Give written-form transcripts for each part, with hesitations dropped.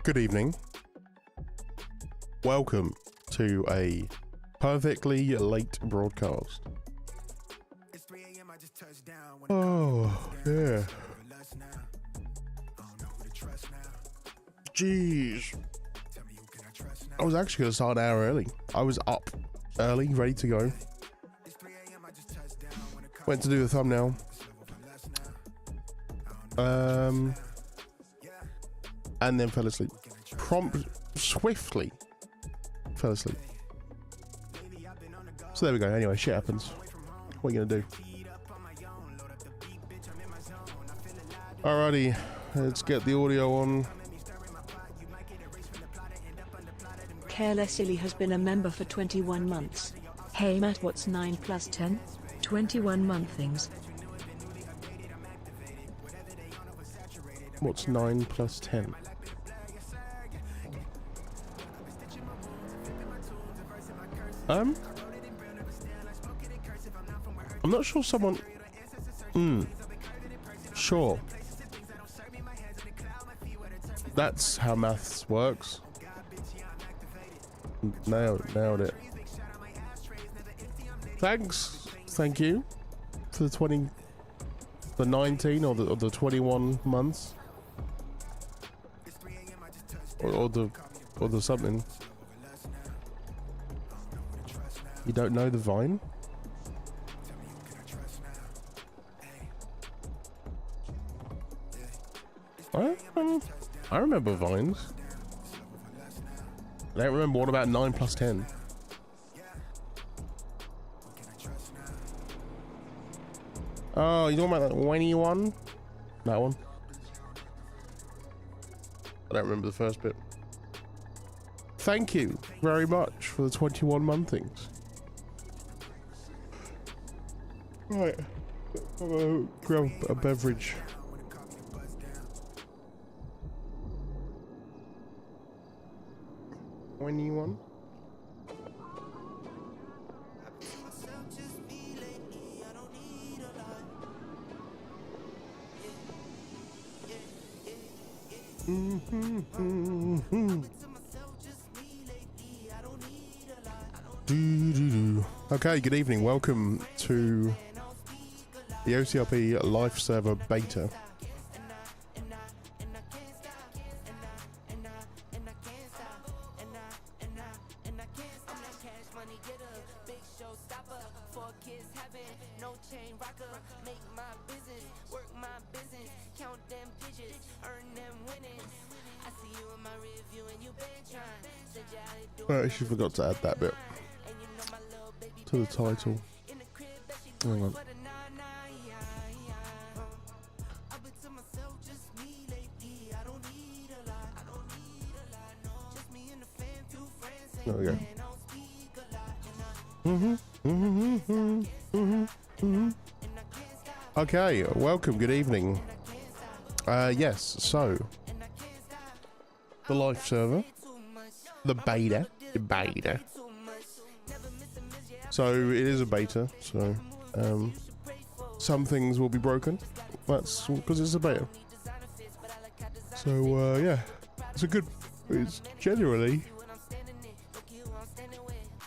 Good evening. Welcome to a perfectly late broadcast. Oh, yeah. Jeez. I was actually going to start an hour early. I was up early, ready to go. Went to do the thumbnail. And then fell asleep. Swiftly fell asleep. So there we go. Anyway, shit happens. What are you gonna do? Alrighty, let's get the audio on. Careless Silly has been a member for 21 months. Hey Matt, what's 9 plus 10? 21 month things. What's 9 plus 10? I'm not sure someone... Sure. That's how maths works. Nailed it. Thanks. Thank you for the 19 or the 21 months. Or the something. You don't know the Vine? I remember Vines. I don't remember. What about 9 plus 10? Oh, you talking about that whiny one? That one? I don't remember the first bit. Thank you very much for the 21 month things. Right, grab a beverage. Anyone? Okay, good evening. Welcome to the OCRP live server beta. I actually forgot to add that bit to the title. Hang on. There we go. Okay, welcome, good evening. Yes, so the live server, the beta. So it is a beta, so some things will be broken. That's because it's a beta. So yeah, it's generally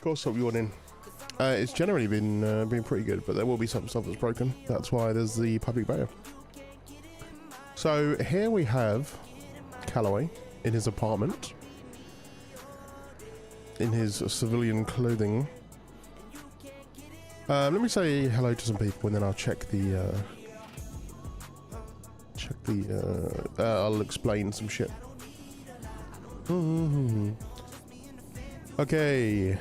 got something on in. It's generally been pretty good, but there will be some stuff that's broken. That's why there's the public beta. So here we have Callaway in his apartment, in his civilian clothing. Let me say hello to some people, and then I'll check the I'll explain some shit. Okay,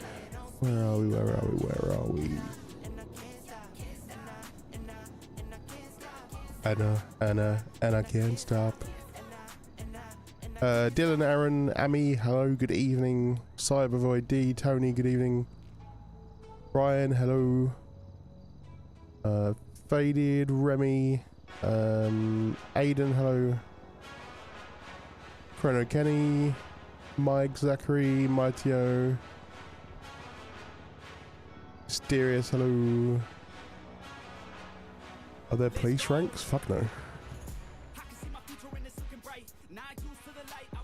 where are we? Anna, I can't stop. Dylan, Aaron, Amy, hello, good evening. Cybervoid D, Tony, good evening. Brian, hello. Faded, Remy, Aiden, hello. Chrono Kenny, Mike, Zachary, Maitio, Mysterious, hello. Are there police ranks? Fuck no.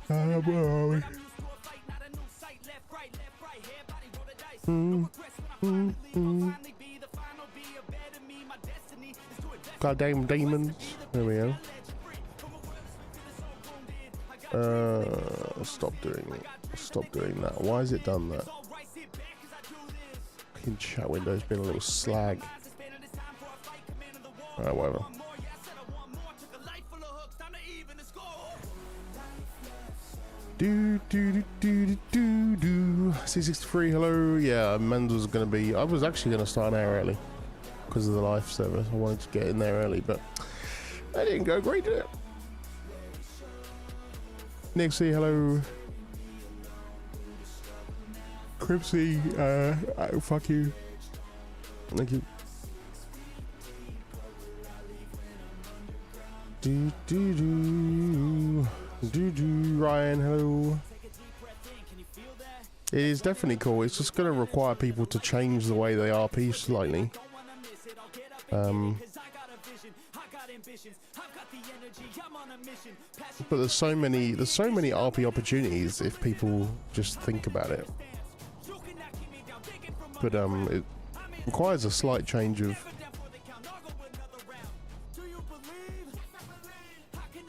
Where are we? Goddamn demons. There we go. Stop doing that. Why has it done that? Fucking chat window's been a little slag. Alright, whatever. C63, hello. Yeah, Mendel's gonna be. I was actually gonna start an hour early because of the live service. I wanted to get in there early, but that didn't go great, did it? Nixie, hello. Cripsy, fuck you. Thank you. Ryan, hello. It is definitely cool. It's just going to require people to change the way they RP slightly. But there's so many RP opportunities if people just think about it. But it requires a slight change of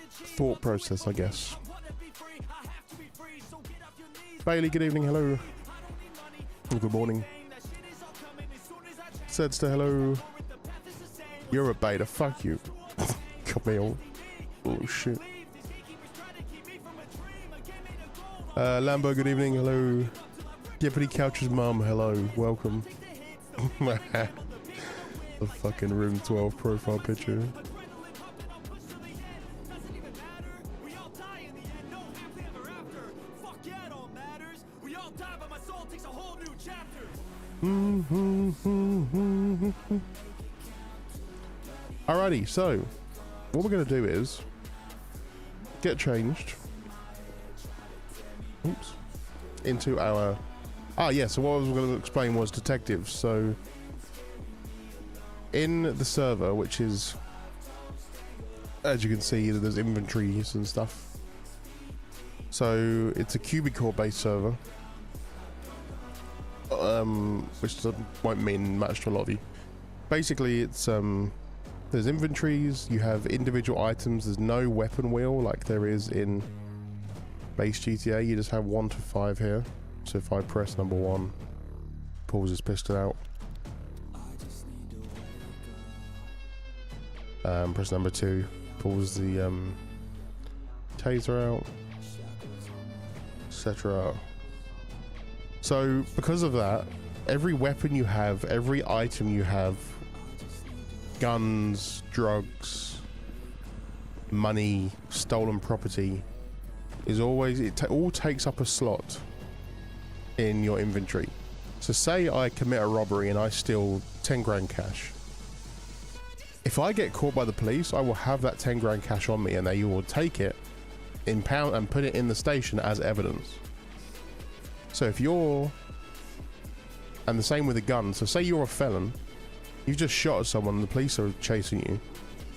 thought process, I guess. Bailey, good evening, hello. Good morning. Sedster, hello. You're a beta, fuck you. Camille. Oh shit. Lambo, good evening, hello. Deputy Couch's mum, hello, welcome. The fucking room 12 profile picture. Alrighty, so what we're going to do is get changed into our so what I was going to explain was detectives. So in the server, which is, as you can see, there's inventories and stuff. So it's a cubicle based server, which won't mean much to a lot of you. Basically, it's there's inventories, you have individual items, there's no weapon wheel like there is in base GTA. You just have 1 to 5 here. So if I press number 1, pulls his pistol out. Press number 2, pulls the taser out, etc. So because of that, every weapon you have, every item you have, guns, drugs, money, stolen property, is always, all takes up a slot in your inventory. So say I commit a robbery and I steal 10 grand cash. If I get caught by the police, I will have that 10 grand cash on me and they will take it, impound and put it in the station as evidence. So if you're, and the same with a gun, so say you're a felon, you've just shot at someone and the police are chasing you,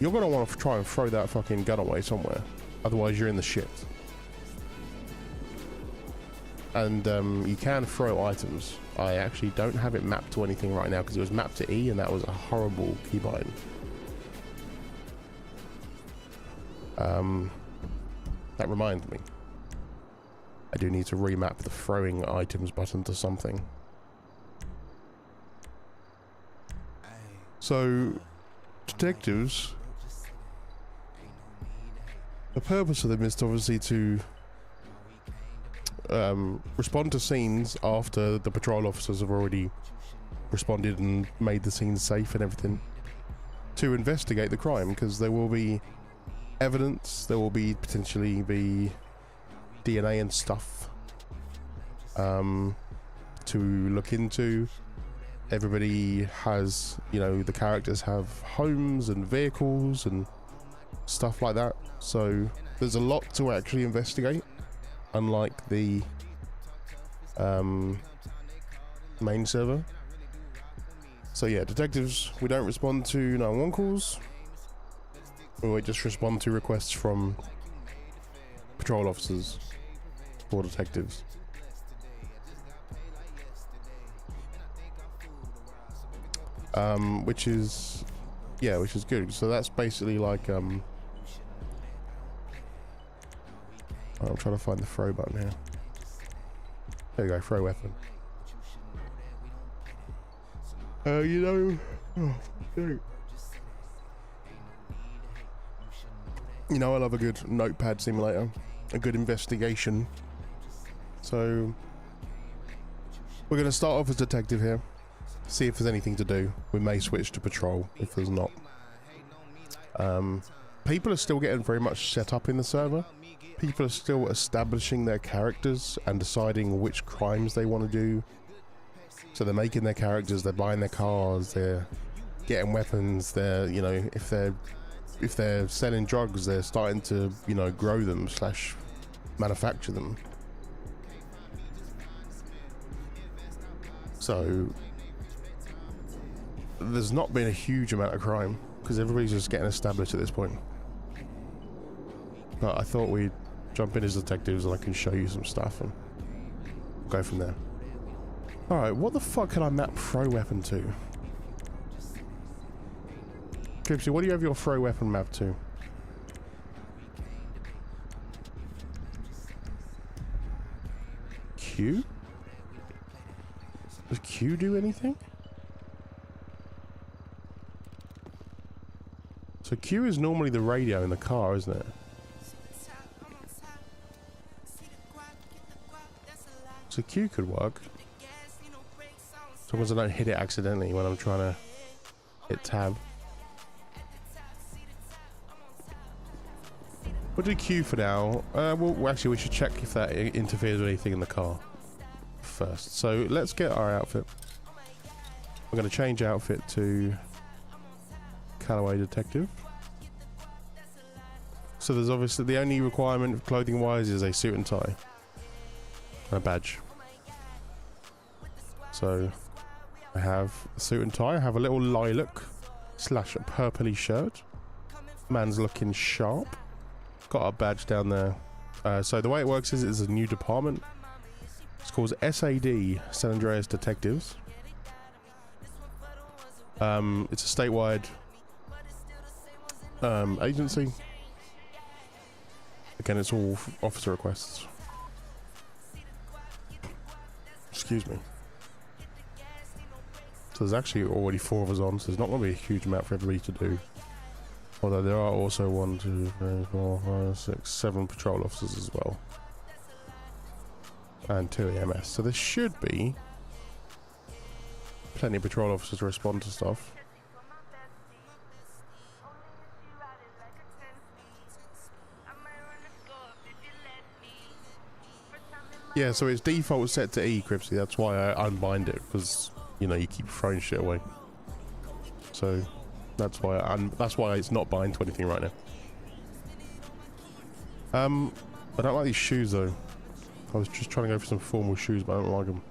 you're going to want to try and throw that fucking gun away somewhere, otherwise you're in the shit. And you can throw items. I actually don't have it mapped to anything right now because it was mapped to E and that was a horrible keybind. That reminds me, I do need to remap the throwing items button to something. So, detectives, the purpose of them is to obviously to respond to scenes after the patrol officers have already responded and made the scene safe and everything, to investigate the crime, because there will be evidence, there will be potentially be DNA and stuff to look into. Everybody has, you know, the characters have homes and vehicles and stuff like that, so there's a lot to actually investigate, unlike the main server. So yeah, detectives, we don't respond to 911 calls, we just respond to requests from patrol officers or detectives. Which is good. So that's basically like I'm trying to find the throw button here. There you go, throw weapon. You know I love a good notepad simulator, a good investigation. So we're going to start off as detective here, see if there's anything to do. We may switch to patrol if there's not. People are still getting very much set up in the server. People are still establishing their characters and deciding which crimes they want to do. So they're making their characters, they're buying their cars, they're getting weapons, they're, you know, if they're selling drugs, they're starting to, you know, grow them / manufacture them. So there's not been a huge amount of crime because everybody's just getting established at this point. But I thought we'd jump in as detectives and I can show you some stuff and go from there. Alright, what the fuck can I map throw weapon to? Cripsy, what do you have your throw weapon mapped to? Q? Does Q do anything? So Q is normally the radio in the car, isn't it? So Q could work. As long as I don't hit it accidentally when I'm trying to hit tab. We'll do Q for now. Well, actually, we should check if that interferes with anything in the car first. So let's get our outfit. We're going to change outfit to Callaway Detective. So there's obviously the only requirement clothing-wise is a suit and tie and a badge. So I have a suit and tie. I have a little lilac / purpley shirt. Man's looking sharp. Got our badge down there. So the way it works is it's a new department. It's called SAD, San Andreas Detectives. It's a statewide agency. Again, it's all officer requests. Excuse me. So there's actually already 4 of us on, so there's not going to be a huge amount for everybody to do. Although there are also 1, 2, 3, 4, 5, 6, 7 patrol officers as well. And 2 EMS. So there should be plenty of patrol officers to respond to stuff. Yeah, so it's default set to E, Cripsy. That's why I unbind it, because, you know, you keep throwing shit away. So that's why it's not bind to anything right now. I don't like these shoes though. I was just trying to go for some formal shoes, but I don't like them.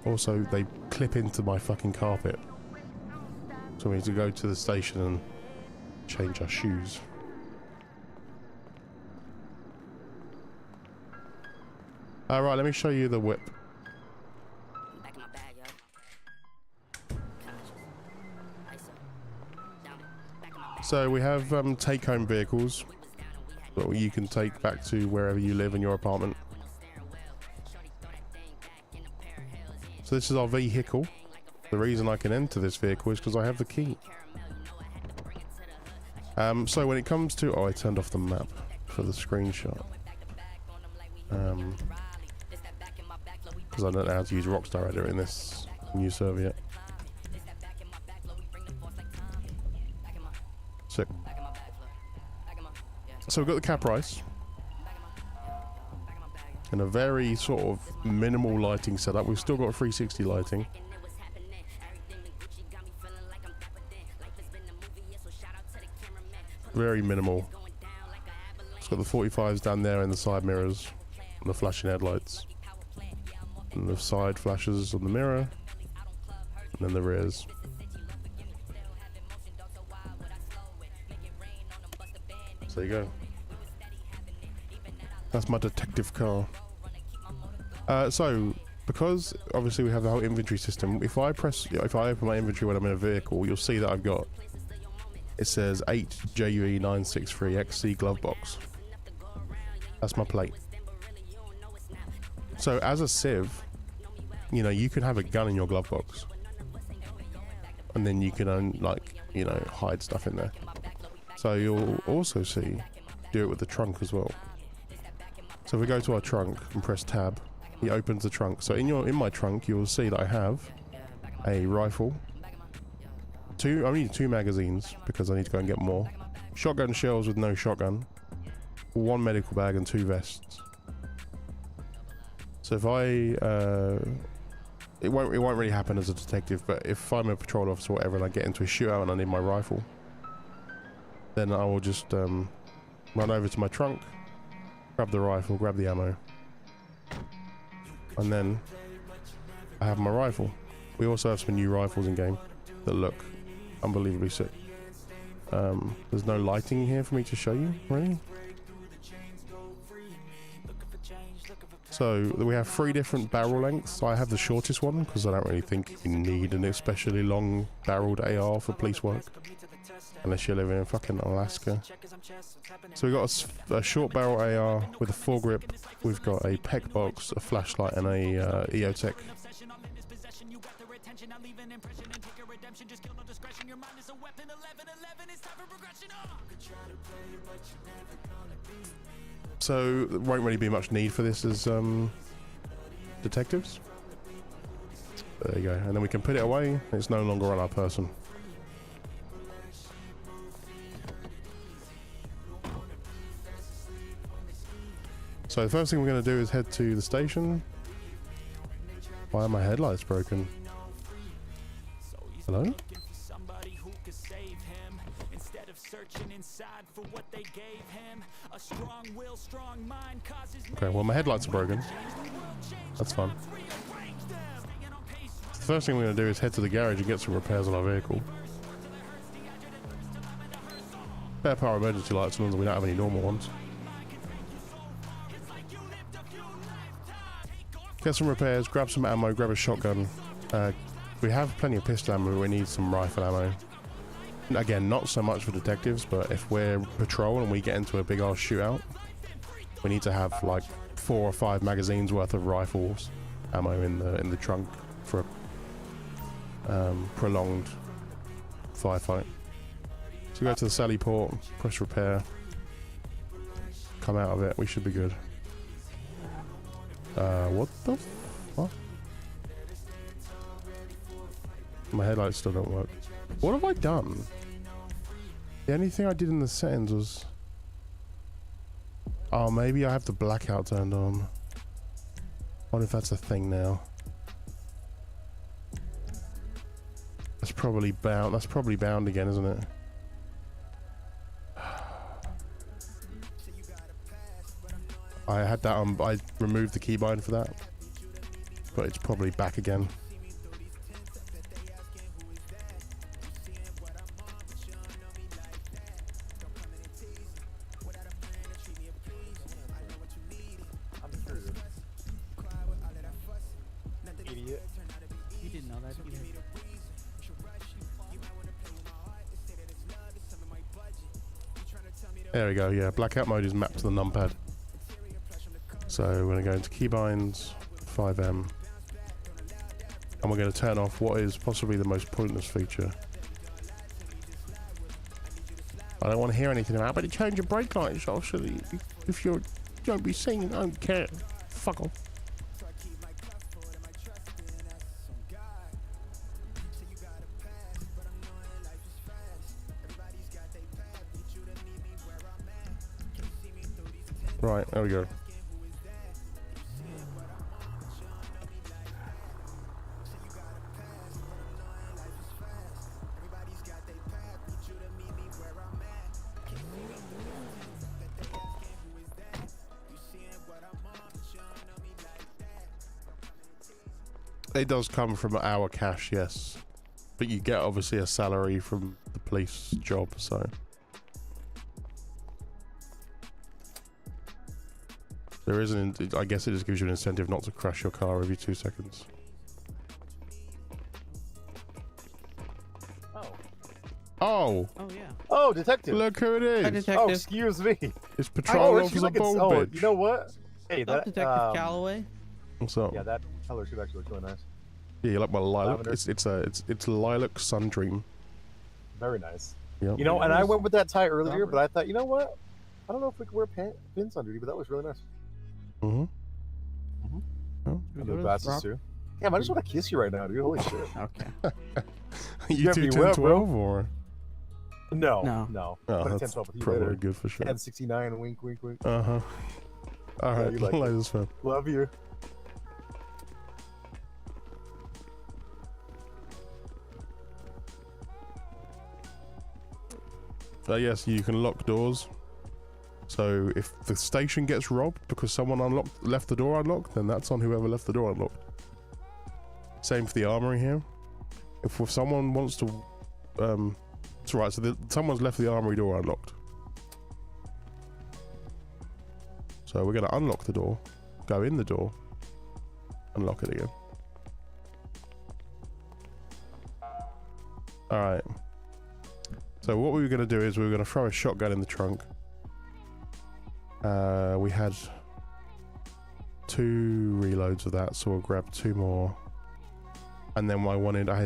Also, they clip into my fucking carpet. So we need to go to the station and change our shoes. Alright, let me show you the whip. So we have take-home vehicles that you can take back to wherever you live in your apartment. So this is our vehicle. The reason I can enter this vehicle is because I have the key. So when it comes to... Oh, I turned off the map for the screenshot. Because I don't know how to use Rockstar Editor in this new server yet. Sick. So we've got the cap rice. And a very sort of minimal lighting setup. We've still got 360 lighting. Very minimal. It's got the 45s down there in the side mirrors. And the flashing headlights. And the side flashes on the mirror. And then the rears. There you go. That's my detective car. So, because obviously we have the whole inventory system, if I open my inventory when I'm in a vehicle, you'll see that I've got, it says 8JUE963XC glove box. That's my plate. So as a civ, you know, you can have a gun in your glove box. And then you can, like, you know, hide stuff in there. So you'll also see, do it with the trunk as well. So if we go to our trunk and press tab, it opens the trunk. So in my trunk, you'll see that I have a rifle. I need 2 magazines because I need to go and get more. Shotgun shells with no shotgun. 1 medical bag and 2 vests. So if it won't really happen as a detective, but if I'm a patrol officer or whatever and I get into a shootout and I need my rifle, then I will just run over to my trunk, grab the rifle, grab the ammo, and then I have my rifle. We also have some new rifles in game that look unbelievably sick. There's no lighting here for me to show you, really. So we have 3 different barrel lengths. So I have the shortest one because I don't really think you need an especially long barreled AR for police work, unless you're living in fucking Alaska. So we got a short barrel AR with a foregrip. We've got a PEC box, a flashlight, and a EOTech. So there won't really be much need for this as detectives. There you go, and then we can put it away. It's no longer on our person. So the first thing we're going to do is head to the station. Why are my headlights broken? Hello? Okay, well my headlights are broken. That's fine. The first thing we're going to do is head to the garage and get some repairs on our vehicle. Spare power emergency lights, as long as we don't have any normal ones. Get some repairs, grab some ammo, grab a shotgun. We have plenty of pistol ammo, but we need some rifle ammo. Again, not so much for detectives, but if we're patrol and we get into a big ass shootout, we need to have like 4 or 5 magazines worth of rifles ammo in the trunk for a prolonged firefight. So go to the Sally port, press repair, come out of it, we should be good. What the fuck? My headlights still don't work. What have I done? The only thing I did in the settings was... Oh, maybe I have the blackout turned on. I wonder if that's a thing now. That's probably bound. That's probably bound again, isn't it? I had that on. I removed the keybind for that, but it's probably back again. Idiot. You didn't know that either. There we go. Yeah, blackout mode is mapped to the numpad. So we're going to go into keybinds, 5M, and we're going to turn off what is possibly the most pointless feature. I don't want to hear anything about, but it changed your brake lights, actually. If you don't be seen, I don't care. Fuck off. Right, there we go. It does come from our cash, yes. But you get obviously a salary from the police job, so. There isn't. I guess it just gives you an incentive not to crash your car every 2 seconds. Oh. Oh yeah. Oh, detective. Look who it is. Hi, detective. Oh, excuse me. It's Patrol she Officer looking- Bulbitch. you know what? Hey, What's up, that Detective Callaway? What's up? Yeah, that color should actually look really nice. Yeah, you like my lilac? Lavender. It's lilac sun dream. Very nice. Yep. You know, and I went with that tie earlier, Robert. but I thought, you know what? I don't know if we could wear pins underneath, but that was really nice. Mm-hmm. Oh. And the glasses too. Damn, I just want to kiss you right now, dude. Holy shit. Okay. You have do me 10, wet, 12 or? No. Oh, But that's 10, 12 with you probably later. good for sure. 1069, wink, wink, wink. Uh-huh. All right, you like it. laters fam. Love you. Yes, you can lock doors. So if the station gets robbed because someone left the door unlocked, then that's on whoever left the door unlocked. Same for the armory here. If someone wants to, it's right. So someone's left the armory door unlocked. So we're gonna unlock the door, go in the door, and lock it again. All right. So what we were going to do is we were going to throw a shotgun in the trunk. We had 2 reloads of that, so we'll grab 2 more. And then I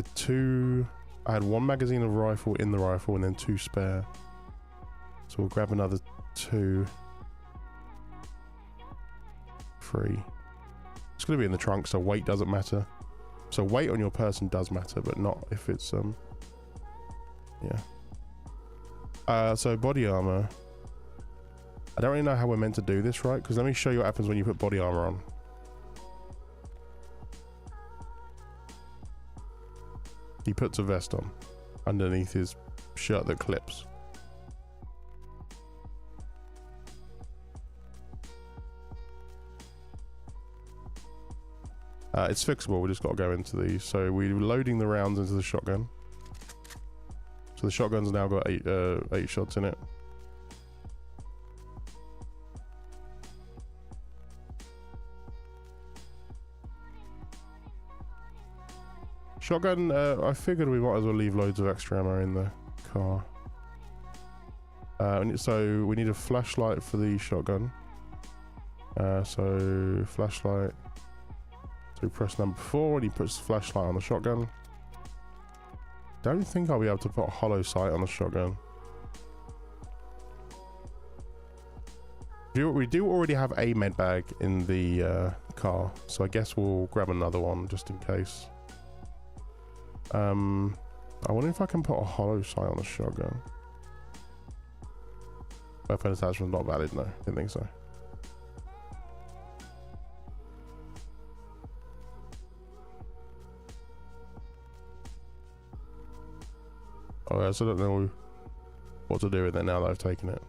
had 1 magazine of rifle in the rifle and then 2 spare. So we'll grab another 2. 3. It's going to be in the trunk, so weight doesn't matter. So weight on your person does matter, but not if it's, yeah. So body armor. I don't really know how we're meant to do this, right? Because let me show you what happens when you put body armor on. He puts a vest on underneath his shirt that clips. It's fixable, we just got to go into these. So we're loading the rounds into the shotgun. So the shotgun's now got 8 shots in it. Shotgun, I figured we might as well leave loads of extra ammo in the car. So we need a flashlight for the shotgun. So flashlight. So we press number 4 and he puts the flashlight on the shotgun. Don't think I'll be able to put a hollow sight on the shotgun. We do already have a med bag in the car, so I guess we'll grab another one just in case. I wonder if I can put a hollow sight on the shotgun. Weapon attachment not valid, no, didn't think so. Oh, I still don't know what to do with it now that I've taken it.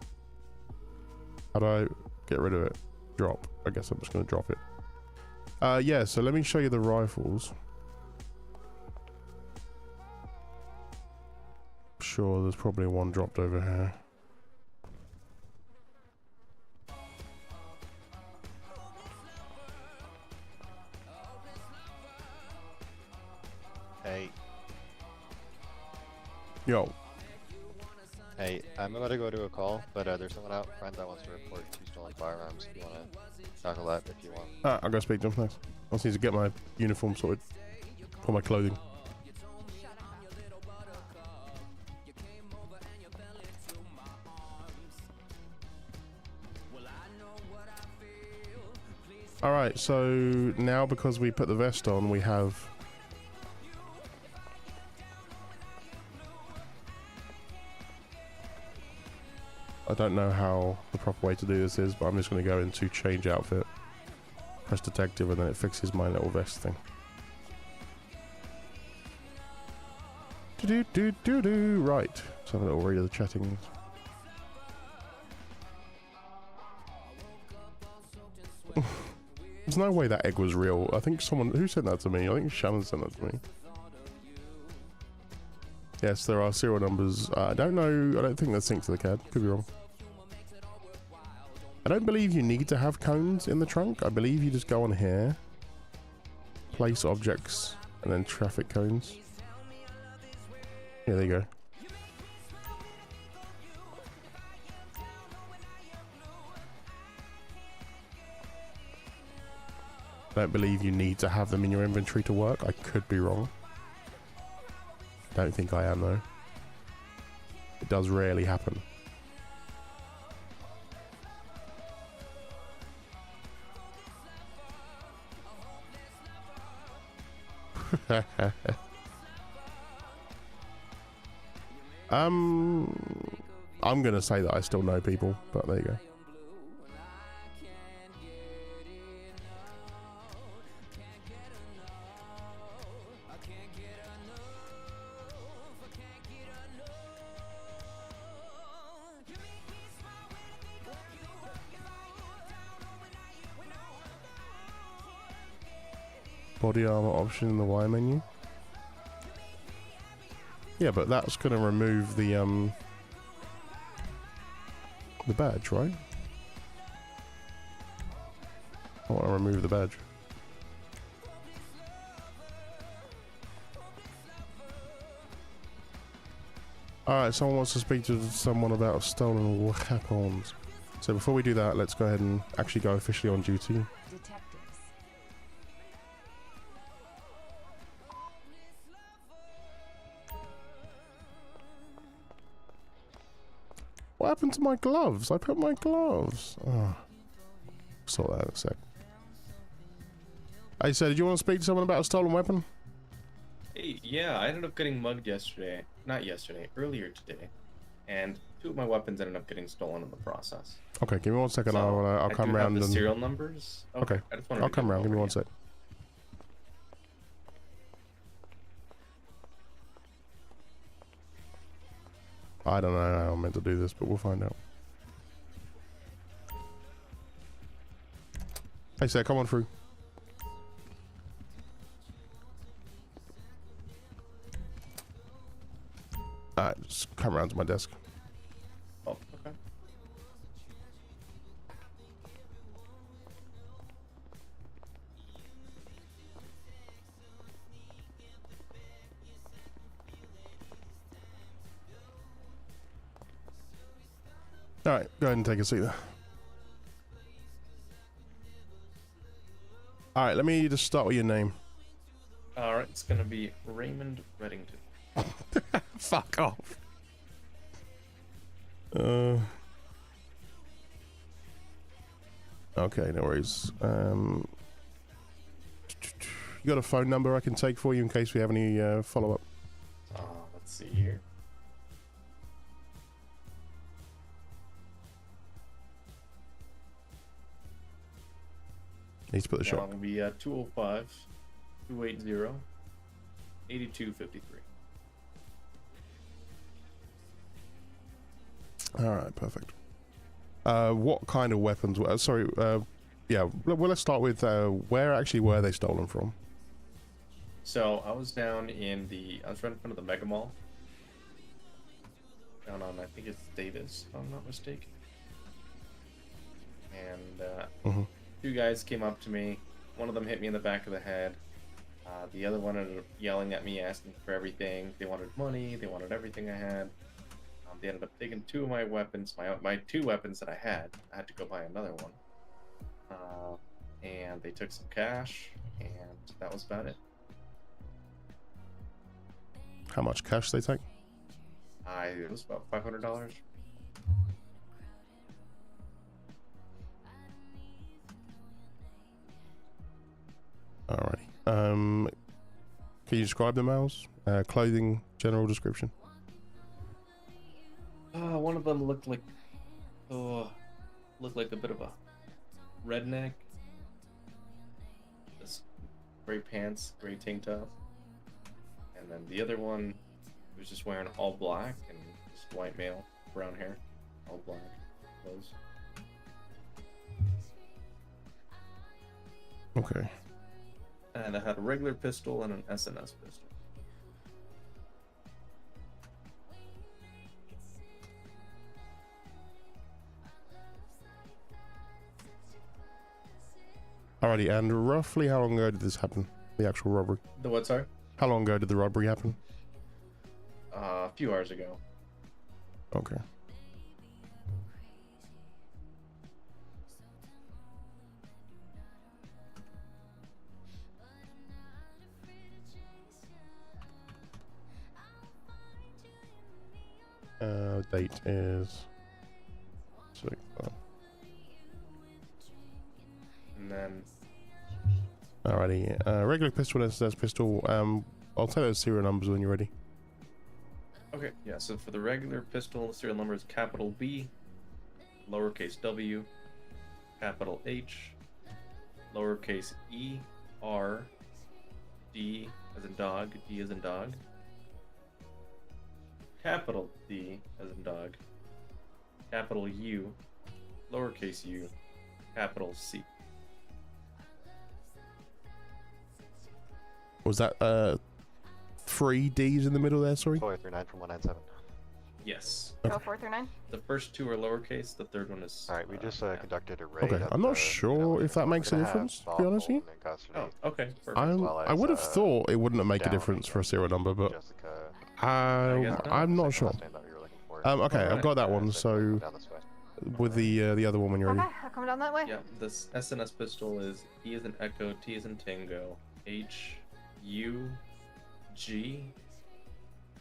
How do I get rid of it? Drop. I guess I'm just going to drop it. Yeah, so let me show you the rifles. Sure, there's probably one dropped over here. Hey, Yo. hey, I'm about to go to a call, but there's someone out front that wants to report 2 stolen firearms. If you want to tackle that, if you want. I'll go speak to him next. I just need to get my uniform sorted. Or my clothing. Alright, so now because we put the vest on, we have... I don't know how the proper way to do this is, but I'm just going to go into change outfit. Press detective and then it fixes my little vest thing. Do-do-do-do-do. Right, let's have a little read of the chatting. There's no way that egg was real. I think someone... Who sent that to me? I think Shannon sent that to me. Yes, there are serial numbers. I don't know. I don't think they're synced to the CAD. Could be wrong. I don't believe you need to have cones in the trunk. I believe you just go on here, place objects, and then traffic cones. Yeah, there you go. I don't believe you need to have them in your inventory to work. I could be wrong. Don't think I am though. It does rarely happen. I'm gonna say that I still know people, but there you go. Body armor option in the Y menu. Yeah, but that's gonna remove the badge, right? I want to remove the badge. Alright, someone wants to speak to someone about stolen weapons. So before we do that, let's go ahead and actually go officially on duty. Detectives. What happened to my gloves? I put my gloves. Oh. Sort that out in a sec. Hey, so did you want to speak to someone about a stolen weapon? Hey, yeah, I ended up getting mugged yesterday. Not yesterday, earlier today. And 2 of my weapons ended up getting stolen in the process. Okay, give me 1 second. So, I'll I come do round have the and... serial numbers. Okay, I just wanted I'll to come go round. Give me over 1 it. sec. I don't know how I'm meant to do this, but we'll find out. Hey, sir, come on through. Alright, just come around to my desk. Oh, okay. Alright, go ahead and take a seat there. Alright, let me just start with your name. Alright, it's gonna be Raymond Reddington. Fuck off. Okay, no worries. You got a phone number I can take for you in case we have any follow-up? Let's see here. Needs to put the shot. It'll be 205 280 8253. Alright, perfect. What kind of weapons? Sorry, yeah, well, let's start with where actually were they stolen from? So I was down in I was right in front of the Mega Mall. Down on, I think it's Davis, if I'm not mistaken. And 2 guys came up to me. One of them hit me in the back of the head. The other one ended up yelling at me, asking for everything. They wanted money. They wanted everything I had. They ended up taking 2 of my weapons, my 2 weapons that I had. I had to go buy another one. And they took some cash, and that was about it. How much cash they take? It was about $500. Alrighty. Can you describe the males? Clothing, general description. One of them looked like a bit of a redneck. This gray pants, gray tank top. And then the other one was just wearing all black and just white male, brown hair, all black clothes. Okay. And I had a regular pistol and an SNS pistol. Alrighty, and roughly how long ago did this happen? The actual robbery? The what, sorry? How long ago did the robbery happen? A few hours ago. Okay. Date is... And then Alrighty, regular pistol, SS pistol. I'll tell those serial numbers when you're ready. okay, yeah. So for the regular pistol, the serial number is capital B, lowercase W, capital H, lowercase E, R, D as in dog, D as in dog, capital D as in dog, capital U, lowercase u, capital C. Was that 3 D's in the middle there? Sorry. 439 from 197. Yes. Go 439. The first two are lowercase, the third one is... Alright, we just conducted a raid. Okay, I'm not sure if that makes a difference, to be honest with you. Oh, okay. Perfect. I would have thought it wouldn't make a difference for a serial number, but I'm not sure. Okay, I've got that one, so with the other one when you're Okay, ready. I'll come down that way. Yeah, this SNS pistol is E as in Echo, T as in Tango, H, U, G,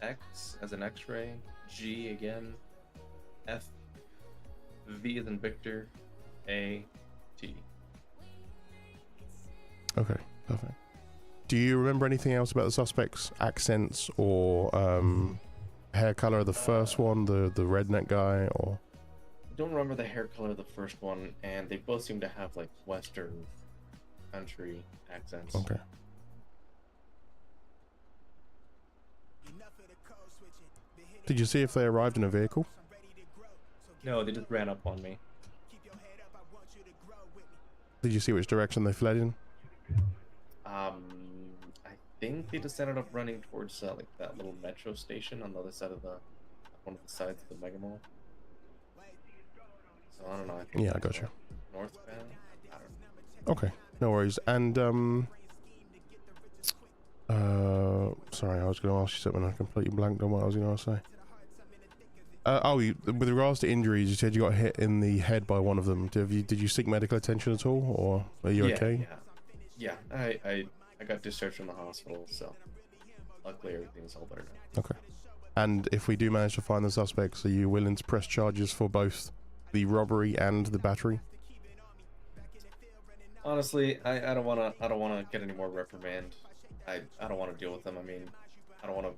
X as in X-ray, G again, F, V as in Victor, A, T. Okay, perfect. Do you remember anything else about the suspects' accents or hair color of the first one, the redneck guy, or? I don't remember the hair color of the first one, and they both seem to have like Western country accents. Okay. Did you see if they arrived in a vehicle? No, they just ran up on me. Did you see which direction they fled in? I think they just ended up running towards like that little metro station on the other side of one of the sides of the mega mall. So I don't know. I think Yeah, I got you. Northbound. I don't know. Okay, no worries. And sorry, I was going to ask you something. I completely blanked on what I was going to say. With regards to injuries, you said you got hit in the head by one of them. Did you seek medical attention at all, or are you okay? Yeah. I got discharged from the hospital, so luckily everything's all better now. Okay. And if we do manage to find the suspects, are you willing to press charges for both the robbery and the battery? Honestly, I don't wanna get any more reprimand. I don't want to deal with them. I mean, I don't want to,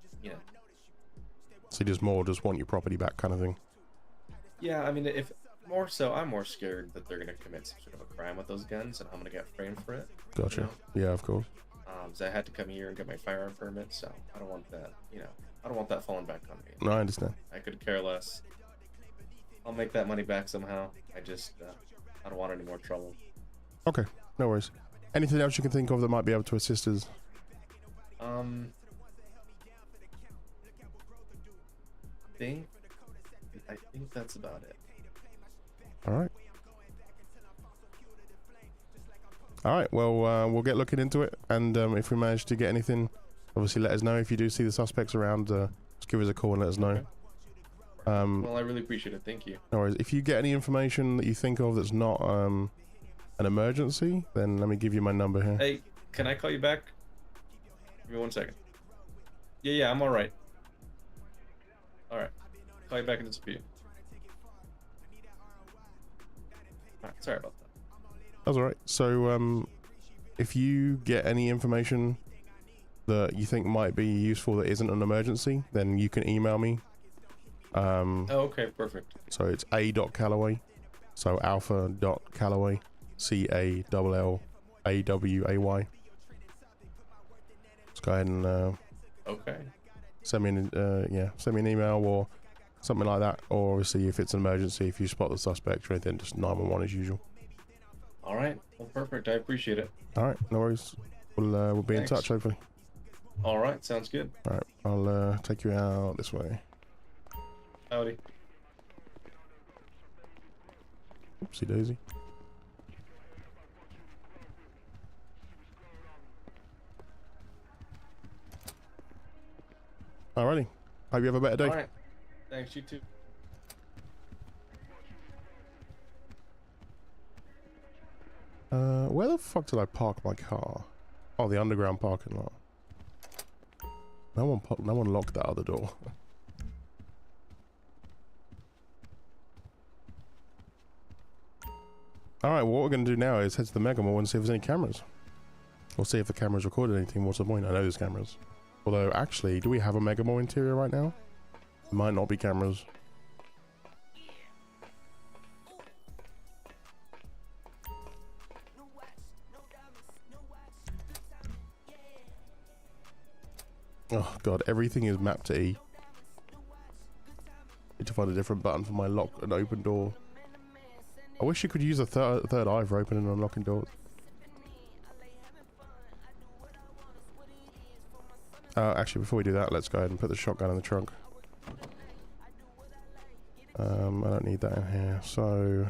So you just want your property back, kind of thing. Yeah, I mean, if more so, I'm more scared that they're gonna commit some sort of a crime with those guns, and I'm gonna get framed for it. Gotcha. Yeah, of course. So I had to come here and get my firearm permit, so I don't want that. I don't want that falling back on me. No, I understand. I could care less. I'll make that money back somehow. I just, I don't want any more trouble. Okay, no worries. Anything else you can think of that might be able to assist us? I think that's about it. All right, well, we'll get looking into it, and if we manage to get anything, obviously let us know. If you do see the suspects around, just give us a call and let us know. Okay. Well, I really appreciate it. Thank you. No worries. If you get any information that you think of that's not an emergency, then let me give you my number here. Hey, can I call you back? Give me 1 second. Yeah, I'm alright. Alright. Call you back in just a few. Alright, sorry about that. That's all right. So, if you get any information that you think might be useful that isn't an emergency, then you can email me. Oh, okay, perfect. So it's a.callaway. So alpha.callaway. CALLAWAY. Just go ahead and Okay. send me an email or something like that. Or obviously, if it's an emergency, if you spot the suspect or anything, just 911 as usual. All right. Well, perfect. I appreciate it. All right, no worries. We'll be Thanks. in touch hopefully. All right. Sounds good. All right, I'll take you out this way. Howdy. Oopsie daisy. Hope you have a better day. All right. Thanks, you too. Where the fuck did I park my car? Oh, the underground parking lot. No one locked that other door. Alright, well, what we're going to do now is head to the Mega Mall and see if there's any cameras. Or see if the cameras recorded anything. What's the point? I know there's cameras. Although, actually, do we have a Mega Mall interior right now? Might not be cameras. Oh god, everything is mapped to E. Need to find a different button for my lock and open door. I wish you could use a third eye for opening and unlocking doors. Actually, before we do that, let's go ahead and put the shotgun in the trunk. I don't need that in here. So,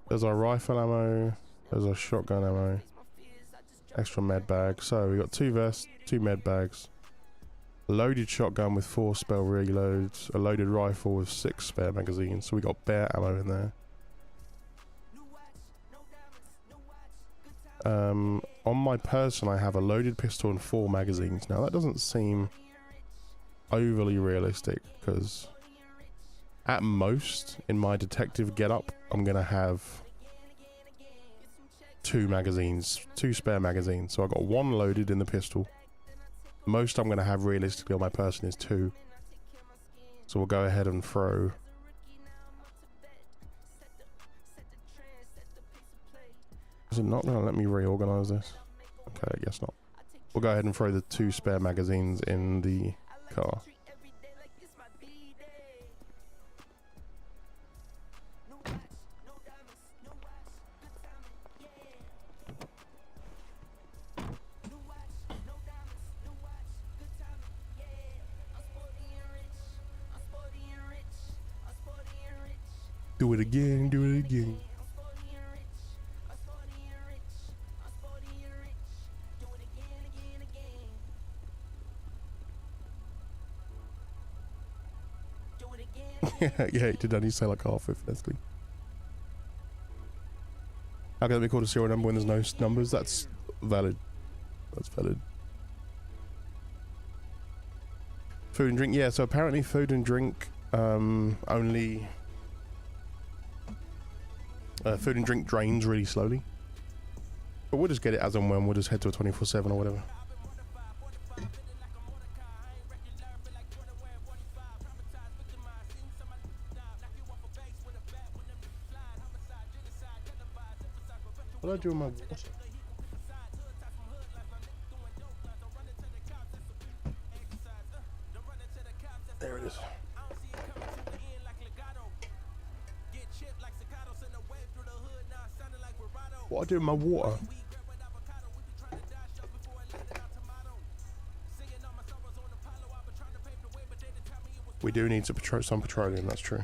there's our rifle ammo, there's our shotgun ammo, extra med bag. So we got 2 vests, 2 med bags, a loaded shotgun with 4 spell reloads, a loaded rifle with 6 spare magazines. So we got bare ammo in there. On my person, I have a loaded pistol and 4 magazines. Now that doesn't seem overly realistic because at most in my detective getup, I'm gonna have 2 magazines, 2 spare magazines. So I got 1 loaded in the pistol. Most I'm gonna have realistically on my person is 2. So we'll go ahead and throw. Is it not gonna let me reorganize this? Okay, I guess not. We'll go ahead and throw the 2 spare magazines in the car. Do it again, do it again. Yeah, did Danny say like half of Nestle? How can it be called a serial number when there's no numbers? That's valid. That's valid. Food and drink, yeah, so apparently food and drink only food and drink drains really slowly. But we'll just get it as and when, we'll just head to a 24/7 or whatever. What do I do with my water? There it is. What do I do with my water? We do need to some petroleum, that's true.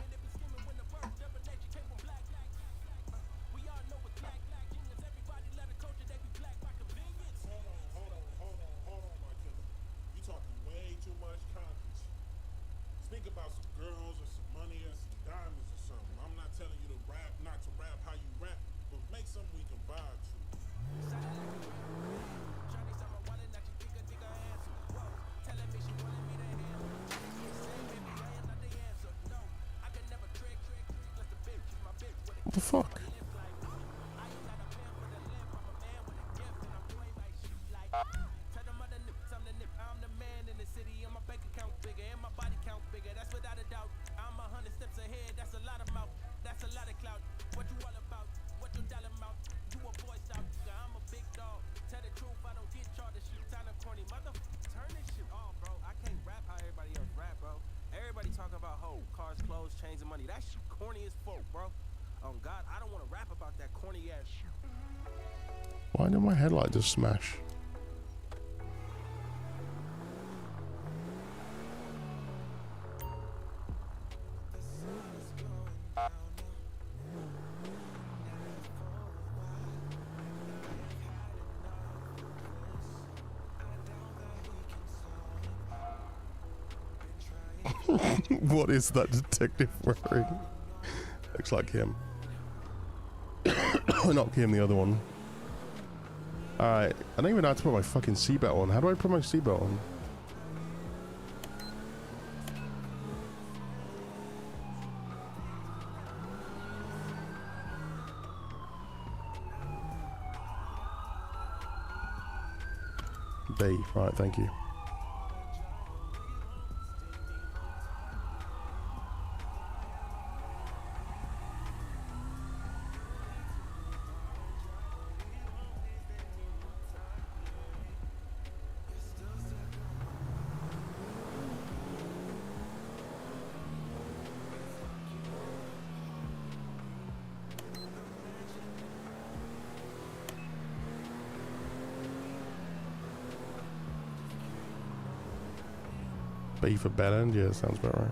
What the fuck? Why did my headlight just smash? What is that detective wearing? Looks like him. Not him, the other one. Alright, I don't even know how to put my fucking seatbelt on. How do I put my seatbelt on? B, right, thank you. B for bad end? Yeah, sounds about right.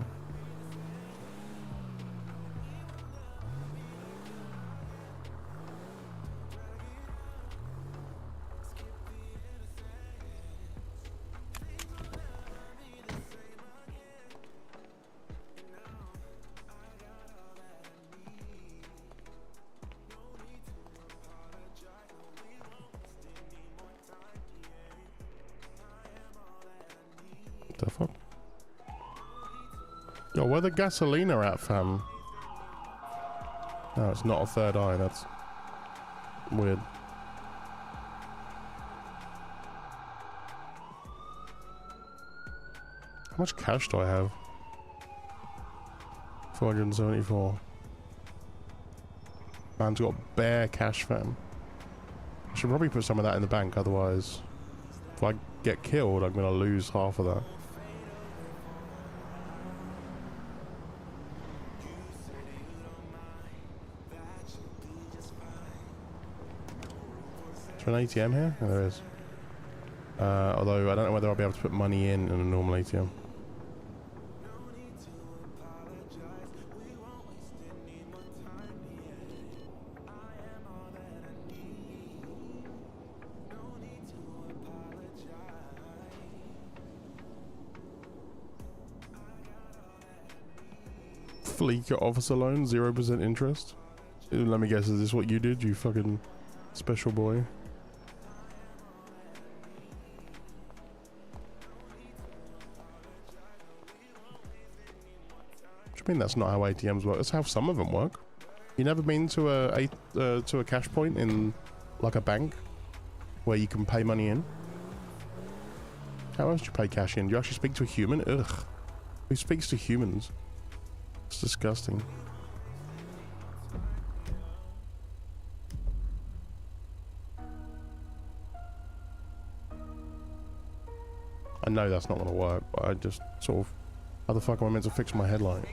What the fuck? Yo, where the gasolina at, fam? No, it's not a third eye. That's weird. How much cash do I have? 474. Man's got bare cash, fam. I should probably put some of that in the bank, otherwise, if I get killed, I'm gonna lose half of that. Is there an ATM here? Oh, there is. Although I don't know whether I'll be able to put money in a normal ATM. Fleeca officer loan, 0% interest. Let me guess, is this what you did, you fucking special boy? I mean, that's not how ATMs work. That's how some of them work. You never been to a cash point in like a bank where you can pay money in? How else do you pay cash in? Do you actually speak to a human? Ugh. Who speaks to humans? It's disgusting. I know that's not gonna work, but I just sort of, how the fuck am I meant to fix my headlight?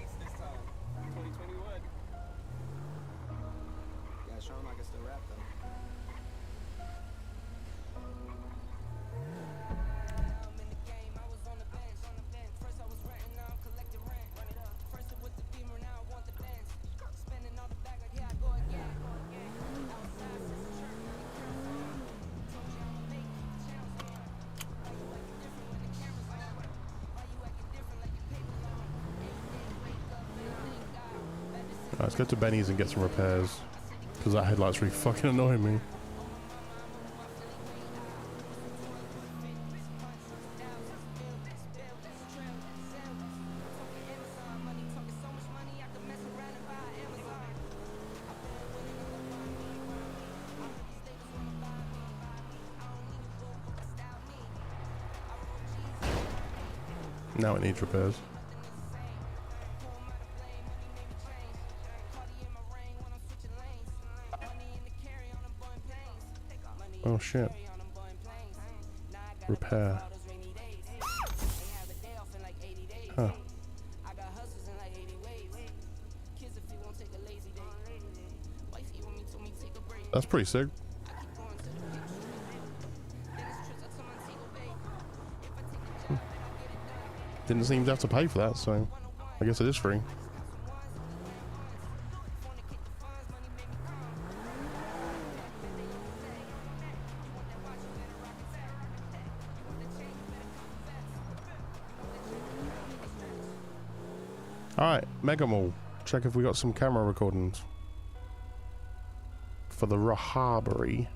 Let's go to Benny's and get some repairs, because that headlight's really fucking annoying me. Now it needs repairs. Oh shit. Repair. Huh. That's pretty sick. Didn't seem to have to pay for that, so I guess it is free. Alright, Mega Mall. Check if we got some camera recordings. For the robbery.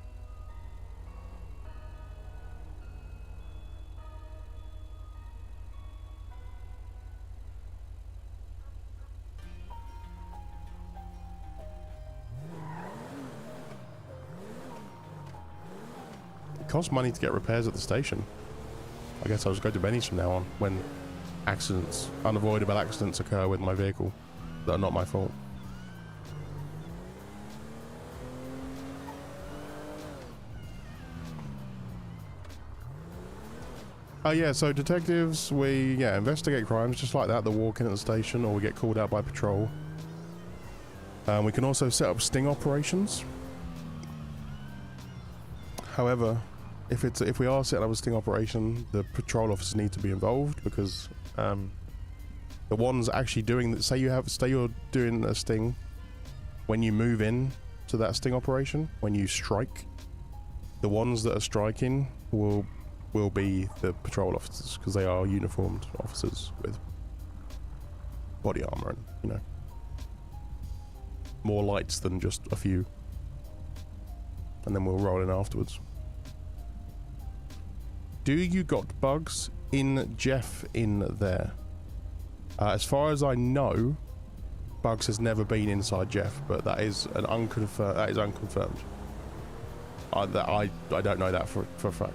It costs money to get repairs at the station. I guess I'll just go to Benny's from now on when accidents, unavoidable accidents occur with my vehicle that are not my fault. Oh yeah, so detectives, we investigate crimes just like that. They walk in at the station or we get called out by patrol. We can also set up sting operations. However, if we are setting up a sting operation, the patrol officers need to be involved because the ones actually doing that, say you're doing a sting, when you move in to that sting operation, when you strike, the ones that are striking will be the patrol officers because they are uniformed officers with body armor and, you know, more lights than just a few. And then we'll roll in afterwards. Do you got bugs in Jeff in there? As far as I know, Bugs has never been inside Jeff, but that is an unconfirmed. That is unconfirmed. I don't know that for a fact.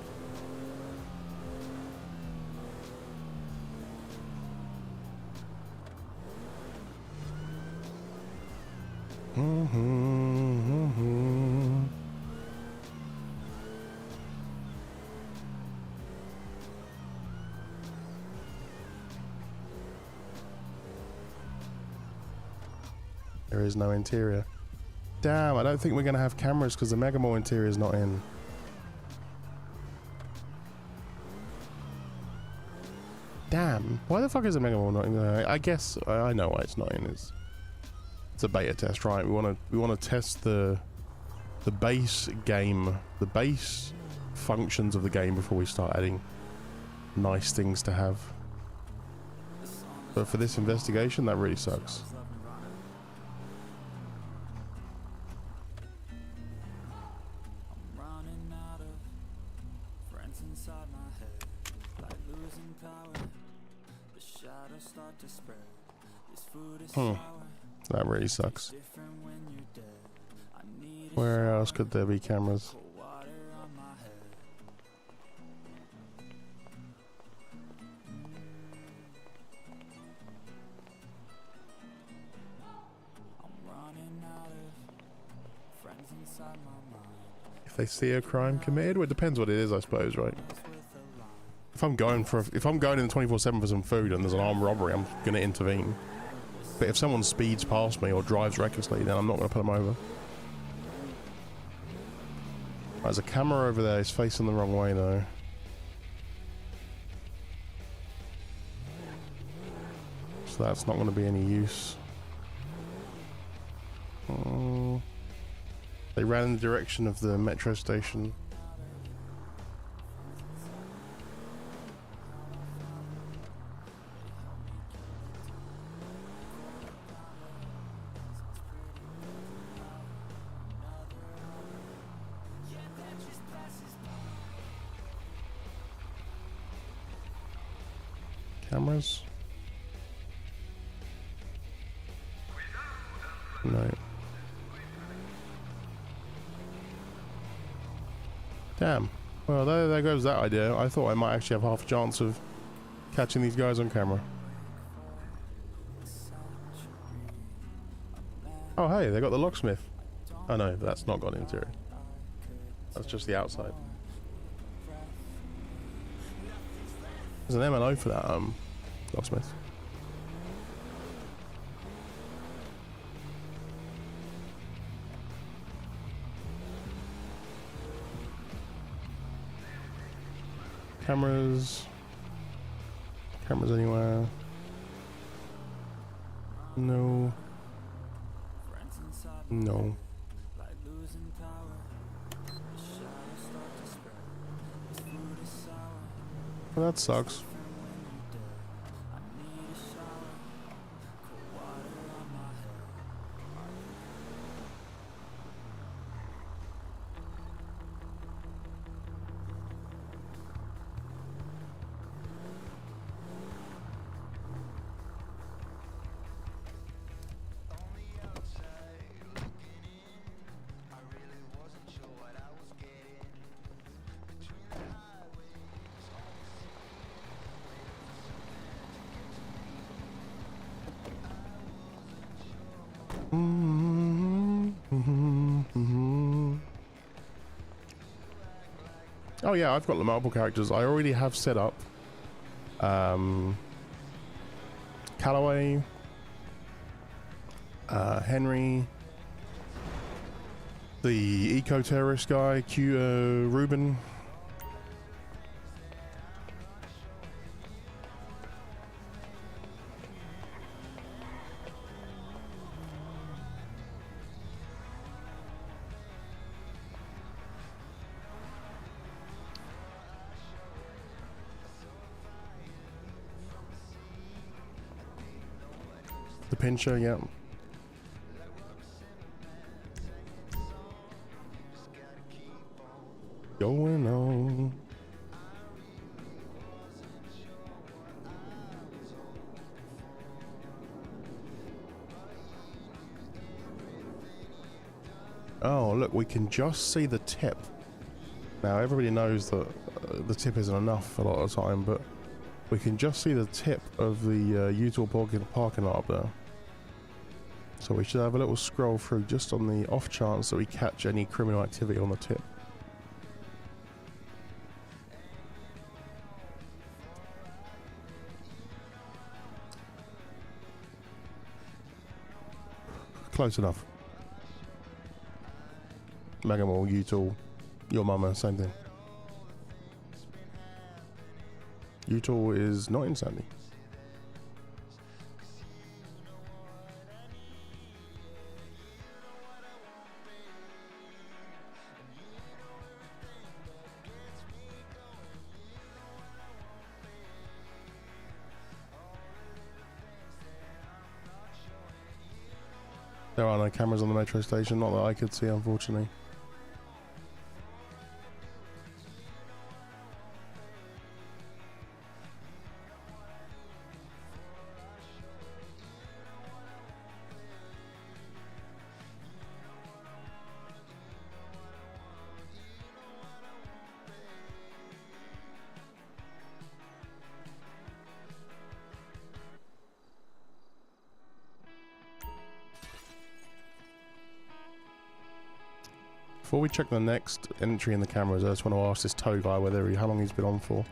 There is no interior. Damn, I don't think we're going to have cameras because the Mega Mall interior is not in. Damn, why the fuck is the Mega Mall not in there? I guess I know why it's not in. It's a beta test, right? We want to test the base game, the base functions of the game before we start adding nice things to have. But for this investigation, that really sucks. That really sucks. Where else could there be cameras? If they see a crime committed, well, it depends what it is, I suppose, right? If I'm going in 24/7 for some food and there's an armed robbery, I'm gonna intervene. But if someone speeds past me or drives recklessly, then I'm not going to put them over. There's a camera over there. It's facing the wrong way, though. So that's not going to be any use. They ran in the direction of the metro station. Cameras? No. Damn. Well, there goes that idea. I thought I might actually have half a chance of catching these guys on camera. Oh, hey, they got the locksmith. Oh no, that's not got an interior. That's just the outside. There's an M&O for that locksmith. Cameras anywhere? No. No. Well, that sucks. Oh yeah, I've got the multiple characters. I already have set up Callaway, Henry, the eco-terrorist guy, Ruben. The pincher, yeah. Going on. Oh, look, we can just see the tip. Now, everybody knows that the tip isn't enough a lot of the time, but we can just see the tip of the Utah parking lot up there. So we should have a little scroll through just on the off chance that we catch any criminal activity on the tip. Close enough. Megamall, Utah, your mama, same thing. Utah is not in Sandy. There are no cameras on the metro station, not that I could see, unfortunately. Before we check the next entry in the cameras, I just want to ask this tow guy how long he's been on for.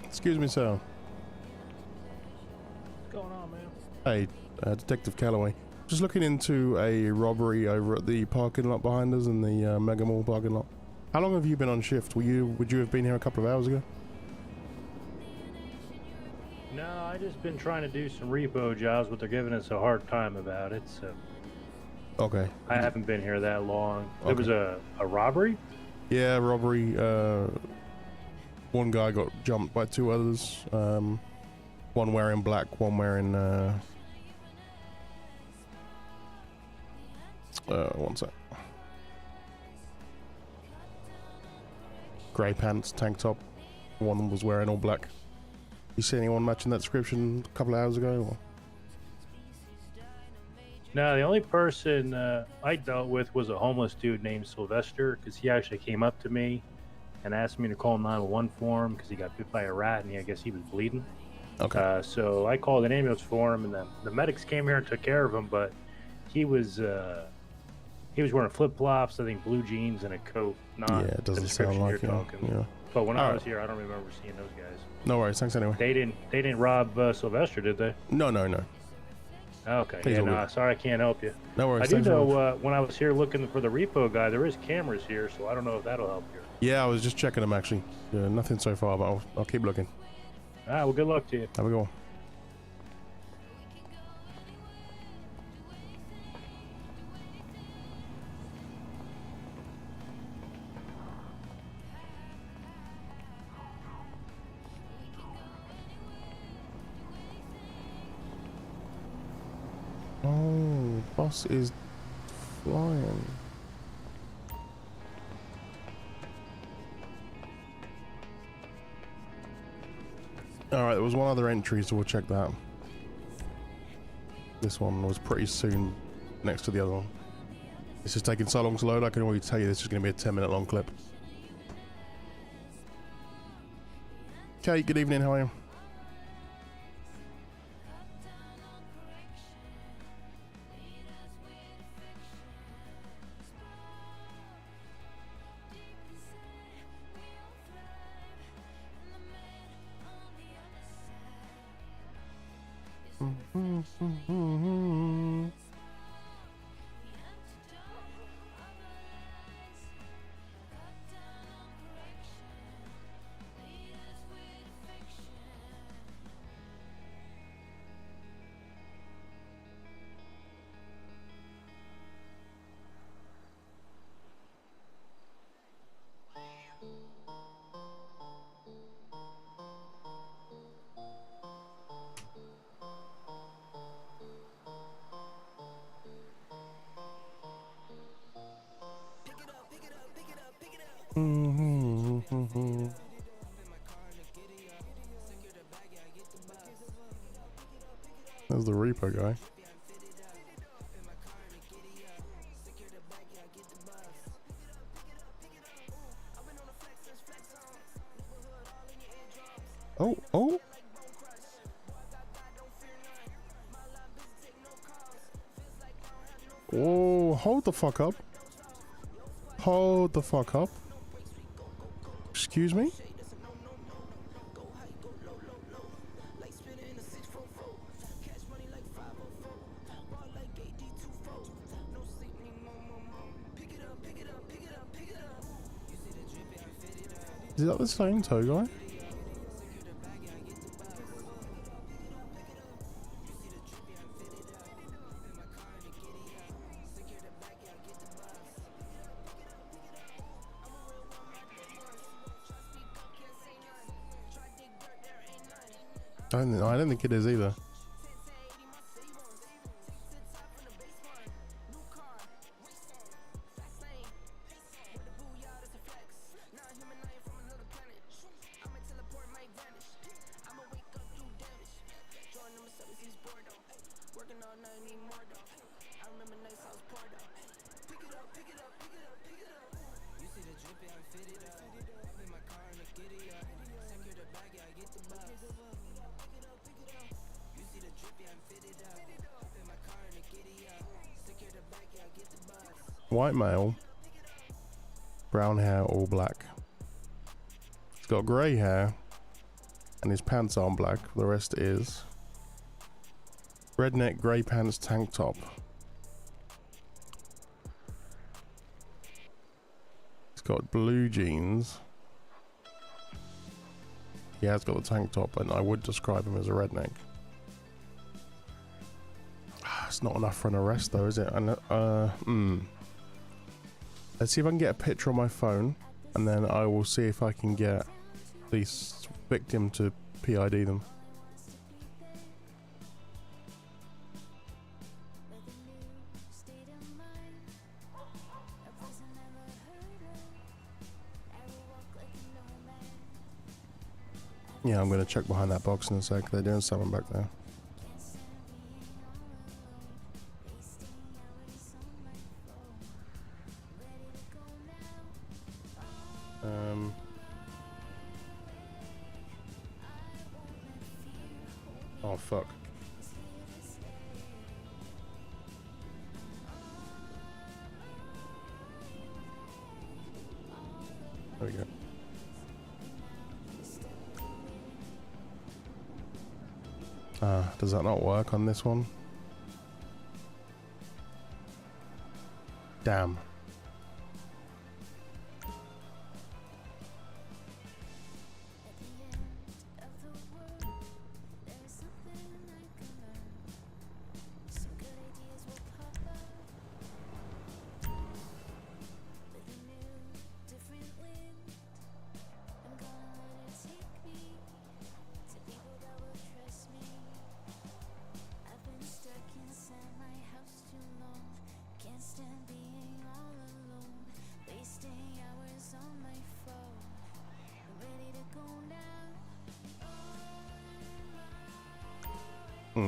Excuse me, sir. What's going on, man? Hey, Detective Callaway. Just looking into a robbery over at the parking lot behind us in the Mega Mall parking lot. How long have you been on shift? Would you have been here a couple of hours ago? No, I just been trying to do some repo jobs, but they're giving us a hard time about it, so... Okay. I haven't been here that long. Okay. There was a robbery? Yeah, robbery. One guy got jumped by two others. One wearing black, one wearing... one sec. Grey pants, tank top. One was wearing all black. You see anyone matching that description a couple of hours ago? Or? No, the only person I dealt with was a homeless dude named Sylvester, because he actually came up to me and asked me to call 911 for him because he got bit by a rat and I guess he was bleeding. Okay. So I called an ambulance for him, and then the medics came here and took care of him, but he was wearing flip-flops, I think blue jeans and a coat. Not yeah, it doesn't sound like it. Yeah. But when I was here, I don't remember seeing those guys. No worries. Thanks anyway. They didn't rob Sylvester, did they? No. Okay. Please yeah, all no, good. sorry I can't help you. No worries. I do Thanks very much. know when I was here looking for the repo guy, there is cameras here, so I don't know if that'll help you. Yeah, I was just checking them actually. Nothing so far, but I'll keep looking. All right, well, good luck to you. Have a good one. Oh, bus is flying. Alright, there was one other entry, so we'll check that. This one was pretty soon next to the other one. This is taking so long to load, I can already tell you this is going to be a 10-minute long clip. Kate, good evening, how are you? There's the repo guy. Oh, oh. Whoa, hold the fuck up. Hold the fuck up. Excuse me? Is that the same tow guy? I don't think it is either. White male, brown hair, all black. He's got grey hair, and his pants aren't black. The rest is redneck, grey pants, tank top. He's got blue jeans. He has got the tank top, and I would describe him as a redneck. It's not enough for an arrest, though, is it? And let's see if I can get a picture on my phone, and then I will see if I can get the victim to PID them. Yeah, I'm going to check behind that box in a sec. They're doing something back there. Oh fuck. There we go. Does that not work on this one? Damn.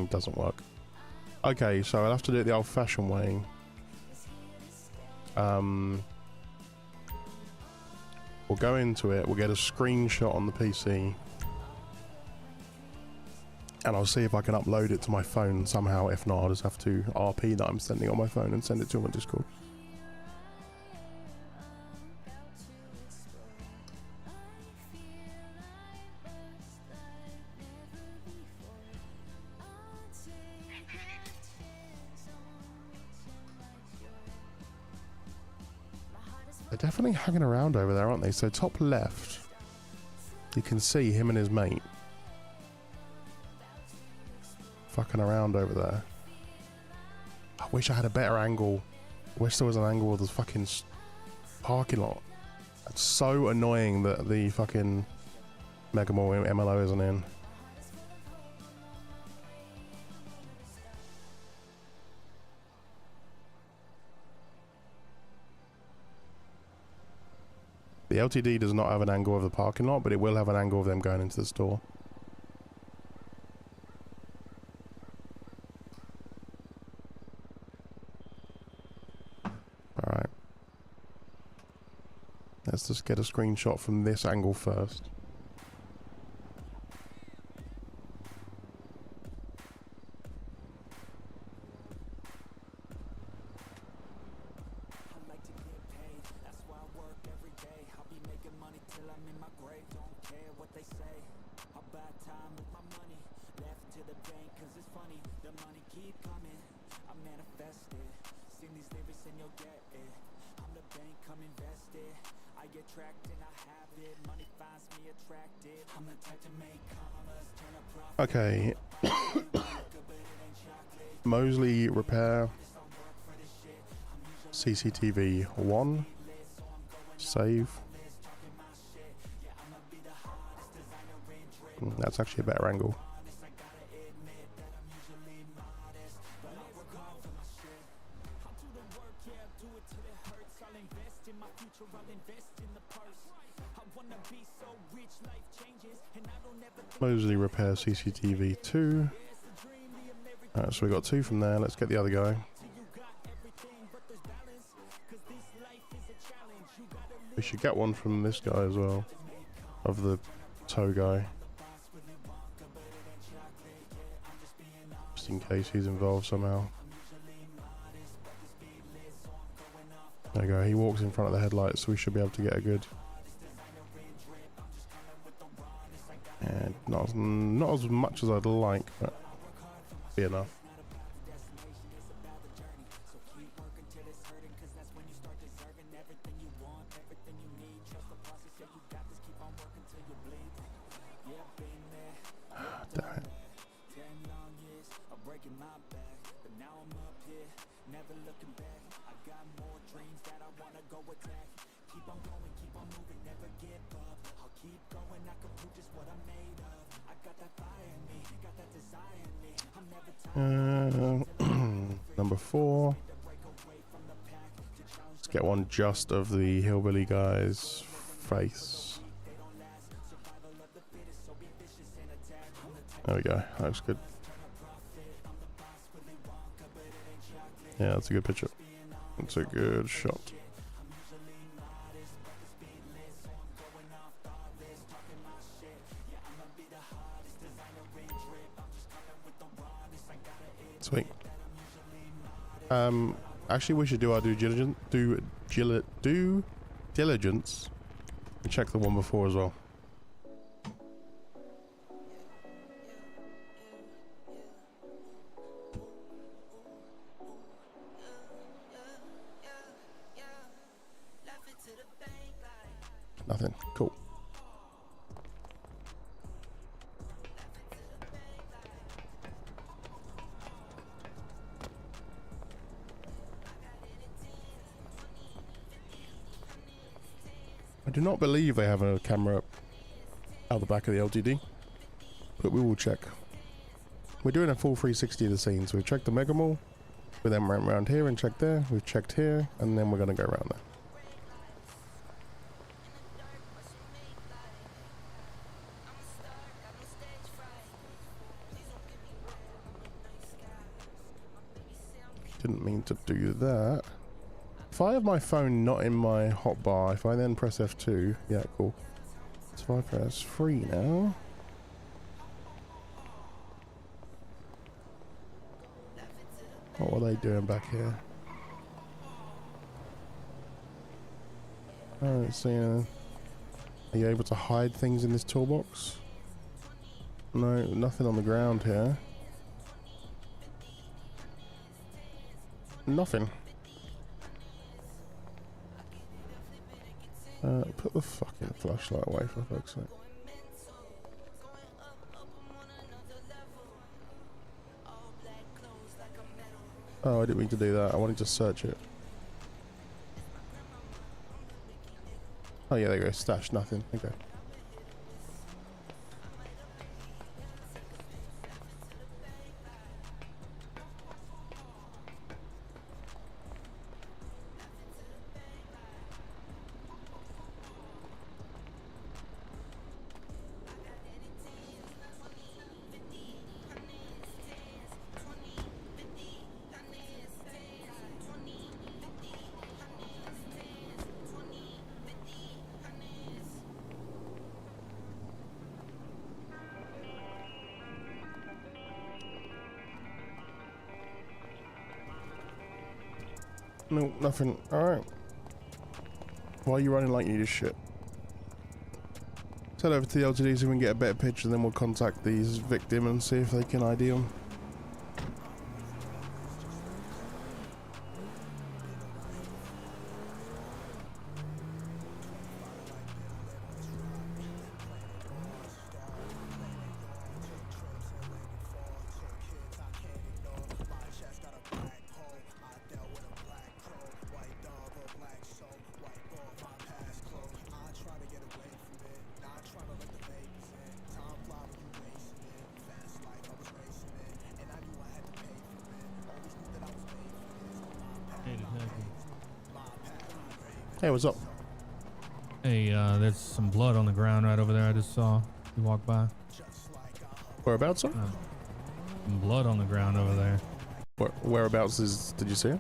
Doesn't work. Okay, so I'll have to do it the old-fashioned way. We'll go into it, we'll get a screenshot on the PC, and I'll see if I can upload it to my phone somehow. If not, I'll just have to RP that I'm sending on my phone and send it to him on Discord. They're definitely hanging around over there, aren't they? So top left, you can see him and his mate fucking around over there. I wish I had a better angle. I wish there was an angle of the fucking parking lot. It's so annoying that the fucking Mega Mall MLO isn't in. The LTD does not have an angle of the parking lot, but it will have an angle of them going into the store. Alright. Let's just get a screenshot from this angle first. Okay. Mosley repair. CCTV 1. Save. That's actually a better angle. Mosley repair CCTV 2. Alright, so we got 2 from there. Let's get the other guy. We should get one from this guy as well, of the tow guy, just in case he's involved somehow. There we go. He walks in front of the headlights, so we should be able to get a good. And not as much as I'd like, but be enough. Damn it. Number 4. Let's get one just of the hillbilly guy's face. There we go. That looks good. Yeah, that's a good picture. That's a good shot. Sweet. Actually, we should do our due diligence. We checked the one before as well. Nothing. Cool. I do not believe they have a camera out the back of the LTD, but we will check. We're doing a full 360 of the scene, so we've checked the Mega Mall, we then went around here and checked there, we've checked here, and then we're going to go around there. Didn't mean to do that. If I have my phone not in my hotbar, if I then press F2, yeah, cool. So if I press 3 now. What were they doing back here? I don't see anything. Are you able to hide things in this toolbox? No, nothing on the ground here. Nothing. Put the fucking flashlight away for fuck's sake. Oh, I didn't mean to do that. I wanted to search it. Oh yeah, there you go. Stash, nothing. Okay. No, nothing. Alright. Why are you running like you need a shit? Let's head over to the LTD so we can get a better picture, and then we'll contact these victim and see if they can ID them. Hey, what's up? Hey, there's some blood on the ground right over there. I just saw you walk by. Whereabouts, sir? Some blood on the ground over there. Whereabouts did you see it?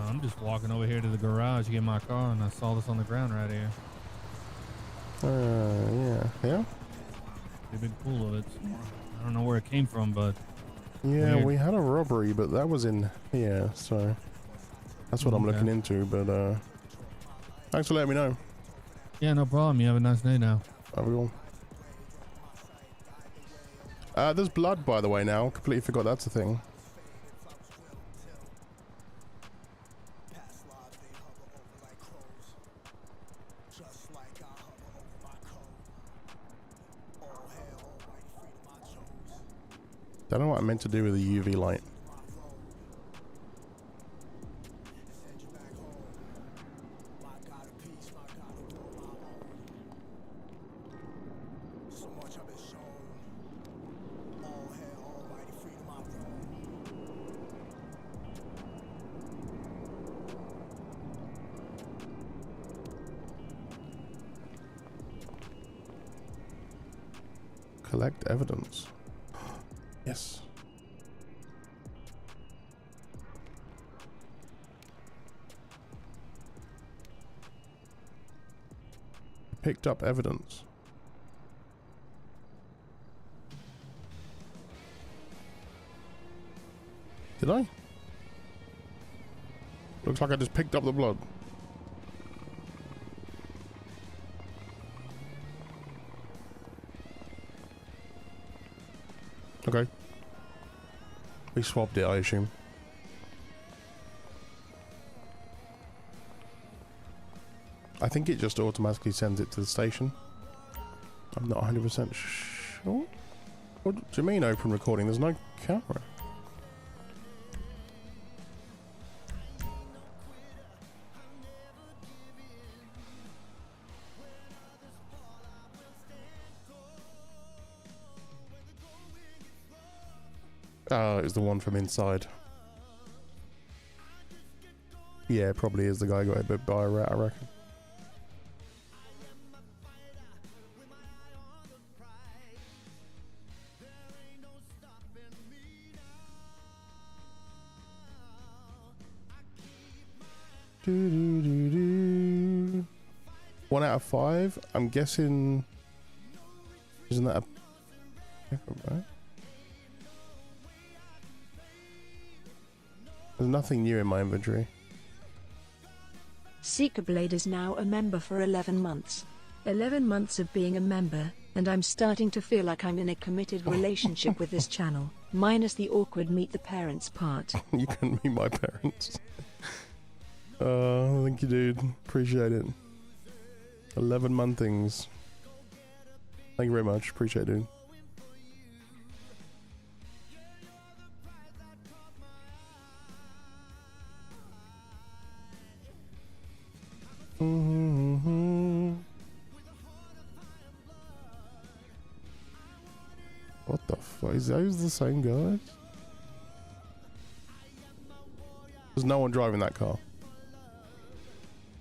I'm just walking over here to the garage to get my car, and I saw this on the ground right here. Yeah. Yeah? A big pool of it. I don't know where it came from, but... Yeah, weird. we had a robbery, but that was in here, so... That's what I'm looking into, but, thanks for letting me know. Yeah, no problem. You have a nice day now. Have a good one. There's blood, by the way, now. Completely forgot that's a thing. Don't know what I meant to do with the UV light. Collect evidence. Yes. Picked up evidence. Did I? Looks like I just picked up the blood. Okay. We swapped it, I assume. I think it just automatically sends it to the station. I'm not 100% sure. What do you mean open recording? There's no camera. Oh, it was the one from inside. Yeah, it probably is the guy who got bit by a rat, I reckon. Do-do-do-do. 1 out of 5. I'm guessing. Isn't that a? There's nothing new in my inventory. Seeker Blade is now a member for 11 months. 11 months of being a member, and I'm starting to feel like I'm in a committed relationship with this channel, minus the awkward meet the parents part. You can meet my parents. Thank you, dude. Appreciate it. 11 monthings. Thank you very much. Appreciate it, dude. What the fuck? Is those the same guys? There's no one driving that car.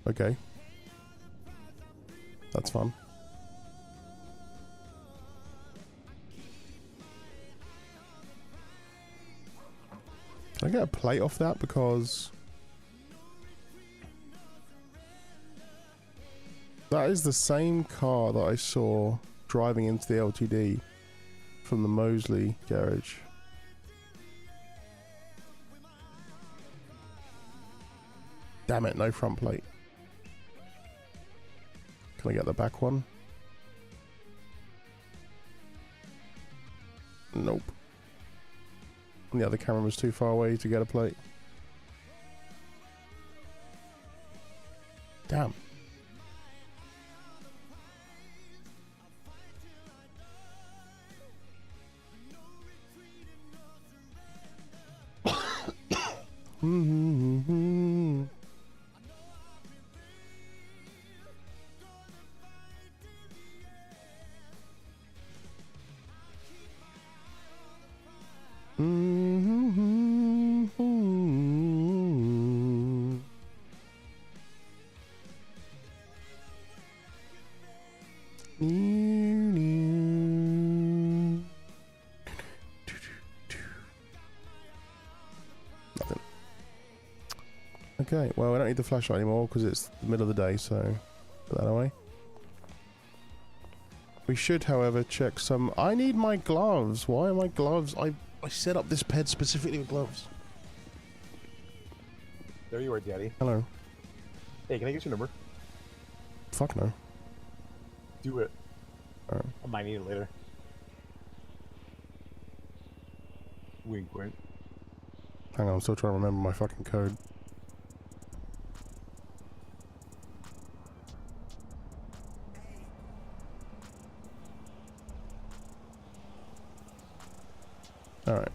Okay. That's fun. Can I get a plate off that? Because that is the same car that I saw driving into the LTD from the Mosley garage. Damn it, no front plate. Can I get the back one? Nope. And the other camera was too far away to get a plate. Damn. Nothing. Okay, well, we don't need the flashlight anymore because it's the middle of the day, so put that away. We should, however, check some... I need my gloves. Why are my gloves? I set up this ped specifically with gloves. There you are, Daddy. Hello. Hey, can I get your number? Fuck no. Do it. Alright. I might need it later. Wink, wink. Hang on, I'm still trying to remember my fucking code. Alright.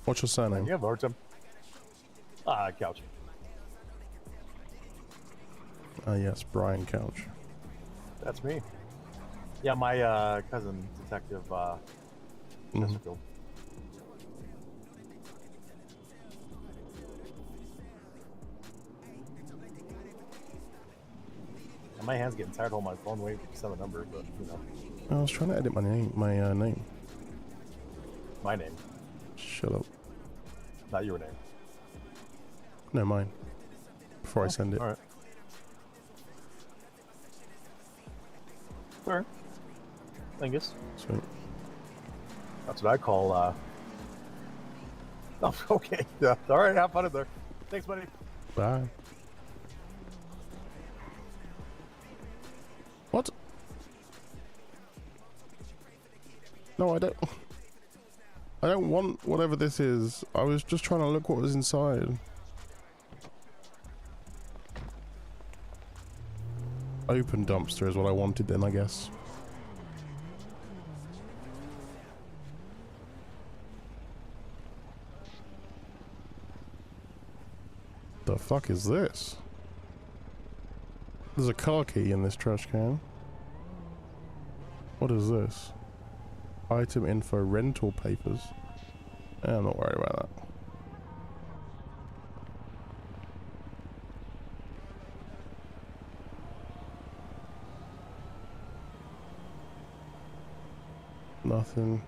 What's your surname? Yeah, Lord, Couch. Yes, Brian Couch. That's me. Yeah, my cousin, Detective Chesterfield. My hand's getting tired holding my phone waiting for some number, but you know. I was trying to edit my name. My name. Shut up. Not your name. No, mine. Before I send it. Alright. Alright. Angus. Sweet. That's what I call, Oh, okay. Yeah. Alright, have fun in there. Thanks, buddy. Bye. What? No, I don't. I don't want whatever this is. I was just trying to look what was inside. Open dumpster is what I wanted then, I guess. The fuck is this? There's a car key in this trash can. What is this? Item info rental papers. I'm not worried about that. Nothing.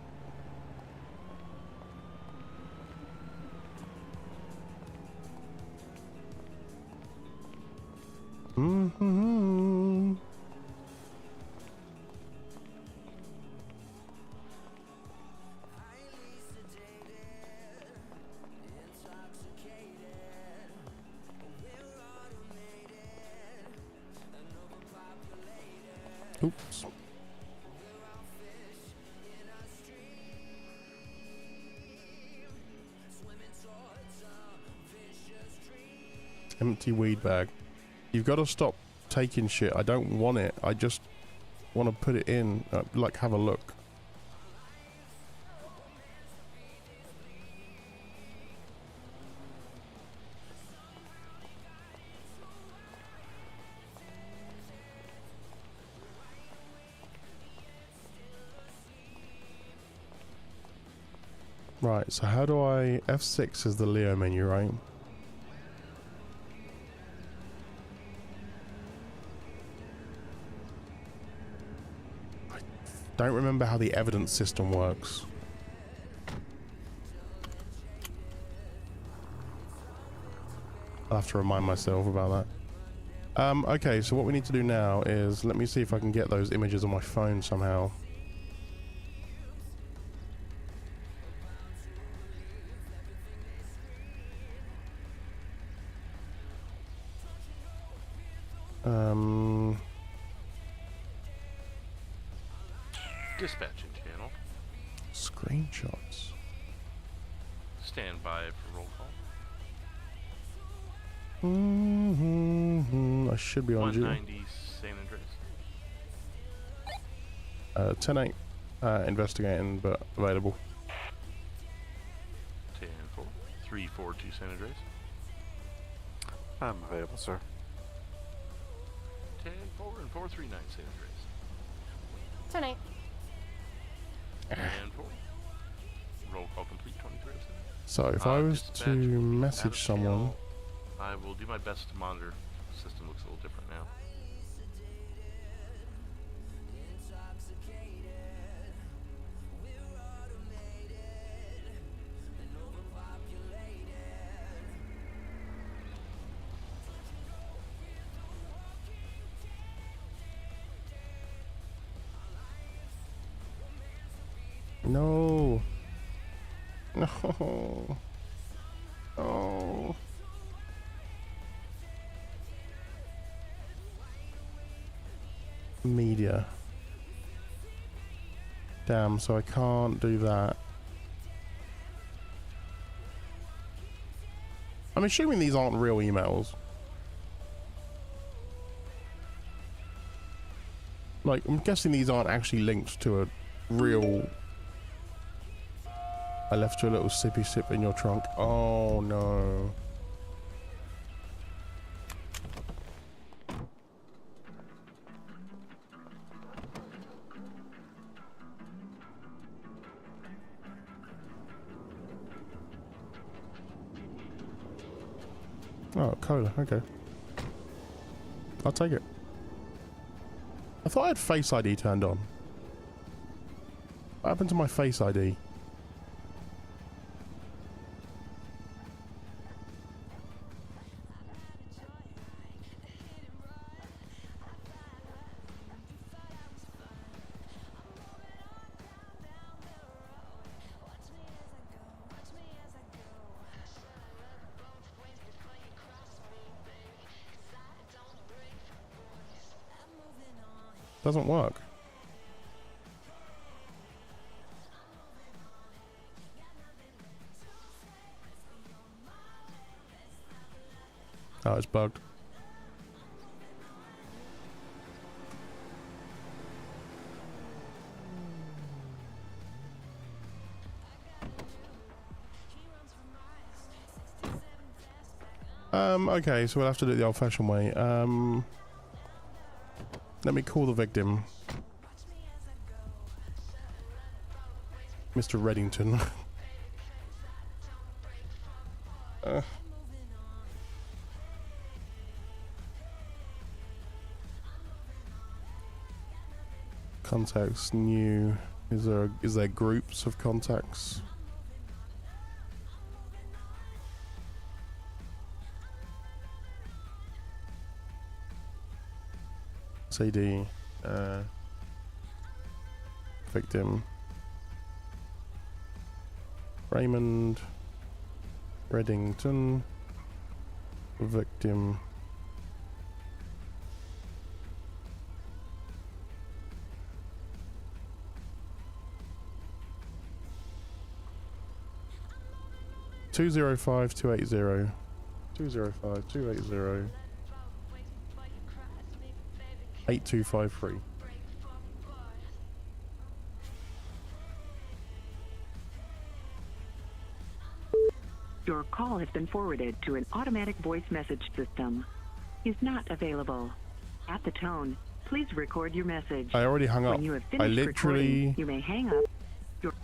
Mm-hmm. Oops. Empty weed bag. You've got to stop taking shit. I don't want it. I just want to put it in. Like, have a look. Right, so how do I... F6 is the Leo menu, right? I don't remember how the evidence system works. I'll have to remind myself about that. Okay, so what we need to do now is... Let me see if I can get those images on my phone somehow. Dispatching channel. Screenshots. Stand by for roll call. I should be on duty. 190 San Andreas. 10-8. Investigating, but available. 10-4. 342 San Andreas. I'm available, sir. 10-4 and 439 San Andreas. Tonight. 10-4. Roll call complete. 2307. So if I was to message someone, I will do my best to monitor. The system looks a little different now. no, no, oh. Media. Damn, so I can't do that. I'm assuming these aren't real emails. Like, I'm guessing these aren't actually linked to a real... I left you a little sippy sip in your trunk. Oh no. Oh, cola, okay. I'll take it. I thought I had Face ID turned on. What happened to my Face ID? Doesn't work. Oh, it's bugged. Okay, so we'll have to do it the old-fashioned way. Let me call the victim. Mr. Reddington. Contacts, new. Is there groups of contacts? CD, victim, Raymond, Reddington, victim, two 205-280, 205-280, 8253. Your call has been forwarded to an automatic voice message system. Is not available. At the tone, please record your message. I already hung up. When you have finished recording, you may hang up. Your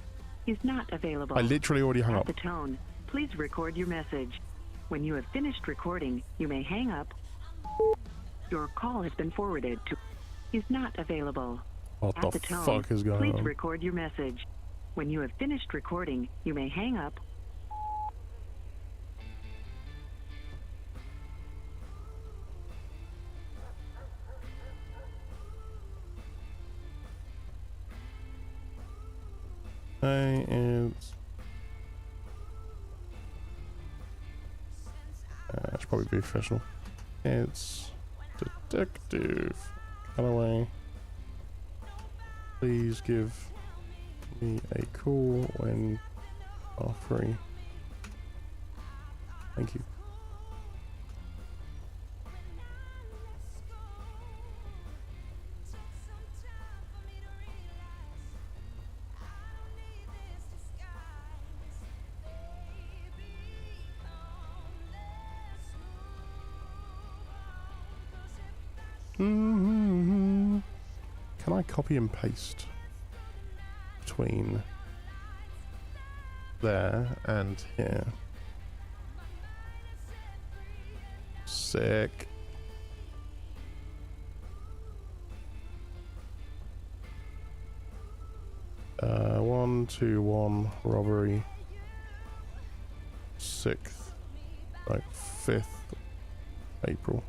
is not available. I literally already hung up. At the tone, please record your message. When you have finished recording, you may hang up. Your call has been forwarded to is not available. What At the the tone, fuck is going please on? record your message. When you have finished recording, you may hang up. Hey, it's I should probably be professional. It's Detective Callaway. Please give me a call when are free. Thank you. Can I copy and paste between there and here? Sick. Uh, 121 robbery. 6th, like 5th April.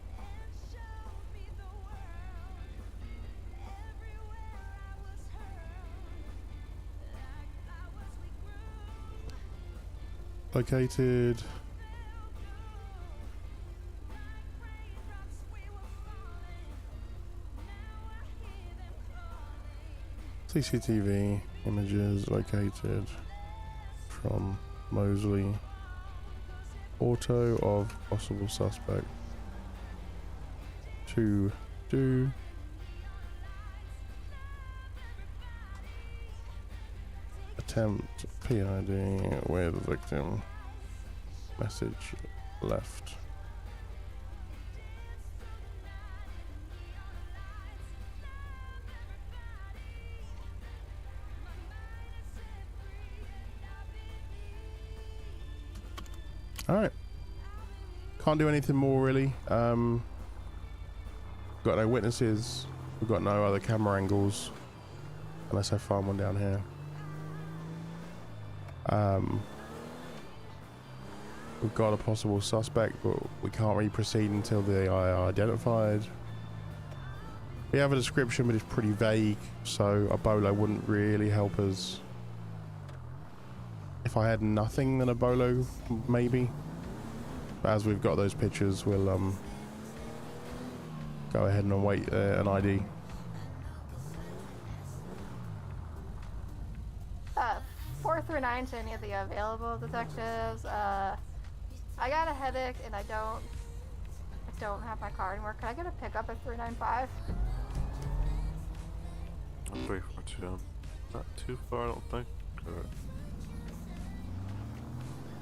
Located CCTV images located from Mosley. Auto of possible suspect to do attempt PID with victim message left. Alright. Can't do anything more really. Got no witnesses. We've got no other camera angles. Unless I find one down here. We've got a possible suspect, but we can't really proceed until they are identified. We have a description, but it's pretty vague, so a bolo wouldn't really help us. If I had nothing, then a bolo, maybe. But as we've got those pictures, we'll go ahead and await an ID. 4 through 9 to any of the available detectives. I got a headache and I don't have my car anymore. Can I get a pickup at 395? I'm 342. Not too far, I don't think.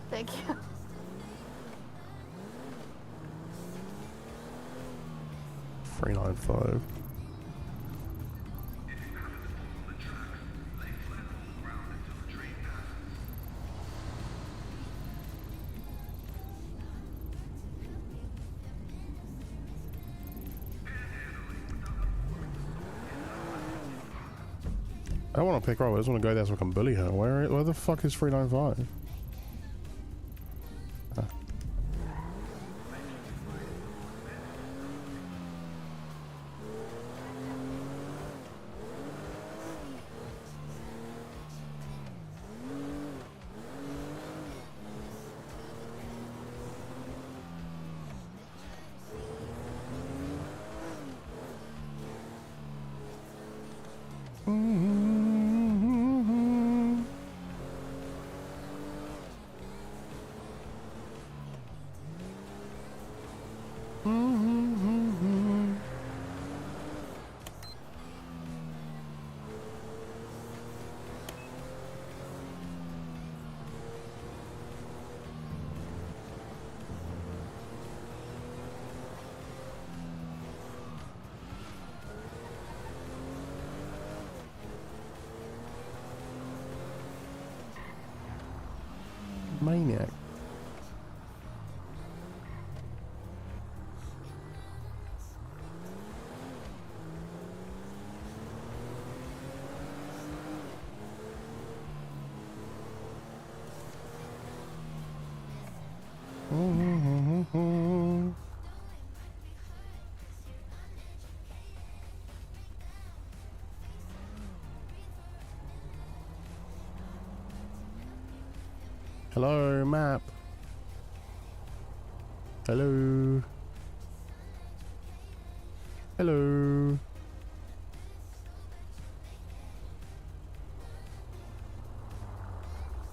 Thank you. $395. I don't want to pick her up. I just want to go there so I can bully her. Where the fuck is 395? Maniac. Hello, map. Hello. Hello.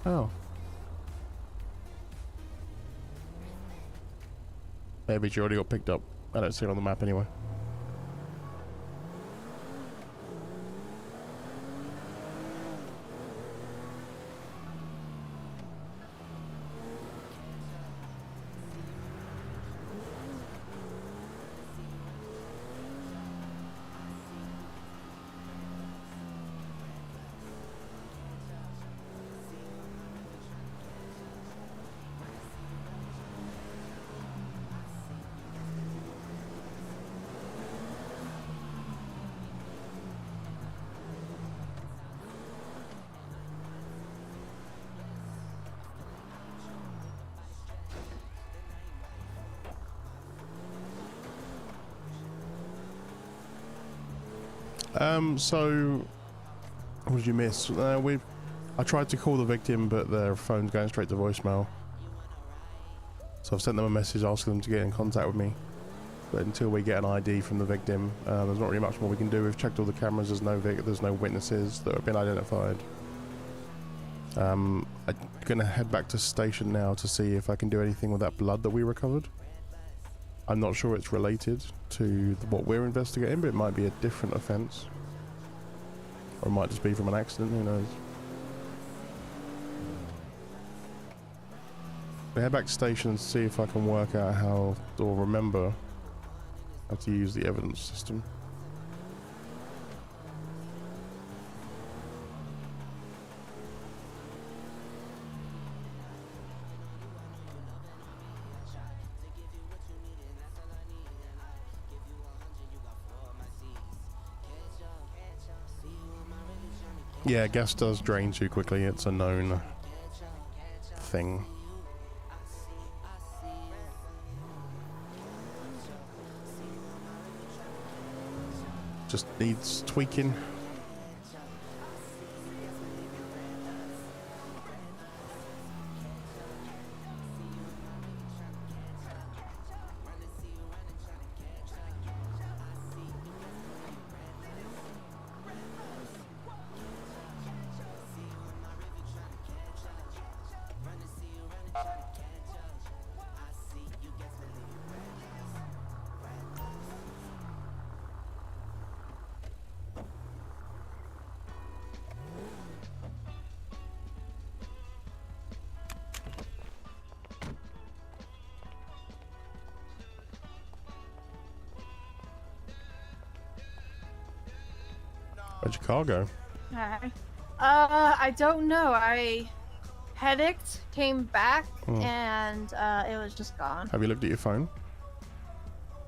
Oh. Maybe she already got picked up. I don't see it on the map anyway. So what did you miss? I tried to call the victim, but their phone's going straight to voicemail. So I've sent them a message asking them to get in contact with me. But until we get an ID from the victim, there's not really much more we can do. We've checked all the cameras. There's no witnesses that have been identified. I'm gonna head back to station now to see if I can do anything with that blood that we recovered. I'm not sure it's related to what we're investigating, but it might be a different offence. Or it might just be from an accident, who knows. I'll head back to station and see if I can work out how, or remember how to use the evidence system. Yeah, gas does drain too quickly. It's a known thing. Just needs tweaking. Where'd your car go? Hi. I don't know. I headaches, came back, and it was just gone. Have you looked at your phone?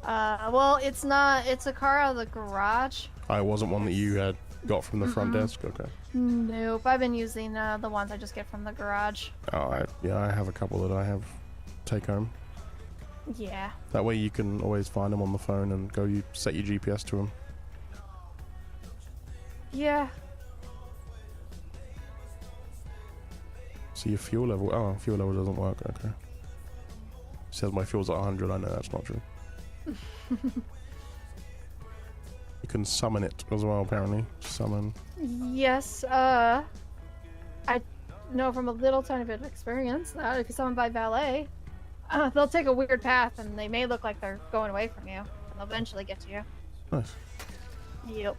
Well, it's not. It's a car out of the garage. Oh, it wasn't one that you had got from the front desk? Okay. Nope, I've been using the ones I just get from the garage. Oh, yeah, I have a couple that I have take home. Yeah. That way you can always find them on the phone and go. You set your GPS to them. Yeah. See your fuel level. Oh, fuel level doesn't work. Okay. Says my fuel's at 100. I know that's not true. You can summon it as well, apparently. Summon. Yes, I know from a little tiny bit of experience that if you're summoned by valet, they'll take a weird path and they may look like they're going away from you, and they'll eventually get to you. Nice. Yep.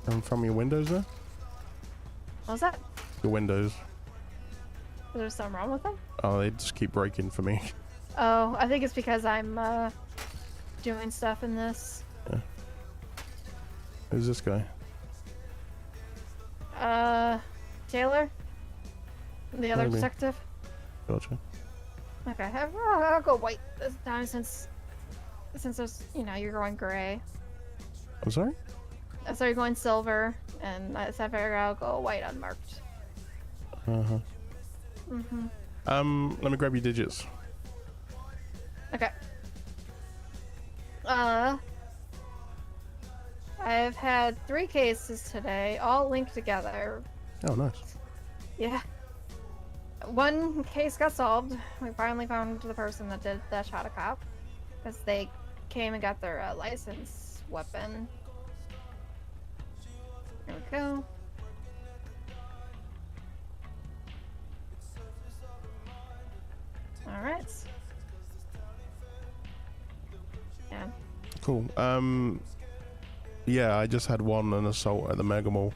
And from your windows there? What was that? Your windows. Is there something wrong with them? Oh, they just keep breaking for me. Oh, I think it's because I'm doing stuff in this. Yeah. Who's this guy? Taylor? The other Maybe. detective? Gotcha. Okay, I'll go white this time since there's, you know, you're going gray. I'm sorry? So you're going silver, and I figure I'll go white unmarked. Uh-huh. Mm-hmm. Let me grab your digits. Okay. I've had 3 cases today, all linked together. Oh, nice. Yeah. One case got solved. We finally found the person that shot a cop, because they came and got their license weapon. There we go. All right. Yeah. Cool. Yeah, I just had an assault at the Mega Mall.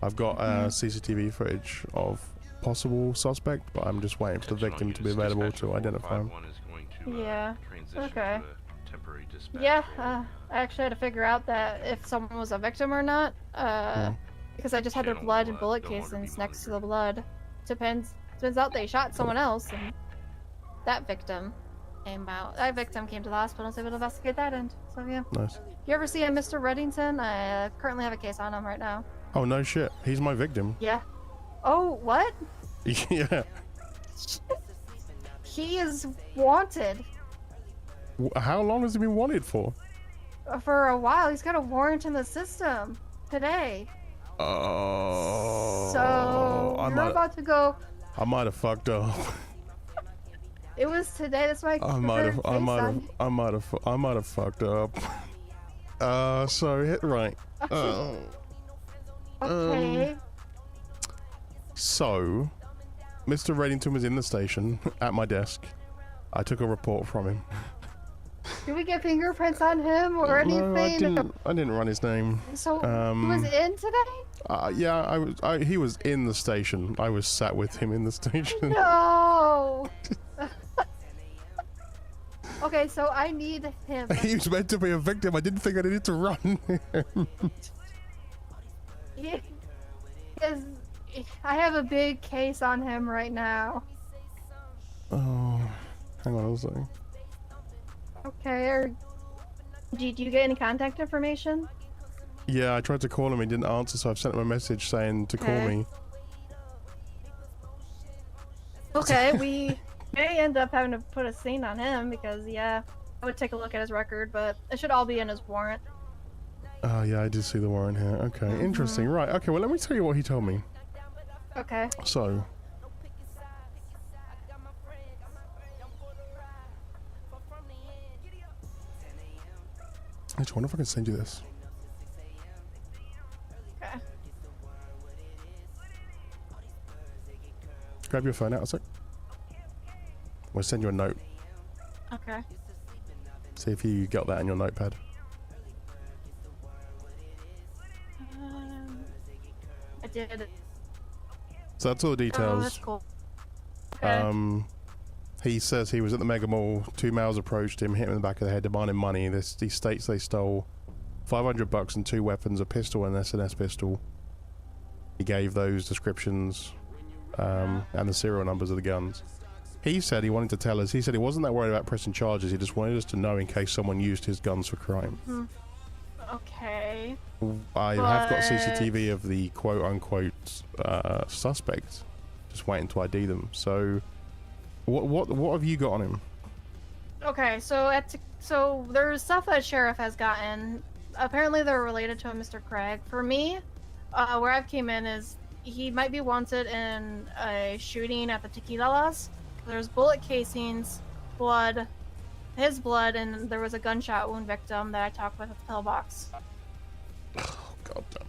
I've got CCTV footage of possible suspect, but I'm just waiting for the victim to be available to identify him. Yeah. Okay. Yeah. I actually had to figure out that if someone was a victim or not. Because I just had their blood and bullet casings next to the blood. Turns out they shot someone else, and that victim came out. That victim came to the hospital and was able to investigate that end. So yeah. Nice. You ever see a Mr. Reddington? I currently have a case on him right now. Oh, no shit. He's my victim. Yeah. Oh, what? Yeah. He is wanted. How long has he been wanted for? For a while. He's got a warrant in the system today. Oh. So you're about to go. I might have fucked up. It was today. That's why I might have fucked up. So hit right. Okay. So, Mr. Reddington was in the station at my desk. I took a report from him. Did we get fingerprints on him or anything? No, I didn't run his name. So he was in today? Yeah, he was in the station. I was sat with him in the station. No. Okay, so I need him. He was meant to be a victim. I didn't think I needed to run him. I have a big case on him right now. Oh, hang on a second. Okay, did you get any contact information? Yeah, I tried to call him. He didn't answer, so I've sent him a message saying to call me. Okay, we may end up having to put a scene on him because, yeah, I would take a look at his record, but it should all be in his warrant. Oh, yeah, I did see the warrant here. Okay, interesting. Right, okay, well, let me tell you what he told me. Okay. So, I just wonder if I can send you this. Okay. Grab your phone out a sec. We'll send you a note. Okay. See if you got that in your notepad. I did. So that's all the details. Oh, that's cool. Okay. He says he was at the Mega Mall. 2 males approached him, hit him in the back of the head, demanding money. He states they stole $500 and 2 weapons, a pistol and an SNS pistol. He gave those descriptions and the serial numbers of the guns. He said he wanted to tell us. He said he wasn't that worried about pressing charges. He just wanted us to know in case someone used his guns for crime. Okay. I have got CCTV of the quote-unquote suspect. Just waiting to ID them. So, what have you got on him? Okay, so so there's stuff that sheriff has gotten. Apparently, they're related to a Mr. Craig. For me, where I've came in is he might be wanted in a shooting at the Tequilalas. There's bullet casings, blood, his blood, and there was a gunshot wound victim that I talked with at the pillbox. Oh, God damn it.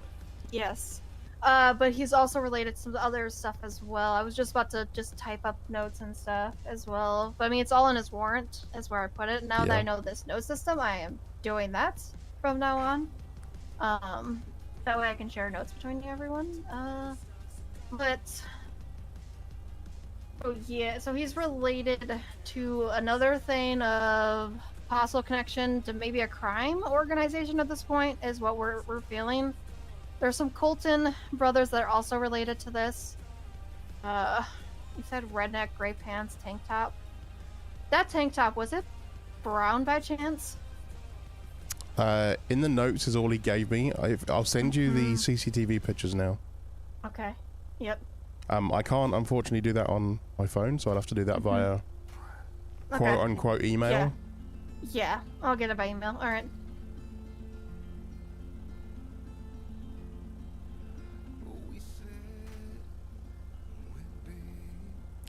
Yes. But he's also related to some other stuff as well. I was just about to just type up notes and stuff as well. But I mean, it's all in his warrant, is where I put it. Now that I know this note system, I am doing that from now on. That way I can share notes between everyone. Oh yeah, so he's related to another thing of possible connection to maybe a crime organization at this point, is what we're feeling. There's some Colton brothers that are also related to this. You said redneck, gray pants, tank top. That tank top, was it brown by chance? In the notes is all he gave me. I'll send you the CCTV pictures now. Okay. Yep. I can't unfortunately do that on my phone, so I'll have to do that via quote-unquote email. Yeah, I'll get it by email. All right.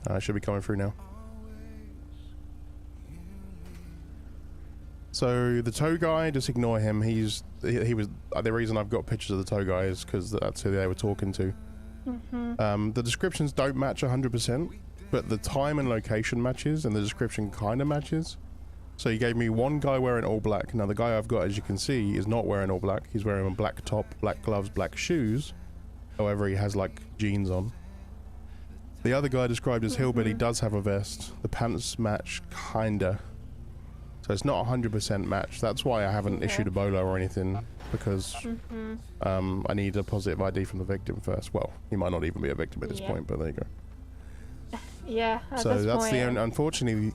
It should be coming through now. So the tow guy, just ignore him. He was the reason I've got pictures of the tow guy is because that's who they were talking to. The descriptions don't match 100%, but the time and location matches, and the description kind of matches. So he gave me one guy wearing all black. Now the guy I've got, as you can see, is not wearing all black. He's wearing a black top, black gloves, black shoes. However, he has like jeans on. The other guy described as hillbilly does have a vest. The pants match kinda. So it's not 100% match. That's why I haven't issued a bolo or anything, because I need a positive ID from the victim first. Well, he might not even be a victim at this point, but there you go. Yeah, so that's the only, unfortunately,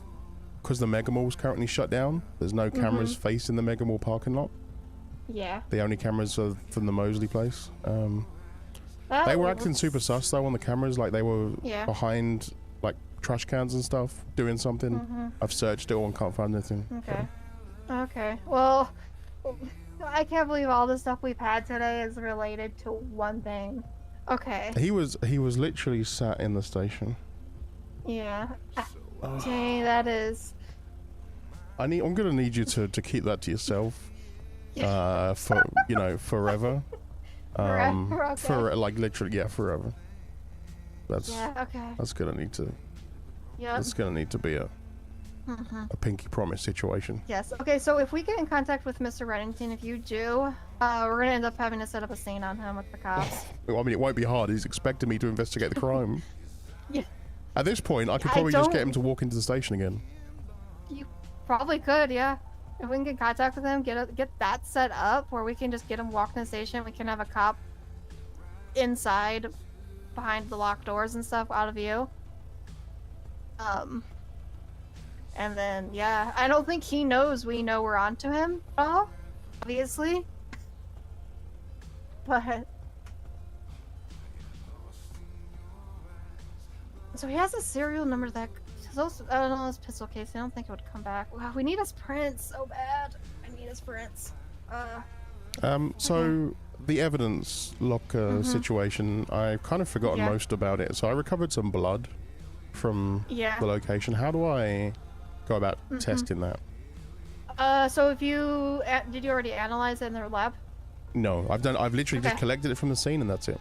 because the Mega Mall is currently shut down, there's no cameras facing the Mega Mall parking lot. Yeah. The only cameras are from the Mosley place. They were acting super sus though on the cameras, like they were behind like trash cans and stuff, doing something. I've searched it all and can't find anything. Okay. Okay. Well, I can't believe all the stuff we've had today is related to one thing. Okay. He was literally sat in the station. Yeah. Dang, that is. I'm gonna need you to keep that to yourself. For forever. Okay. For like literally, forever. That's okay. That's gonna need to. Yeah. That's gonna need to be a pinky promise situation. Yes. Okay. So if we get in contact with Mr. Reddington, if you do, we're gonna end up having to set up a scene on him with the cops. I mean, it won't be hard. He's expecting me to investigate the crime. Yeah. At this point, I could probably just get him to walk into the station again. You probably could, yeah. If we can get in contact with him, get that set up where we can just get him walking the station, we can have a cop inside, behind the locked doors and stuff, out of view. And then I don't think he knows we know we're onto him at all, obviously. But so he has a serial number that. I don't know his pistol case. I don't think it would come back. Wow, we need his prints so bad. I need his prints. So the evidence locker situation, I've kind of forgotten most about it. So I recovered some blood from the location. How do I go about testing that? So if you did you already analyze it in their lab? No, I've literally just collected it from the scene and that's it.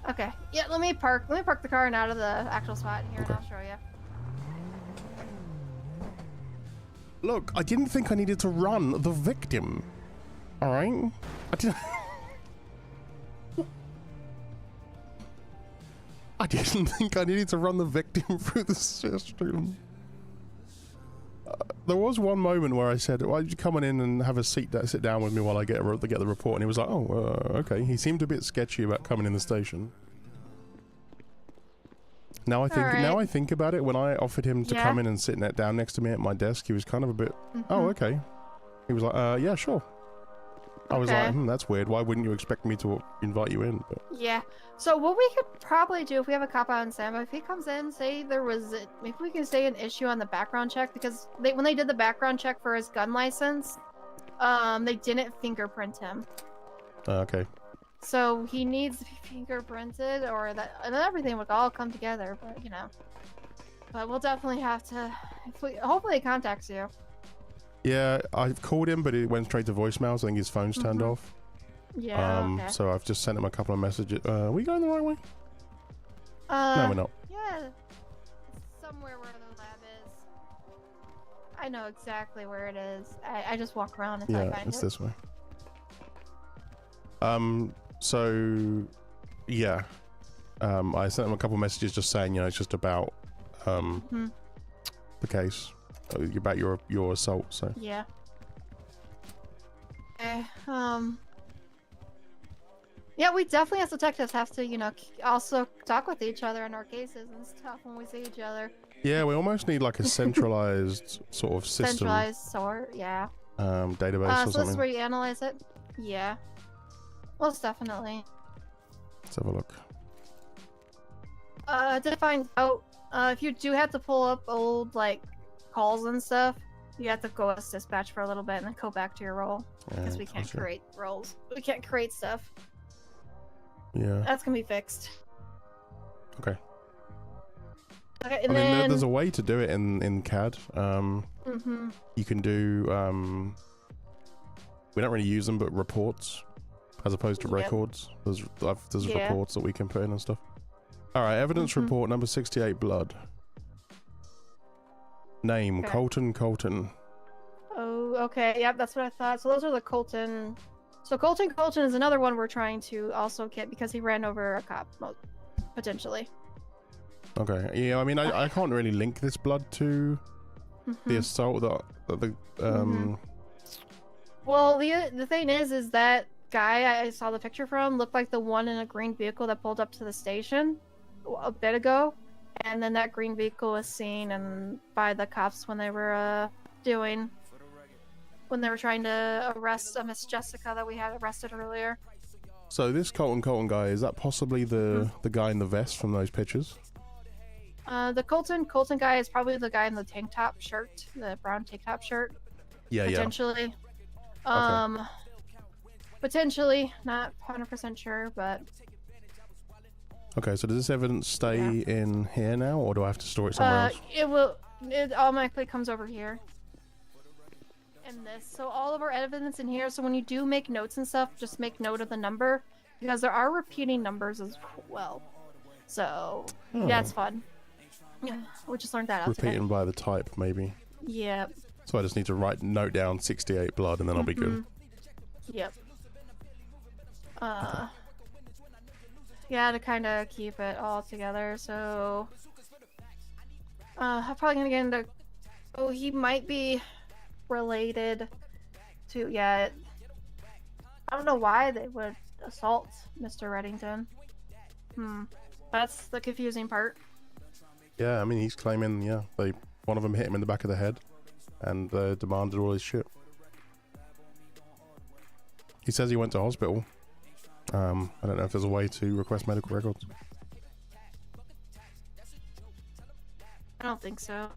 Okay. Yeah, let me park the car and out of the actual spot here, and I'll show you. Look, I didn't think I needed to run the victim. All right? I didn't think I needed to run the victim through the system. There was one moment where I said, why did you come on in and have a sit down with me while I get the report? And he was like, oh, okay. He seemed a bit sketchy about coming in the station. Now I think about it, when I offered him to come in and sit down next to me at my desk, he was kind of a bit, oh, okay. He was like, yeah, sure. I was like, that's weird. Why wouldn't you expect me to invite you in? But... Yeah. So what we could probably do if we have a cop out on standby, if he comes in, say there was, maybe we can say an issue on the background check, because when they did the background check for his gun license, they didn't fingerprint him. Okay. So he needs to be fingerprinted, or that, and everything would all come together. But you know, but we'll definitely have to. Hopefully, he contacts you. Yeah, I've called him, but it went straight to voicemail. So I think his phone's turned off. Yeah. Okay. So I've just sent him a couple of messages. Are we going the right way? No, we're not. Yeah, it's somewhere where the lab is. I know exactly where it is. I just walk around until I find it. Yeah, it's this way. So, yeah. I sent him a couple of messages just saying, you know, it's just about the case, about your assault. So. Yeah. Okay. Yeah, we definitely as detectives have to, you know, also talk with each other in our cases and stuff when we see each other. Yeah, we almost need like a centralized sort of system. Centralized sort, yeah. Database or so something. this is where you analyze it? Yeah. Most definitely. Let's have a look. To find out, if you do have to pull up old, like, calls and stuff, you have to go as dispatch for a little bit and then go back to your role. Because we can't create roles. We can't create stuff. Yeah. That's gonna be fixed. Okay. Okay, I mean, there's a way to do it in CAD. You can do, we don't really use them, but reports, as opposed to records. There's reports that we can put in and stuff. Alright, evidence report number 68, blood. Name, Colton. Oh, okay, yep, that's what I thought. So those are the Colton. So Colton is another one we're trying to also get because he ran over a cop, potentially. Okay, yeah, I mean, I can't really link this blood to the assault that the Well, the thing is that guy I saw the picture from looked like the one in a green vehicle that pulled up to the station a bit ago, and then that green vehicle was seen by the cops when they were trying to arrest Miss Jessica that we had arrested earlier. So this Colton guy, is that possibly the guy in the vest from those pictures? The Colton guy is probably the guy in the tank top shirt, the brown tank top shirt. Yeah, potentially. Okay. Potentially, not 100% sure, but. Okay, so does this evidence stay in here now, or do I have to store it somewhere else? It automatically comes over here. And this, so all of our evidence in here. So when you do make notes and stuff, just make note of the number, because there are repeating numbers as well. So that's fun. Yeah, we just learned that out today. Repeating by the type, maybe. Yep. So I just need to note down 68 blood, and then I'll be good. Yep. Yeah, to kind of keep it all together. So I'm probably gonna get into. Oh, he might be related to. Yeah. I don't know why they would assault Mr. Reddington. That's the confusing part. Yeah, I mean, he's claiming, one of them hit him in the back of the head and demanded all his shit. He says he went to hospital. I don't know if there's a way to request medical records. I don't think so.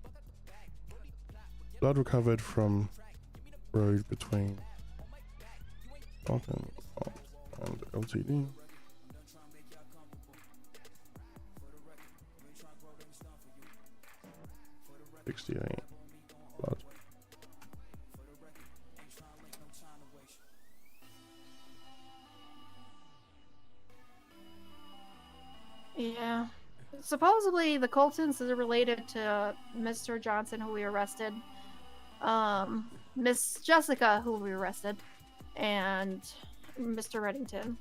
Blood recovered from road between Falcon and LTD. $68 blood. Yeah. Supposedly the Coltons is related to Mr. Johnson, who we arrested, Miss Jessica, who we arrested, and Mr. Reddington.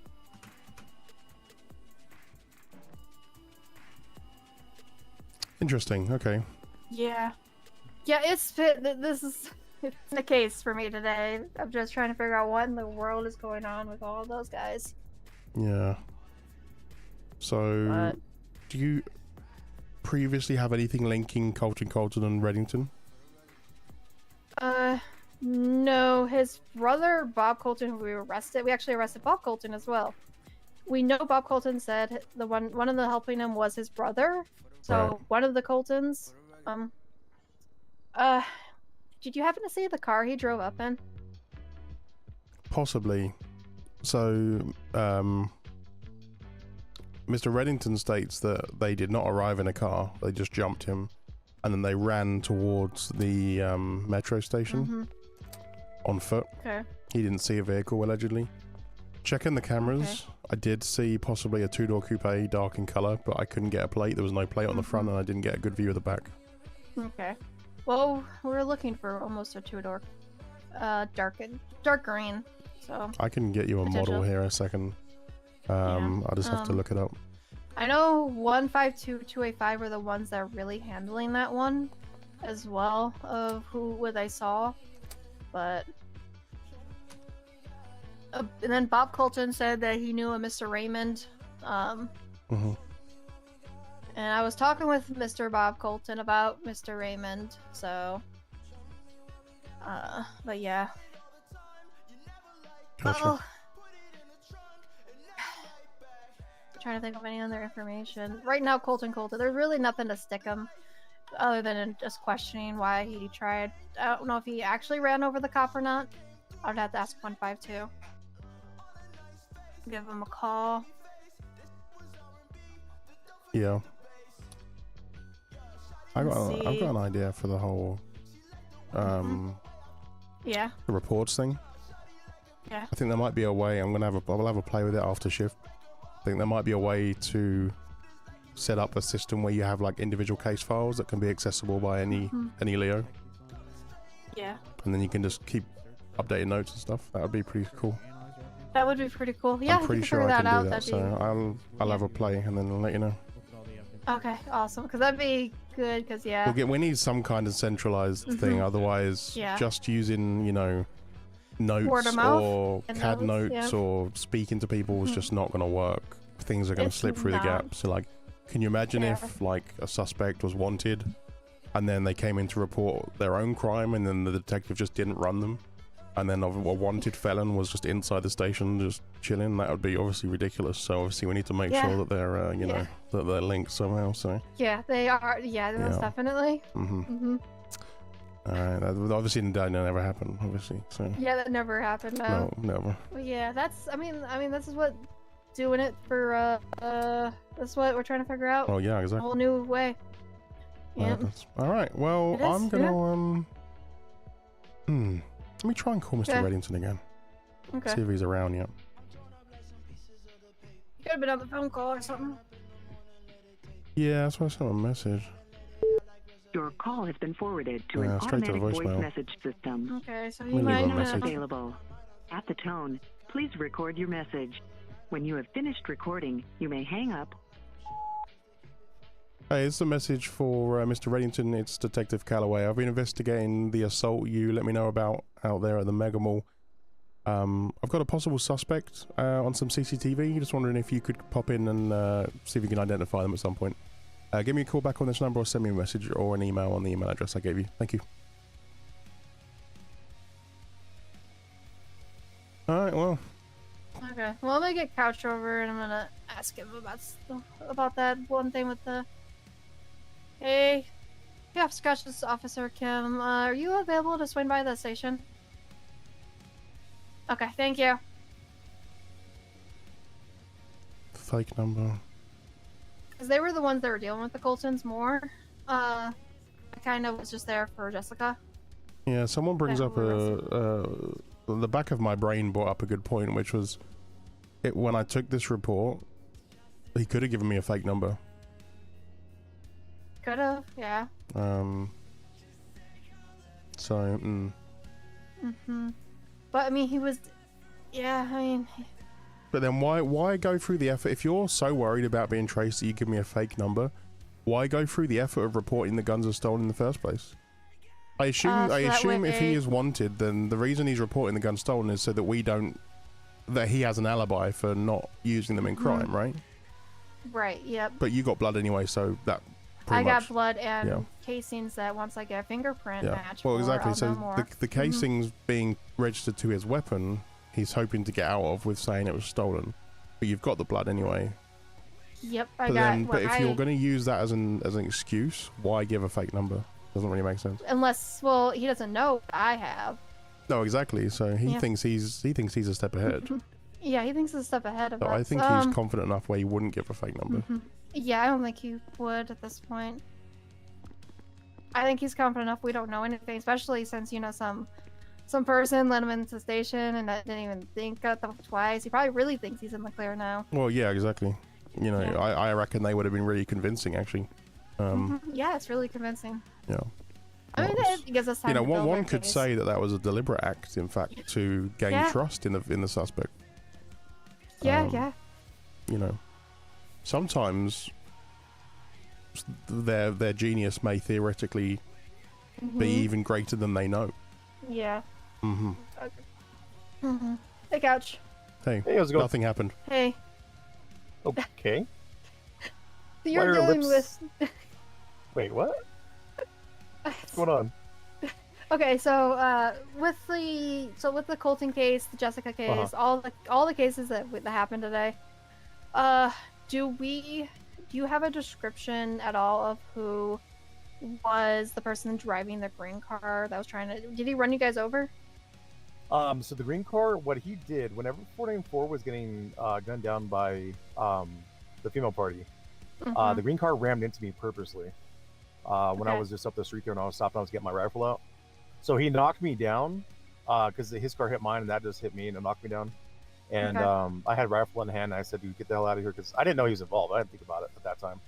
Interesting. Okay. Yeah. Yeah, this is the case for me today. I'm just trying to figure out what in the world is going on with all of those guys. Yeah. So, do you previously have anything linking Colton and Reddington? No, his brother Bob Colton, who we arrested. We actually arrested Bob Colton as well. We know Bob Colton said one of the helping him was his brother. So Right. one of the Coltons. Did you happen to see the car he drove up in? Possibly. So, Mr. Reddington states that they did not arrive in a car. They just jumped him, and then they ran towards the metro station on foot. Okay. He didn't see a vehicle, allegedly. Checking the cameras, Okay. I did see possibly a two-door coupe, dark in color, but I couldn't get a plate. There was no plate on the front, and I didn't get a good view of the back. Okay. Well, we're looking for almost a two-door, dark green. So I can get you a model here in a second. I'll just have to look it up. I know 152, 285 were the ones that are really handling that one, as well of what I saw, but. And then Bob Colton said that he knew a Mr. Raymond. And I was talking with Mr. Bob Colton about Mr. Raymond, so. But yeah. Gotcha. Trying to think of any other information. Right now, Colton, there's really nothing to stick him other than just questioning why he tried. I don't know if he actually ran over the cop or not. I would have to ask 152. Give him a call. Yeah. I've got an idea for the whole Yeah. the reports thing. Yeah. I think there might be a way. I'll have a play with it after shift. I think there might be a way to set up a system where you have like individual case files that can be accessible by any Leo. Yeah. And then you can just keep updating notes and stuff. That would be pretty cool. That would be pretty cool. Yeah, I'm pretty if you sure figure I can that out, do that. So I'll have a play and then I'll let you know. Okay, awesome. Because that'd be good. Because yeah. We need some kind of centralized thing. Otherwise, just using notes or CAD notes or speaking to people is just not going to work. Things are going to slip through the gaps. So like, can you imagine if like a suspect was wanted and then they came in to report their own crime and then the detective just didn't run them, and then a wanted felon was just inside the station just chilling? That would be obviously ridiculous. So obviously we need to make sure that they're that they're linked somehow. So yeah, they are. Yeah, most definitely. Alright, obviously that never happened, obviously. So yeah, that never happened. No, never. Well, yeah, that's. I mean, this is what doing it for. That's what we're trying to figure out. Oh yeah, exactly. A whole new way. Yeah. All right. Well, I'm gonna let me try and call Mr. Reddington again. Okay. See if he's around yet. Could have been on the phone call or something. Yeah, that's why I sent him a message. Your call has been forwarded to an straight to automatic voice voicemail. message system. Okay, so You you might not not available. At the tone, please record your message. When you have finished recording, you may hang up. Hey, it's a message for Mr. Reddington. It's Detective Callaway. I've been investigating the assault you let me know about out there at the Mega Mall. I've got a possible suspect on some CCTV. Just wondering if you could pop in and see if you can identify them at some point. Give me a call back on this number or send me a message or an email on the email address I gave you. Thank you. Alright, well. Okay. Well, I'm gonna get Couch over and I'm gonna ask him about that one thing with the. Hey, Scotch's Officer Kim, are you available to swing by the station? Okay, thank you. Fake number. Because they were the ones that were dealing with the Coltons more. I kind of was just there for Jessica. Yeah, someone brings up the back of my brain brought up a good point, which was when I took this report, he could have given me a fake number. Could have, yeah. So, But I mean, he was, yeah. I mean. But then why go through the effort? If you're so worried about being traced that you give me a fake number, why go through the effort of reporting the guns are stolen in the first place? I assume if he is wanted, then the reason he's reporting the guns stolen is so that that he has an alibi for not using them in crime, right? Right. Yep. But you got blood anyway, so that I got much. blood and casings that once I get a fingerprint match. Well, for, exactly. I'll So know more. the casings being registered to his weapon, he's hoping to get out of with saying it was stolen. But you've got the blood anyway. Yep, But if you're going to use that as an excuse, why give a fake number? Doesn't really make sense. Unless, well, he doesn't know what I have. No, exactly. So he thinks he's a step ahead. Yeah, he thinks he's a step ahead of But us. I think he's confident enough where he wouldn't give a fake number. Yeah, I don't think he would at this point. I think he's confident enough we don't know anything, especially since, you know, some person let him into the station and didn't even think about that twice. He probably really thinks he's in the clear now. Well, yeah, exactly. You know, I reckon they would have been really convincing, actually. Yeah, it's really convincing. Yeah. I mean, it gives us time. You know, to build one our could case. say that was a deliberate act, in fact, to gain trust in the suspect. Yeah. You know, sometimes their genius may theoretically be even greater than they know. Yeah. Okay. Hey, Couch. Hey, how's it going? Nothing happened. Hey. Okay. You're dealing with. Wait, what? What's going on? Okay, so with the Colton case, the Jessica case, all the cases that happened today, do you have a description at all of who was the person driving the green car that was trying to? Did he run you guys over? So the green car, what he did, whenever 494 was getting gunned down by the female party, the green car rammed into me purposely. When I was just up the street there and I was stopping, I was getting my rifle out. So he knocked me down because his car hit mine and that just hit me and it knocked me down. And I had a rifle in hand and I said, dude, get the hell out of here, because I didn't know he was involved. I didn't think about it at that time.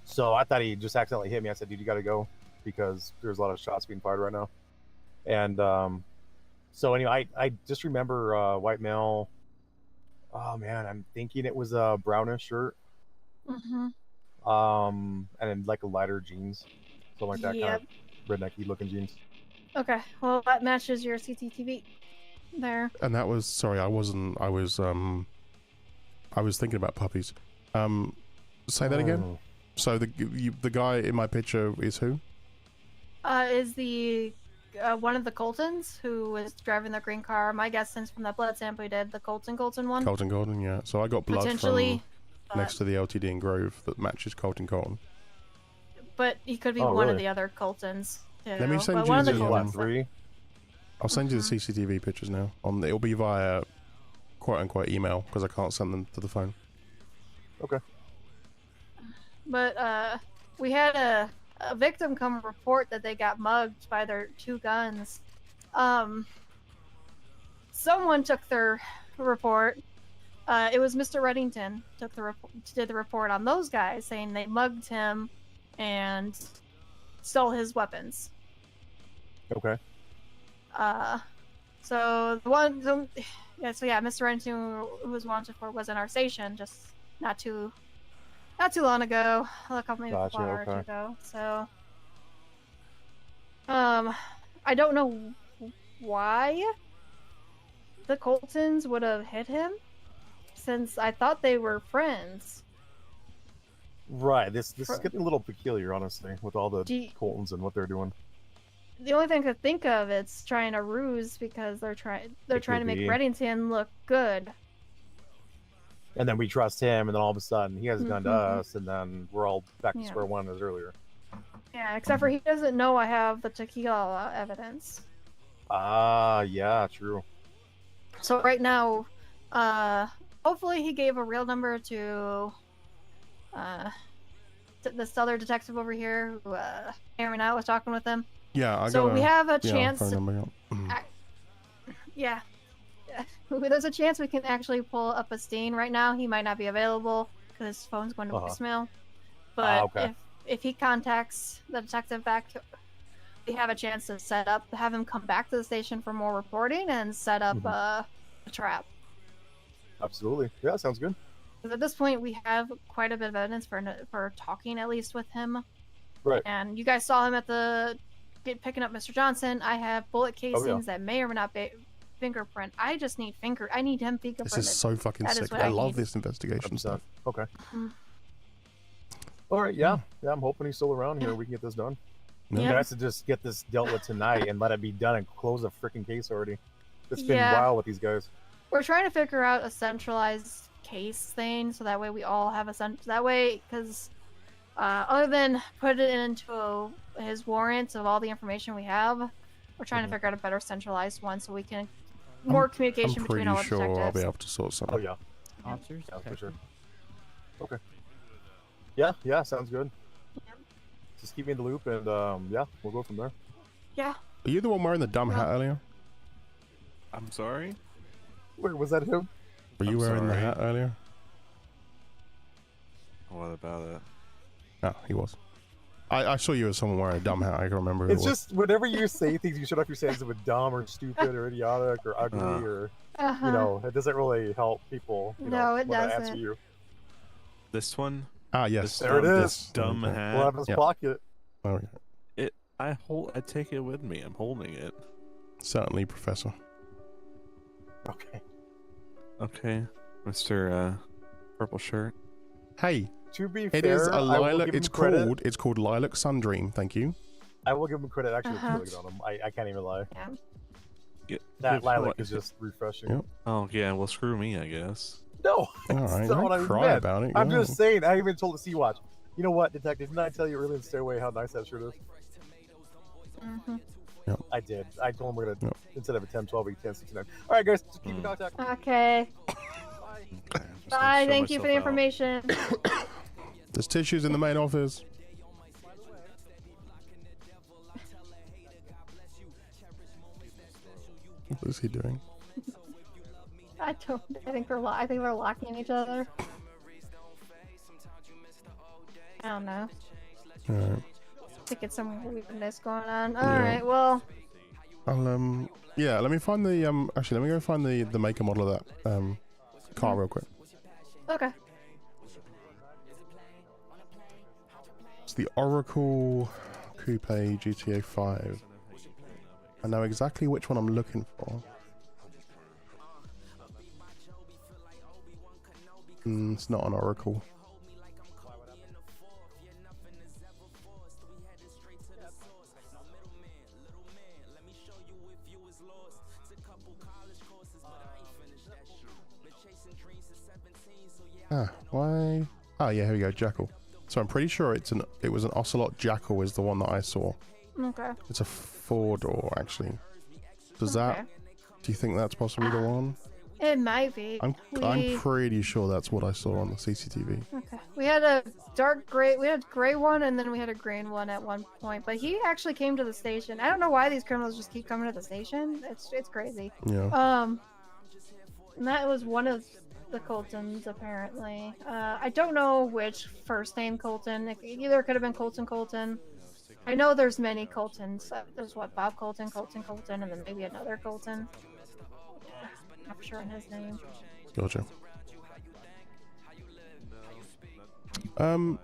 So I thought he just accidentally hit me. I said, dude, you got to go, because there's a lot of shots being fired right now. And so anyway, I just remember white male. Oh man, I'm thinking it was a brownish shirt. And then like a lighter jeans, something like that, kind of rednecky looking jeans. Okay, well that matches your CCTV there. And that was, sorry, I was thinking about puppies. Say that again. So the guy in my picture is who? Is the one of the Coltons who was driving the green car. My guess, since from that blood sample we did, the Colton one. Colton, yeah. So I got blood potentially from next to the LTD in Grove that matches Colton. But he could be one of the other Coltons. Too. Let me send but you the I'll send you the CCTV pictures now. It'll be via quote unquote email because I can't send them to the phone. Okay. But we had a victim come report that they got mugged by their 2 guns. Someone took their report. It was Mr. Reddington did the report on those guys, saying they mugged him and stole his weapons. Okay. So Mr. Reddington, who was wanted for, was in our station just not too long ago, a couple maybe Gotcha, 4 hours okay. ago. So, I don't know why the Coltons would have hit him, since I thought they were friends. Right. This is getting a little peculiar, honestly, with all the Coltons and what they're doing. The only thing I could think of is trying to ruse, because they're trying to make Reddington look good. And then we trust him, and then all of a sudden he has a gun to us, and then we're all back to square one as earlier. Yeah, except for he doesn't know I have the tequila evidence. Yeah, true. So right now, hopefully he gave a real number to this other detective over here who Aaron out was talking with him. Yeah, we have a chance. Phone number, yeah. There's a chance we can actually pull up a stain right now. He might not be available because his phone's going to voicemail. But if he contacts the detective back, we have a chance to have him come back to the station for more reporting and set up a trap. Absolutely. Yeah, sounds good. Because at this point, we have quite a bit of evidence for talking at least with him. Right. And you guys saw him picking up Mr. Johnson. I have bullet casings that may or may not be fingerprint. I just need I need him fingerprinted. This is so fucking sick. I love this investigation stuff. Okay. All right, yeah, I'm hoping he's still around here. We can get this done. Yeah. Nice to just get this dealt with tonight and let it be done and close the freaking case already. It's been wild with these guys. We're trying to figure out a centralized case thing, so that way we all have that way, because other than put it into his warrants of all the information we have, we're trying to figure out a better centralized one so we can more communication between all the detectives. I'm pretty sure I'll be able to sort something. Oh yeah. Officers? Yeah, for sure. Okay. Yeah, sounds good. Just keep me in the loop, and yeah, we'll go from there. Yeah. Are you the one wearing the dumb hat earlier? I'm sorry? Wait, was that him? Were you wearing the hat earlier? What about it? Oh, he was. I saw you as someone wearing a dumb hat. I can remember who It's it was. just whenever you say things, you shut off your sense with dumb or stupid or idiotic or ugly or you know, it doesn't really help people. You know, it when I doesn't. answer you. This one? Ah, yes. There it is. This dumb hat. We'll have his pocket. Oh, yeah. I take it with me. I'm holding it. Certainly, Professor. Okay. Okay, Mr. Purple Shirt. Hey, to be it fair, is a I will lilac. give him credit. It's called Lilac Sundream. Thank you. I will give him credit. Actually, it's really good on him. I can't even lie. Yeah. That lilac is just refreshing. Yep. Oh yeah, well screw me, I guess. No, All right, that's not what I don't cry meant. about it. I'm go just saying. I even told the Sea Watch. You know what, detective? Didn't I tell you earlier in the stairway how nice that shirt is? Yep. I did. I told him we're gonna instead of a 10, 12, 10, 69. All right, guys, just keep in contact. Okay. Bye. Thank you for the information. There's tissues in the main office. What is he doing? I think they're locking each other. I don't know. All right. I think it's some weirdness going on. All right. Well. I'll yeah. Let me find the Actually, let me go find the make and model of that car real quick. Okay. It's the Oracle Coupe GTA 5. I know exactly which one I'm looking for. It's not an Oracle. Why? Oh yeah, here we go, Jackal. So I'm pretty sure it was an Ocelot Jackal is the one that I saw. Okay. It's a 4-door actually. Do you think that's possibly the one? It might be. I'm pretty sure that's what I saw on the CCTV. Okay. We had a dark gray. We had a gray one, and then we had a green one at one point. But he actually came to the station. I don't know why these criminals just keep coming to the station. It's crazy. Yeah. And that was one of the Coltons apparently. I don't know which first name Colton. It either could have been Colton. I know there's many Coltons. There's what, Bob Colton, and then maybe another Colton. Not sure on his name. Gotcha. You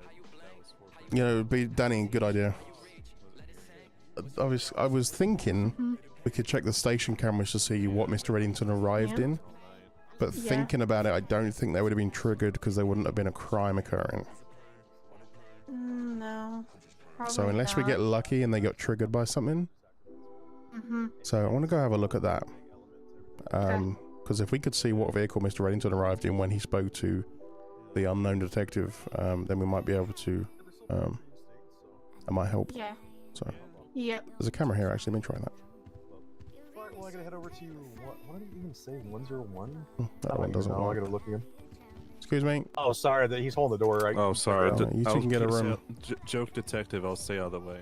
know, it'd be Danny, good idea. I was thinking we could check the station cameras to see what Mr. Reddington arrived in. But thinking about it, I don't think they would have been triggered because there wouldn't have been a crime occurring. No. So unless we get lucky and they got triggered by something. So I want to go have a look at that. Because if we could see what vehicle Mr. Reddington arrived in when he spoke to the unknown detective, then we might be able to. That might help. Yeah. So. Yeah. There's a camera here actually. Let me try that. Alright, well I gotta head over to what did he even say? 101? That one doesn't work. I gotta look again. Excuse me. Oh, sorry, that he's holding the door. Right? Oh, sorry. You two can get a room. Joke detective. I'll stay out of the way.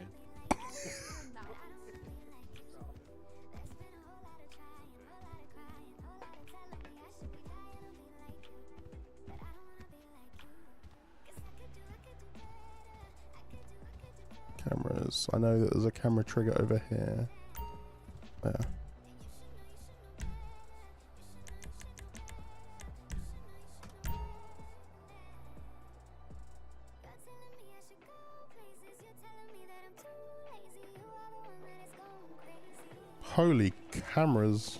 Cameras. I know that there's a camera trigger over here. There. Holy cameras.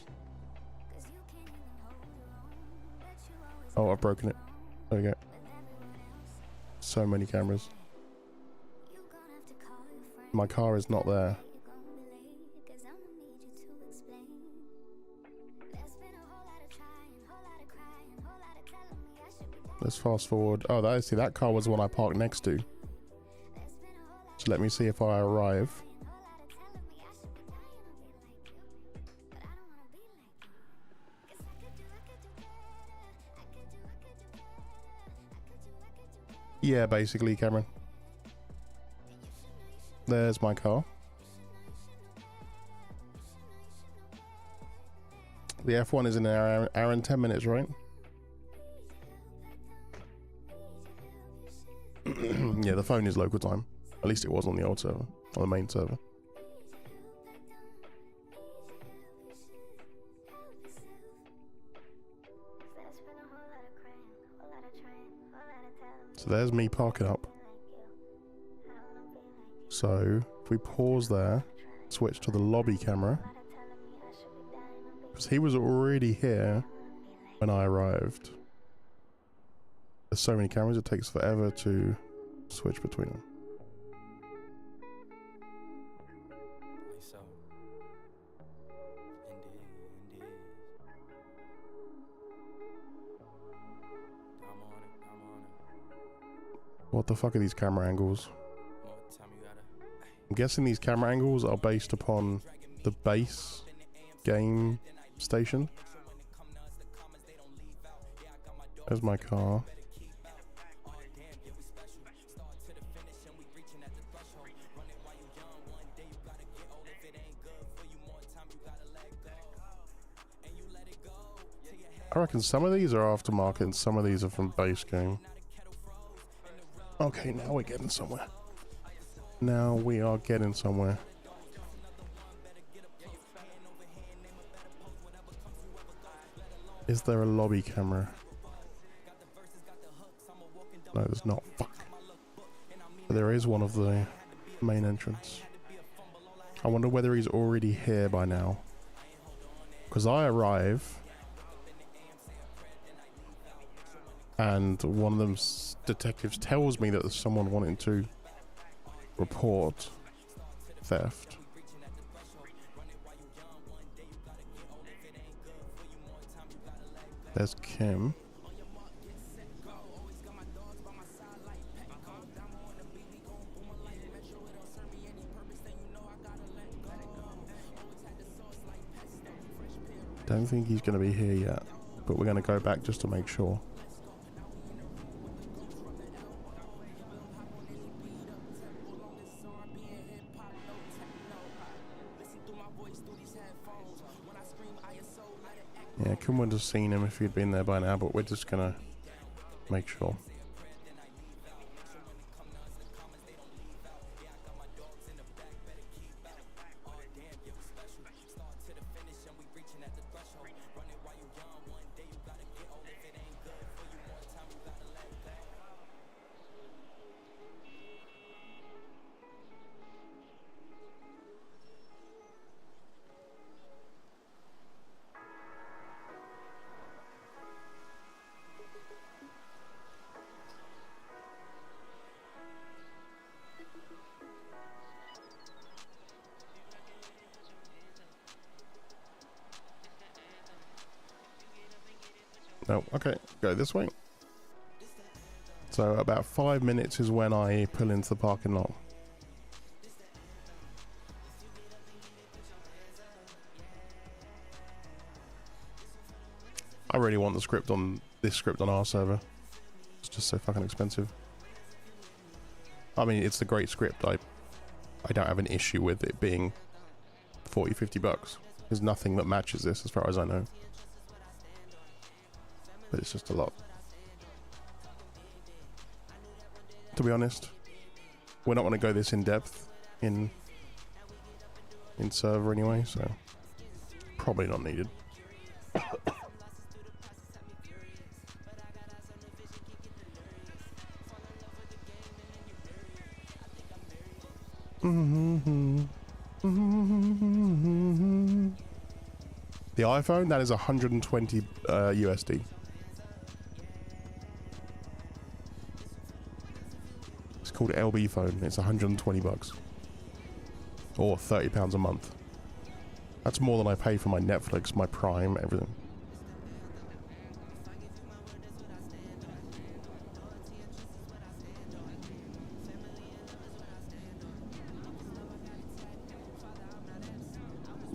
Oh, I've broken it. There we go. So many cameras. My car is not there. Let's fast forward. Oh, that car was the one I parked next to. So let me see if I arrive. Yeah, basically, Cameron. There's my car. The F1 is in an hour and 10 minutes, right? Yeah, the phone is local time. At least it was on the old server, on the main server. So there's me parking up. So if we pause there, switch to the lobby camera, because he was already here when I arrived. There's so many cameras, it takes forever to switch between them. What the fuck are these camera angles? I'm guessing these camera angles are based upon the base game station. There's my car. I reckon some of these are aftermarket and some of these are from base game. Okay, now we're getting somewhere. Now we are getting somewhere. Is there a lobby camera? No, there's not. Fuck. But there is one of the main entrance. I wonder whether he's already here by now. Because I arrive and one of them detectives tells me that there's someone wanting to report theft. There's Kim. Don't think he's going to be here yet, but we're going to go back just to make sure. Yeah, Kim would have seen him if he'd been there by now, but we're just gonna make sure. No, okay, go this way. So about 5 minutes is when I pull into the parking lot. I really want the script on this script on our server. It's just so fucking expensive. I mean, it's a great script. I don't have an issue with it being 40, 50 bucks. There's nothing that matches this as far as I know. But it's just a lot. To be honest, we're not going to go this in depth in server anyway, so probably not needed. The iPhone, that is 120 USD. It's called LB phone. It's 120 bucks. Or £30 a month. That's more than I pay for my Netflix, my Prime, everything.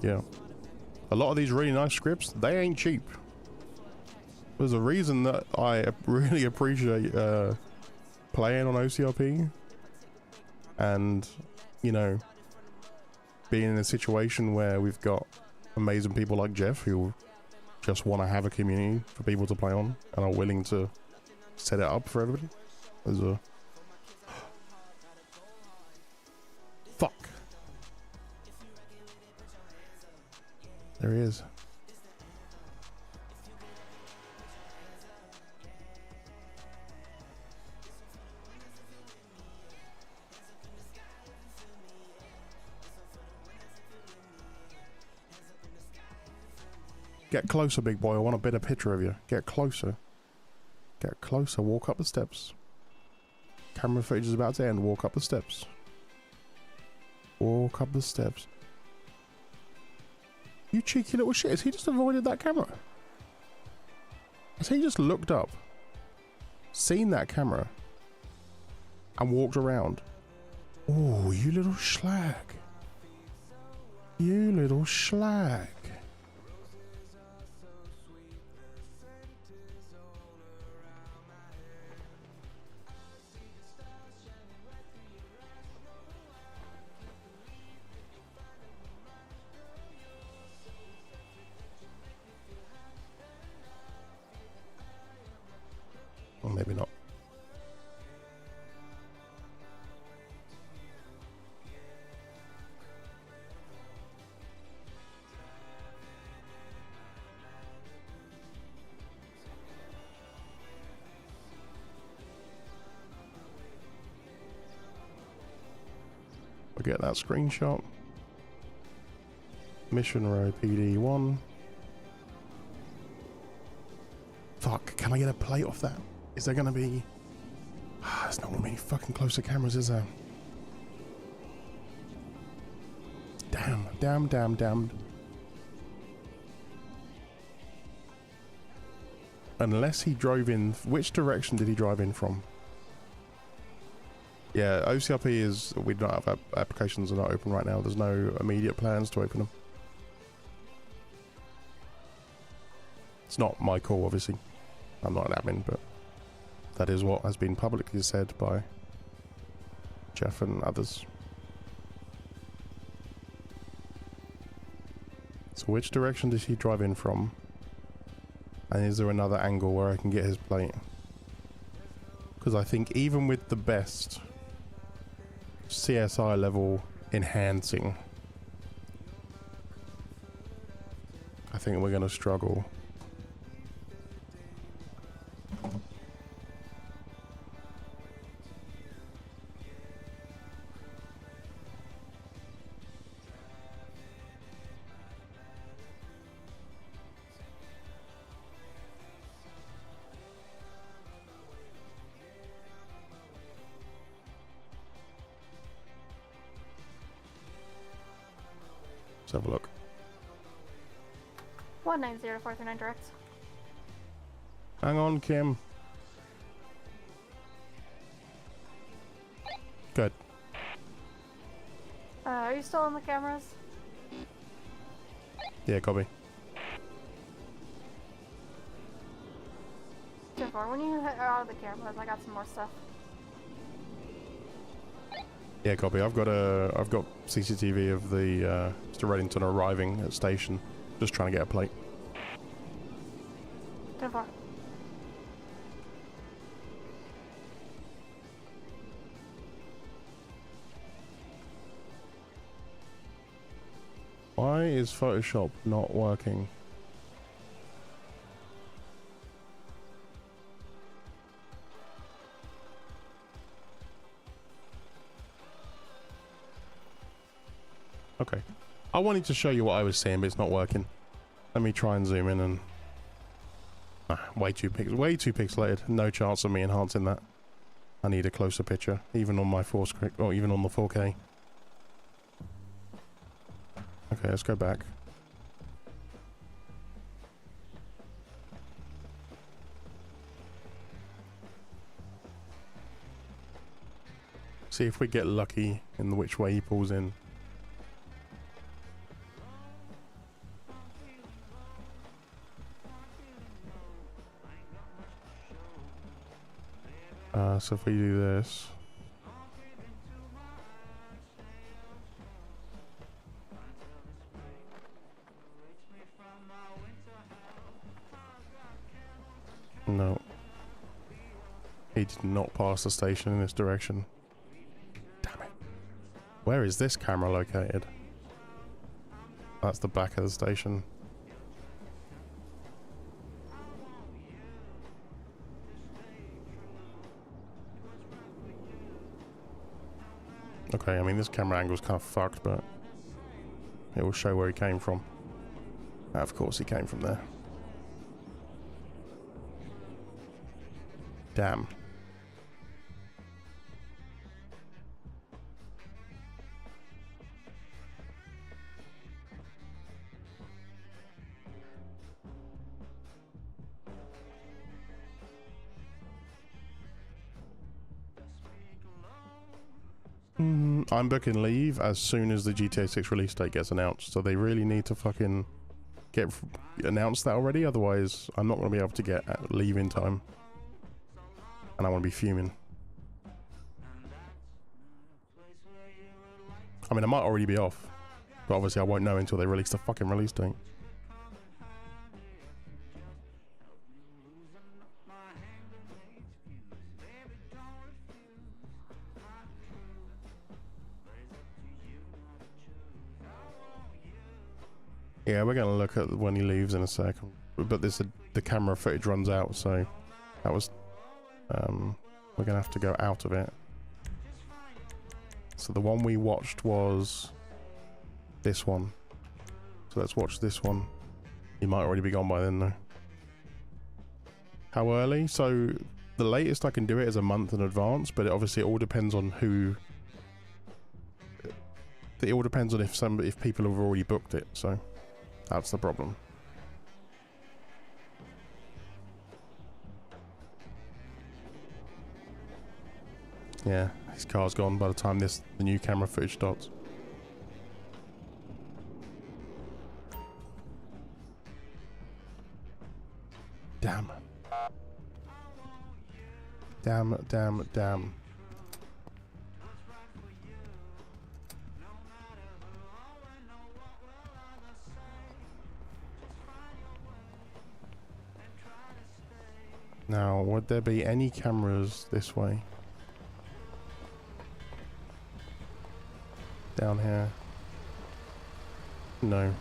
Yeah. A lot of these really nice scripts, they ain't cheap. There's a reason that I really appreciate playing on OCRP. And, you know, being in a situation where we've got amazing people like Jeff who just want to have a community for people to play on and are willing to set it up for everybody. There's a... Fuck. There he is. Get closer, big boy. I want a better picture of you. Get closer. Get closer. Walk up the steps. Camera footage is about to end. Walk up the steps. Walk up the steps. You cheeky little shit. Has he just avoided that camera? Has he just looked up, seen that camera, and walked around? Oh, you little schlag. You little schlag. Or maybe not. We'll get that screenshot. Mission row PD1. Fuck, can I get a plate off that? Is there gonna be... there's not many fucking closer cameras, is there? Damn. Unless he drove in... Which direction did he drive in from? Yeah, OCRP is... We don't have... Applications are not open right now. There's no immediate plans to open them. It's not my call, obviously. I'm not an admin, but... That is what has been publicly said by Jeff and others. So which direction does he drive in from? And is there another angle where I can get his plate? Because I think even with the best CSI level enhancing, I think we're going to struggle. Let's have a look. 190439 direct. Hang on, Kim. Good. Are you still on the cameras? Yeah, copy. 10-4, when you are out of the cameras, I got some more stuff. Yeah, copy. I've got CCTV of the Mr. Reddington arriving at station, just trying to get a plate. 10-4. Why is Photoshop not working? Okay. I wanted to show you what I was seeing, but it's not working. Let me try and zoom in and... way too pixelated. No chance of me enhancing that. I need a closer picture, even on my 4K, or even on the 4K. Okay, let's go back. See if we get lucky in the which way he pulls in. So if we do this. No. He did not pass the station in this direction. Damn it. Where is this camera located? That's the back of the station. Okay, I mean this camera angle's kind of fucked, but it will show where he came from. Of course he came from there. Damn. I'm booking leave as soon as the GTA 6 release date gets announced, so they really need to fucking announce that already, otherwise I'm not going to be able to get leave in time. And I want to be fuming. I mean, I might already be off, but obviously I won't know until they release the fucking release date. Yeah, we're going to look at when he leaves in a second. But the camera footage runs out, so that was... we're going to have to go out of it. So the one we watched was this one. So let's watch this one. He might already be gone by then, though. How early? So the latest I can do it is a month in advance, but obviously it all depends on who... It all depends on if people have already booked it, so... That's the problem. Yeah, his car's gone by the time the new camera footage starts. Damn. Damn, damn, damn. Now, would there be any cameras this way? Down here? No.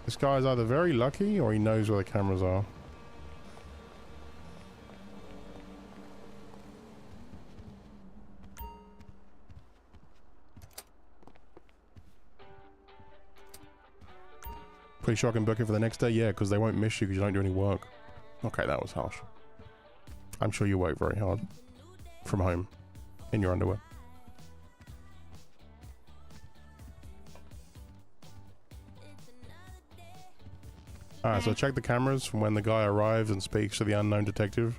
This guy's either very lucky or he knows where the cameras are. Pretty sure I can book it for the next day? Yeah, because they won't miss you because you don't do any work. Okay, that was harsh. I'm sure you work very hard. From home. In your underwear. Alright, so check the cameras from when the guy arrives and speaks to the unknown detective.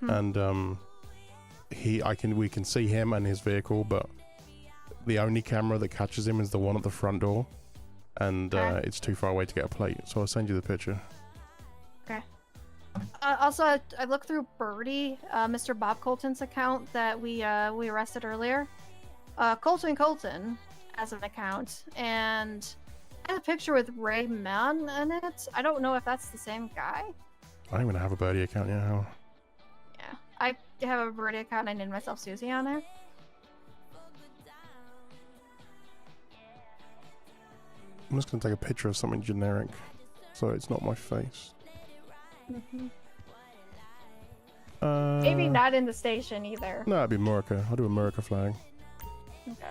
And we can see him and his vehicle, but the only camera that catches him is the one at the front door. And it's too far away to get a plate, so I'll send you the picture. Okay. Also, I looked through Birdie, Mr. Bob Colton's account that we arrested earlier. Colton has an account, and I have a picture with Ray Mann in it. I don't know if that's the same guy. I don't even have a Birdie account yet. How? Yeah, I have a Birdie account. I named myself Susie on there. I'm just going to take a picture of something generic, so it's not my face. Maybe not in the station either. No, it'd be America. I'll do America flag. Okay.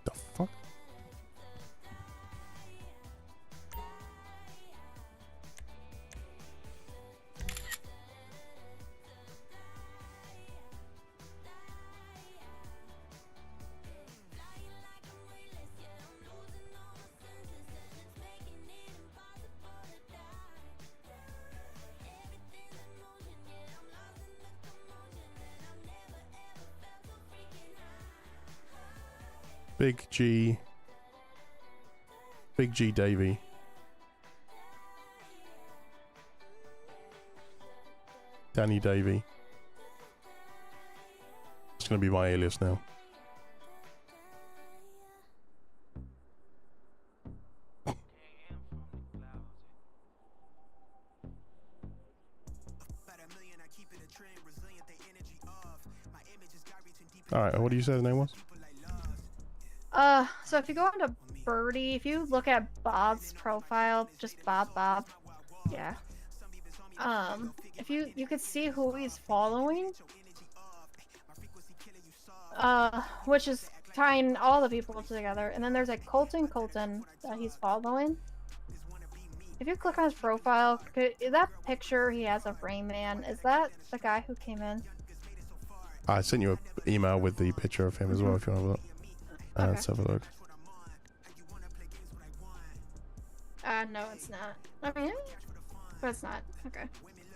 The fuck? Big G Davey. Danny Davey. It's gonna be my alias now. Alright, what do you say the name was? So if you go into Birdie, if you look at Bob's profile, just Bob, yeah. If you could see who he's following, which is tying all the people together, and then there's a Colton that he's following. If you click on his profile, that picture he has of Rain Man, is that the guy who came in? I sent you an email with the picture of him as well if you want to look. Okay. Let's have a look. No, it's not. I mean, but it's not. Okay.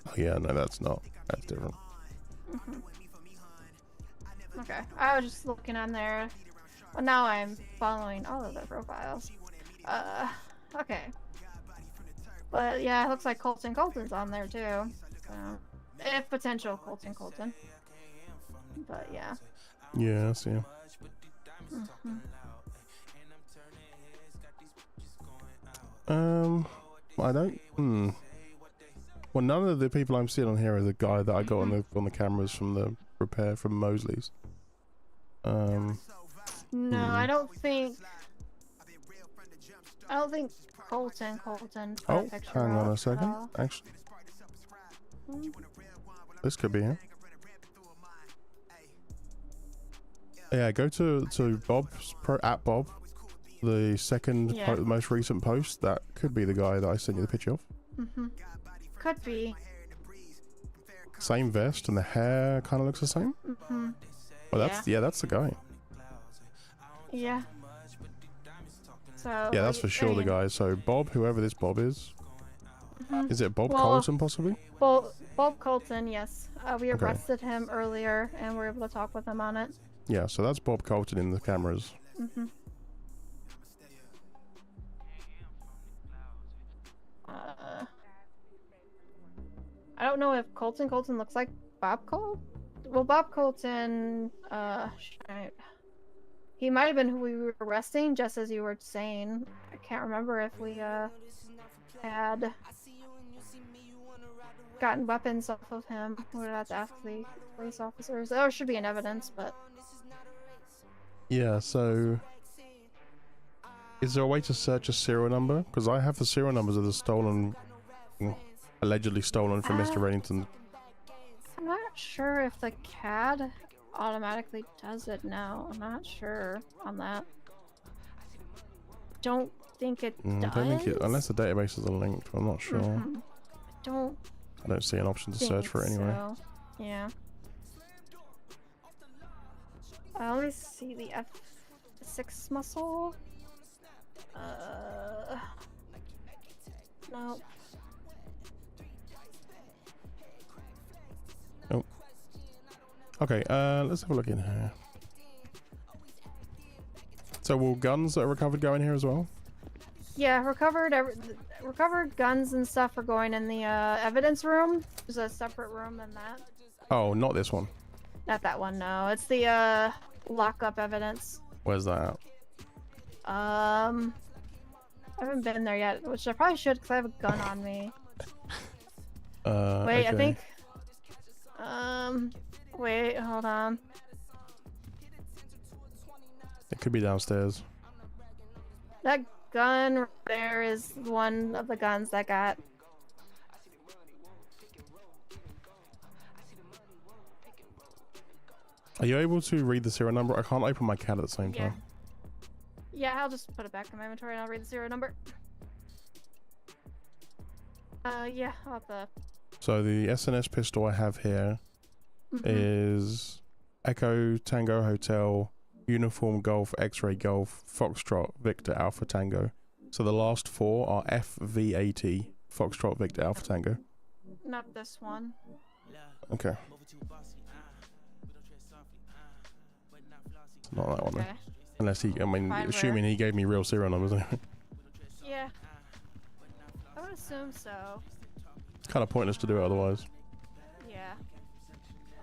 Oh yeah, no, that's not. That's different. Okay, I was just looking on there. Well, now I'm following all of their profiles. Okay. But yeah, it looks like Colton's on there too. So, if potential Colton. But yeah. Yeah, I see him. I don't. Well, none of the people I'm seeing on here are the guy that I got on the cameras from the repair from Mosley's. No, I don't think Colton. Oh, hang on a second. Actually, this could be him. Yeah, go to Bob's at Bob, the second the most recent post. That could be the guy that I sent you the picture of. Could be. Same vest and the hair kind of looks the same. Well, that's the guy. Yeah. So yeah, that's for sure the guy. So Bob, whoever this Bob is it Bob Colton possibly? Bob Colton, yes. We arrested him earlier and we were able to talk with him on it. Yeah, so that's Bob Colton in the cameras. I don't know if Colton looks like Bob Colton. Well, Bob Colton, he might have been who we were arresting, just as you were saying. I can't remember if we had gotten weapons off of him. We would have to ask the police officers. There should be an evidence, but yeah. So, is there a way to search a serial number? Because I have the serial numbers of the stolen, allegedly stolen from Mr. Reddington. I'm not sure if the CAD automatically does it now. I'm not sure on that. Don't think it does. I don't think it, unless the databases are linked. I'm not sure. I don't see an option to search for it anyway. So. Yeah. Let me see the F6 muscle. No. Oh. Okay, let's have a look in here. So will guns that are recovered go in here as well? Yeah, recovered guns and stuff are going in the evidence room. There's a separate room than that. Oh, not this one. Not that one, no. It's the lockup evidence. Where's that? I haven't been there yet, which I probably should because I have a gun on me. Wait, okay. I think. Wait, hold on. It could be downstairs. That gun right there is one of the guns that got. Are you able to read the serial number? I can't open my CAD at the same time. Yeah, I'll just put it back in my inventory and I'll read the serial number. Yeah, I'll have to. So the SNS pistol I have here is Echo Tango Hotel Uniform Golf X-Ray Golf Foxtrot Victor Alpha Tango. So the last four are FVAT Foxtrot Victor Alpha Tango. Not this one. Okay. Not that one then. Unless he, I mean, Fine, assuming he gave me real serial numbers. Yeah. I would assume so. It's kind of pointless to do it otherwise. Yeah.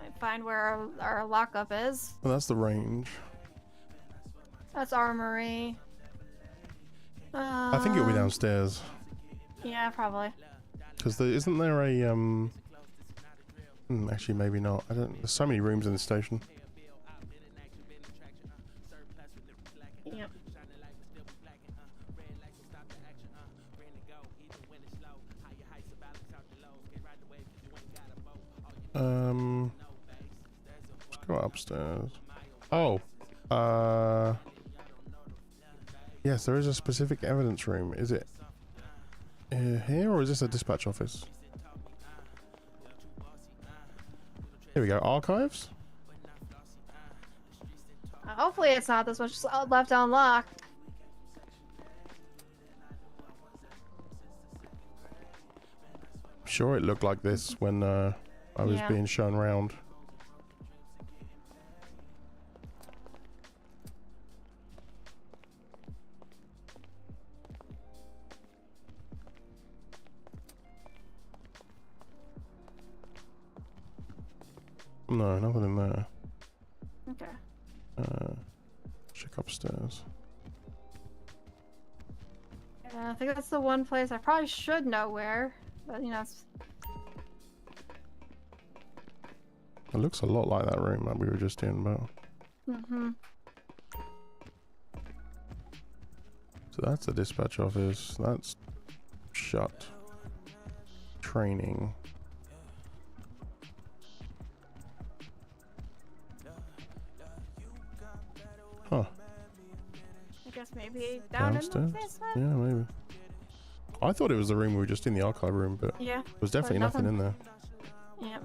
I find where our lockup is. Well, that's the range. That's armory. I think it'll be downstairs. Yeah, probably. Because isn't there a actually, maybe not. I don't. There's so many rooms in the station. Yep. Let's go upstairs. Oh. Yes, there is a specific evidence room. Is it here, or is this a dispatch office? Here we go. Archives? Hopefully it's not. This one's just left unlocked. Sure, it looked like this when I was being shown around. No, nothing in there. Okay. Check upstairs. Yeah, I think that's the one place I probably should know where, but you know, it's... It looks a lot like that room that we were just in, but... So that's the dispatch office. That's shut. Training. Huh. I guess maybe down Downstairs? in the basement? Yeah, maybe. I thought it was the room we were just in, the archive room, but Yeah, there's definitely but nothing in there. Yep.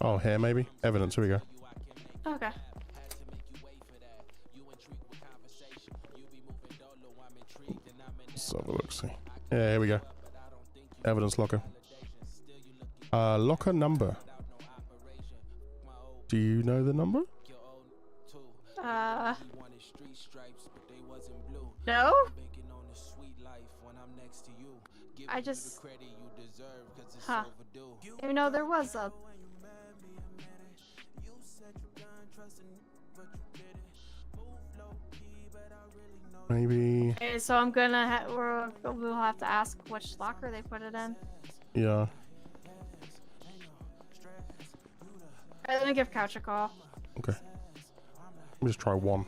Oh, here maybe? Evidence, here we go. Okay. Let's have a look, see. Yeah, here we go. Evidence locker. Locker number. Do you know the number? No? I just... Huh. You know, there was a... Maybe... Okay, so I'm gonna we'll have to ask which locker they put it in. Yeah. Alright, let me give Couch a call. Okay. Let me just try one.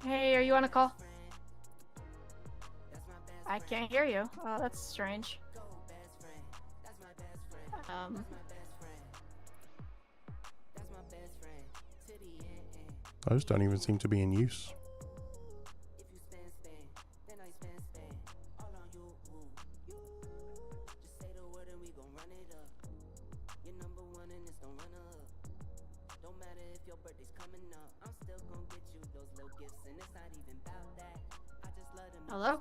Hey, are you on a call? I can't hear you. Oh, that's strange. Those don't even seem to be in use. Hello?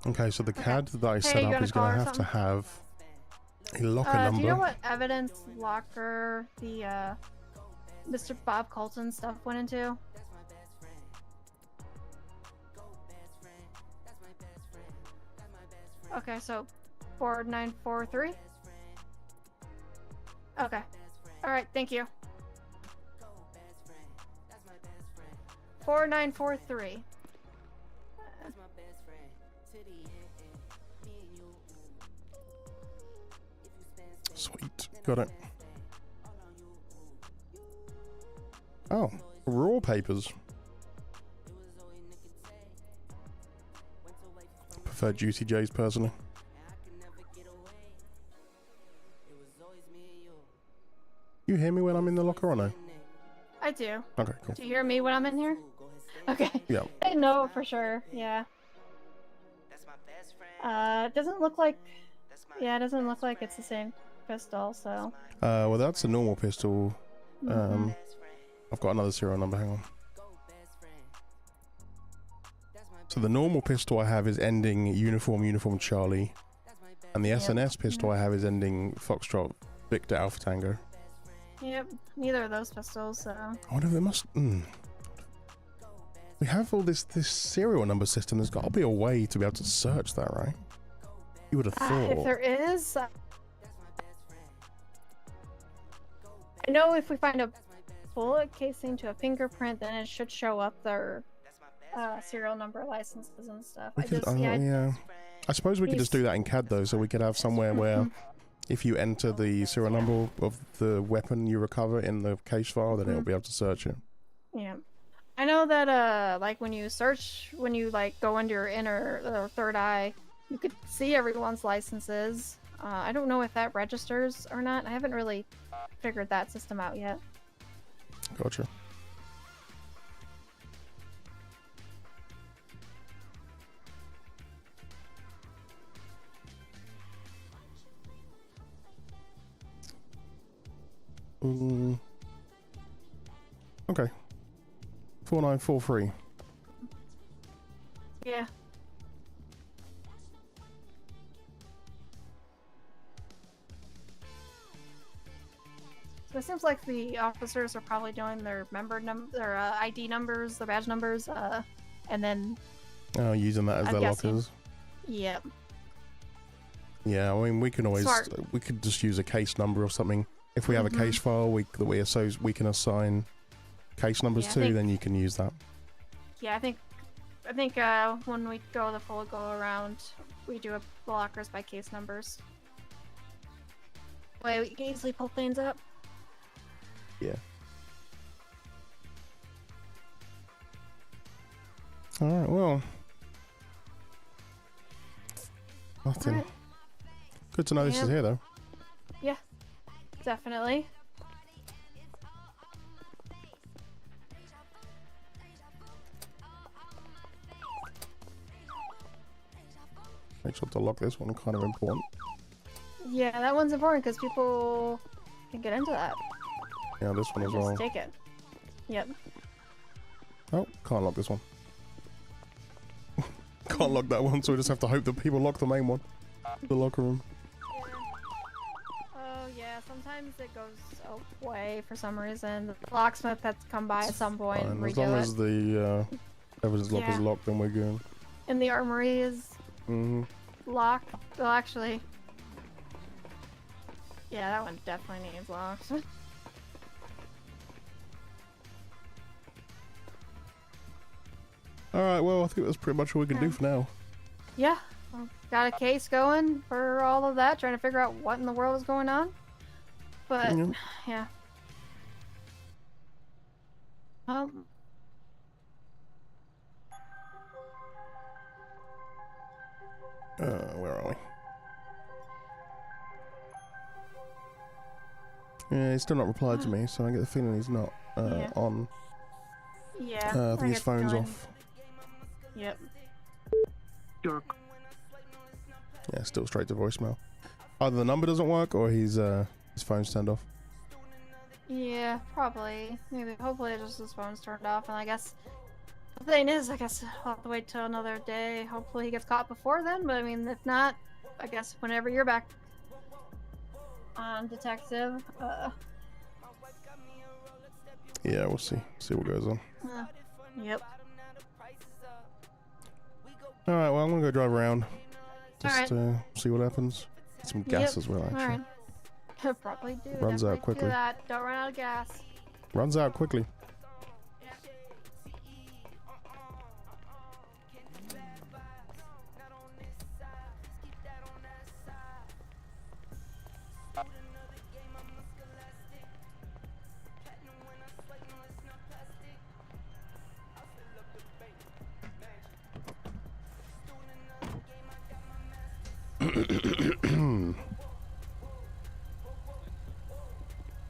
Okay, so the CAD that I set up is going to have a locker number. Do you know what evidence locker the Mr. Bob Colton stuff went into? Okay, so 4943? Okay. Alright, thank you. 4943. Sweet. Got it. Oh, raw papers. Prefer Juicy J's personally. You hear me when I'm in the locker or no? I do. Okay, cool. Do you hear me when I'm in here? Okay. Yeah. I know for sure. Yeah. It doesn't look like. Yeah, it doesn't look like it's the same pistol. So. Well, that's a normal pistol. I've got another serial number. Hang on. So the normal pistol I have is ending uniform Charlie, and the SNS pistol I have is ending Foxtrot Victor Alpha Tango. Yep, neither of those pistols. So. I wonder if there must. We have all this serial number system. There's got to be a way to be able to search that, right? You would have thought. If there is, I know if we find a bullet casing to a fingerprint, then it should show up their serial number, licenses, and stuff. Yeah. I suppose we could just do that in CAD though, so we could have somewhere where if you enter the serial number of the weapon you recover in the case file, then it'll be able to search it. Yeah. I know that like when you search, when you like go into your inner or third eye, you could see everyone's licenses. I don't know if that registers or not. I haven't really figured that system out yet. Gotcha. Okay. 4943. Yeah. So it seems like the officers are probably doing their their ID numbers, their badge numbers, and then. Oh, using that as their lockers. Yep. Yeah, I mean, we can always we could just use a case number or something. If we have a case file, we can assign case numbers to. Then you can use that. Yeah, I think when we go the full go around, we do blockers by case numbers. Way we can easily pull things up. Yeah. All right. Well, nothing. Right. Good to know this is here, though. Yeah, definitely. Make sure to lock this one, kind of important. Yeah, that one's important because people can get into that. Yeah, this one as well. Just take it. Yep. Oh, can't lock this one. Can't lock that one, so we just have to hope that people lock the main one. The locker room. Oh yeah, sometimes it goes away for some reason. The locksmith has to come by at some point and redo it. As long as the evidence lock is locked, then we're good. And the armory is locked. Well, actually, yeah, that one definitely needs locks. Alright, well, I think that's pretty much all we can do for now. Yeah, got a case going for all of that, trying to figure out what in the world is going on. But, yeah. Where are we? Yeah, he's still not replied to me, so I get the feeling he's not on. Yeah. I think his phone's off. Yep. Yeah, still straight to voicemail. Either the number doesn't work or his phone's turned off. Yeah, probably. Maybe. Hopefully, just his phone's turned off, and I guess the thing is, I guess I'll have to wait till another day. Hopefully, he gets caught before then. But I mean, if not, I guess whenever you're back on detective. Yeah, we'll see. See what goes on. Yep. Alright, well, I'm gonna go drive around. Just see what happens. Get some gas as well, actually. Alright. Probably do. Runs out quickly. Do that. Don't run out of gas. Runs out quickly.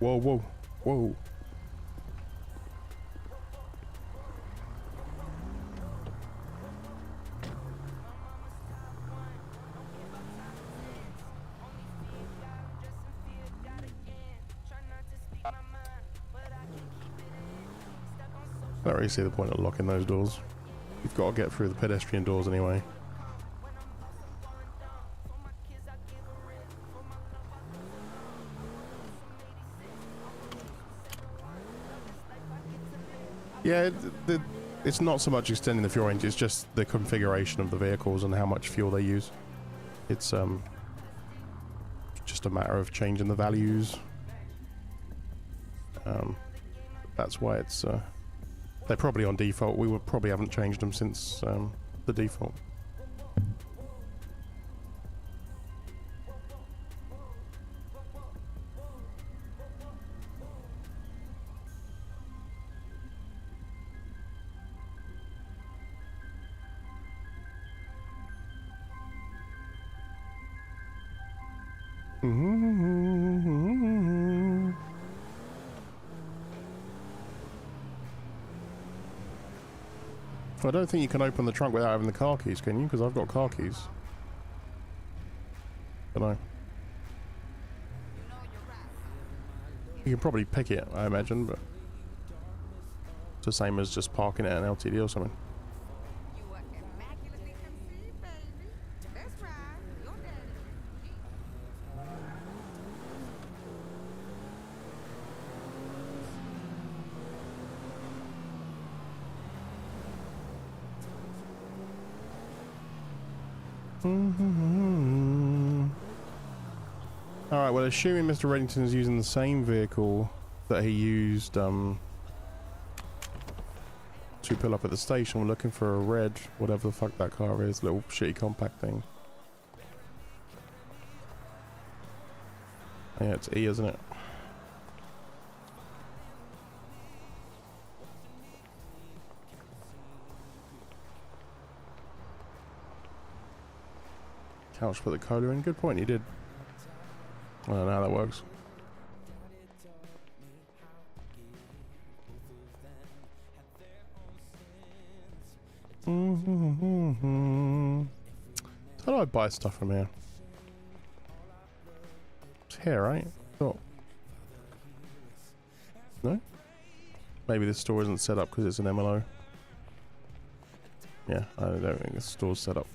whoa, whoa, whoa. I don't really see the point of locking those doors. You've got to get through the pedestrian doors anyway. Yeah, it's not so much extending the fuel range, it's just the configuration of the vehicles and how much fuel they use. It's just a matter of changing the values. That's why it's they're probably on default. We probably haven't changed them since the default. I don't think you can open the trunk without having the car keys, can you? Because I've got car keys. Don't know. You can probably pick it, I imagine, but it's the same as just parking it at an LTD or something. Alright, well, assuming Mr. Reddington is using the same vehicle that he used to pull up at the station, we're looking for a red, whatever the fuck that car is, little shitty compact thing. Yeah, it's E, isn't it? Couch put the cola in. Good point, he did. I don't know how that works. How do I buy stuff from here? It's here, right? Oh. No? Maybe this store isn't set up because it's an MLO. Yeah, I don't think this store's set up.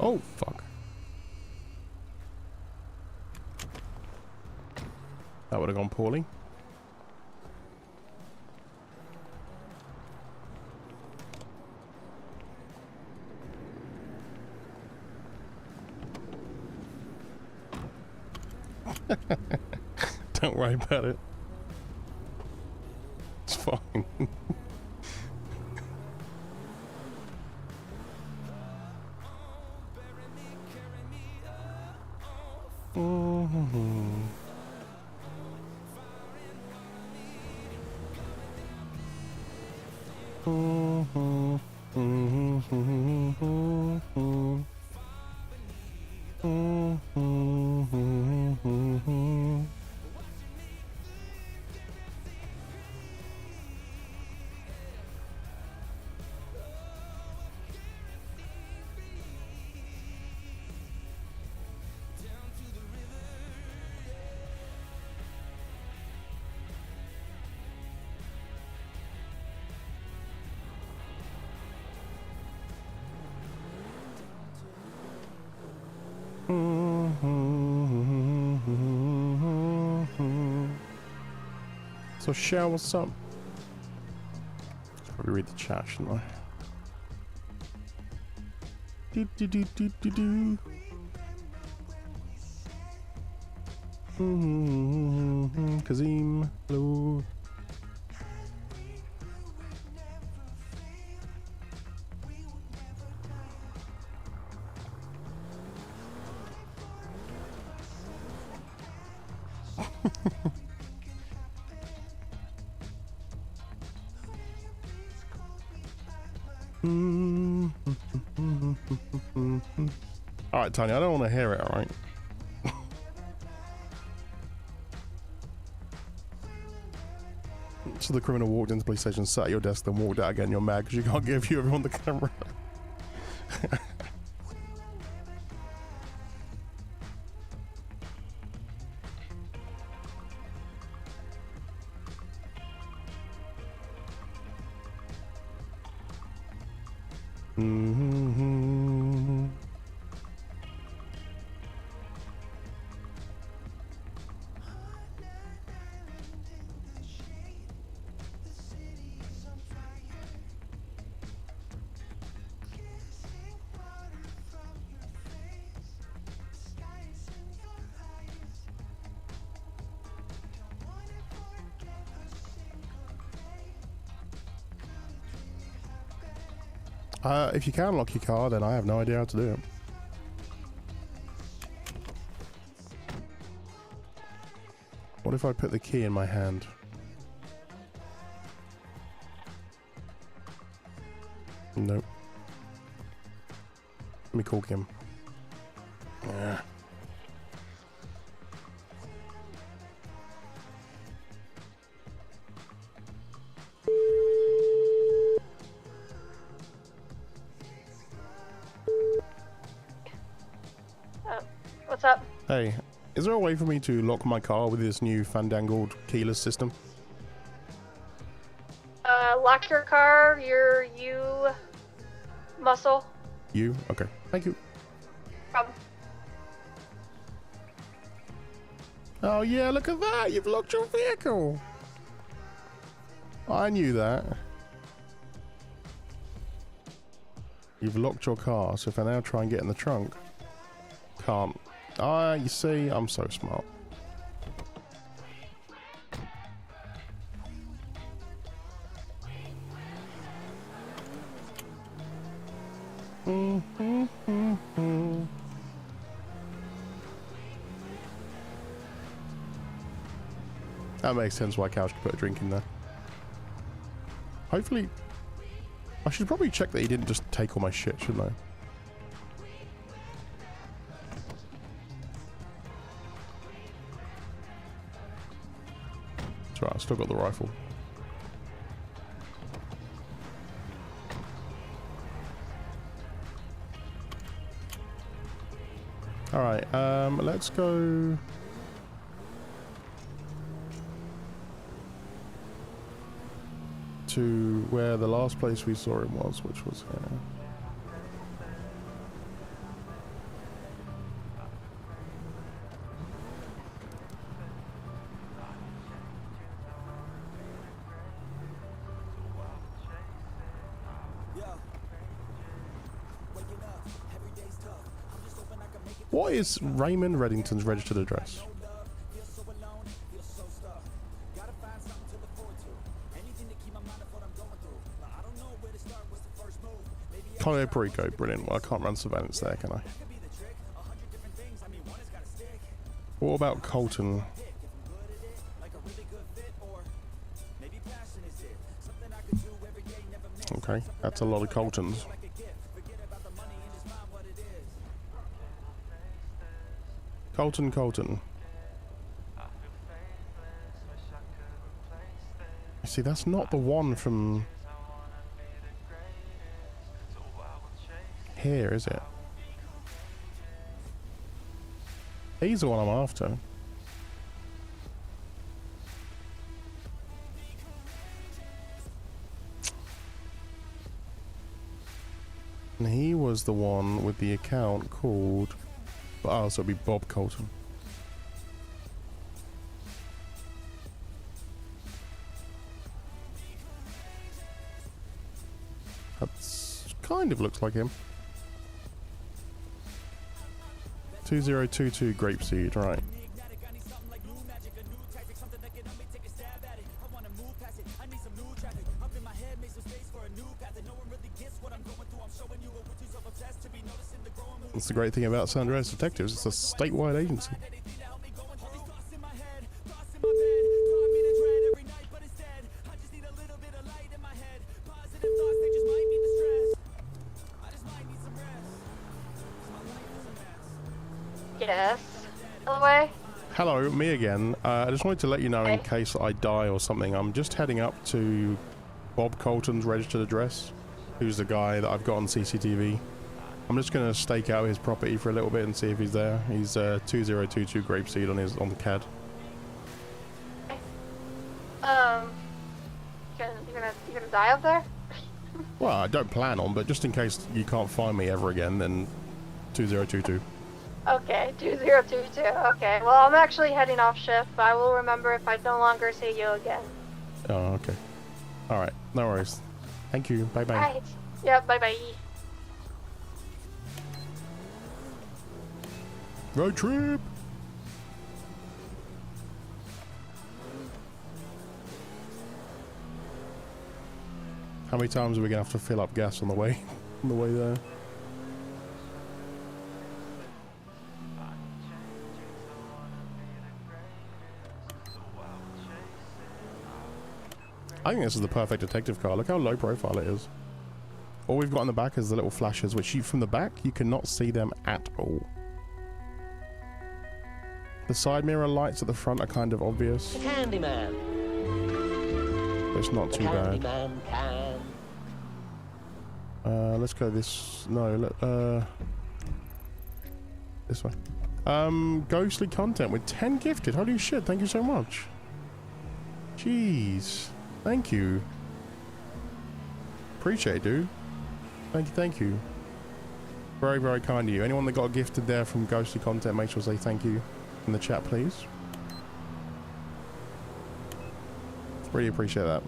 Oh, fuck. That would have gone poorly. Don't worry about it. It's fine. So Shell, what's up? Let's probably read the chat, shouldn't I? Do do do do do do. Kazim, hello. Alright, Tony, I don't want to hear it, alright? So the criminal walked into the police station, sat at your desk, then walked out again. You're mad because you can't give you everyone the camera. If you can lock your car, then I have no idea how to do it. What if I put the key in my hand? Nope. Let me call Kim. Yeah. What's up? Hey, is there a way for me to lock my car with this new fandangled keyless system? Lock your car, your U muscle. You? Okay. Thank you. Problem. Oh yeah, look at that! You've locked your vehicle! I knew that. You've locked your car, so if I now try and get in the trunk, can't. Ah, you see, I'm so smart. That makes sense why Couch could put a drink in there. Hopefully, I should probably check that he didn't just take all my shit, shouldn't I? That's right, I still got the rifle. Alright, let's go... to where the last place we saw him was, which was here. What is Raymond Reddington's registered address? Callaway Perico, brilliant. Well, I can't run surveillance there, can I? What about Colton? Okay, that's a lot of Coltons. Colton. You see, that's not the one from... here, is it? He's the one I'm after. And he was the one with the account called... oh, so it'd be Bob Colton. That's kind of looks like him. 2022 Grapeseed, right. That's the great thing about San Andreas Detectives, it's a statewide agency. Yes. Callaway? Hello, me again. I just wanted to let you know in case I die or something, I'm just heading up to Bob Colton's registered address, who's the guy that I've got on CCTV. I'm just going to stake out his property for a little bit and see if he's there. He's 2022 Grapeseed on the CAD. You gonna die up there? Well, I don't plan on, but just in case you can't find me ever again, then 2022. Okay, 2022. Okay, well, I'm actually heading off shift, but I will remember if I no longer see you again. Oh, okay. Alright, no worries. Thank you. Bye-bye. Alright. Yeah, bye-bye. Road trip! How many times are we gonna have to fill up gas on the way there? I think this is the perfect detective car. Look how low profile it is. All we've got in the back is the little flashes, which from the back you cannot see them at all. The side mirror lights at the front are kind of obvious. Candyman. It's not too bad. Candyman can. Let's go this. No, this way. Ghostly content with 10 gifted. Holy shit! Thank you so much. Jeez, thank you. Appreciate it, dude. Thank you. Very, very kind of you. Anyone that got gifted there from Ghostly content, make sure to say thank you in the chat, please. Really appreciate that.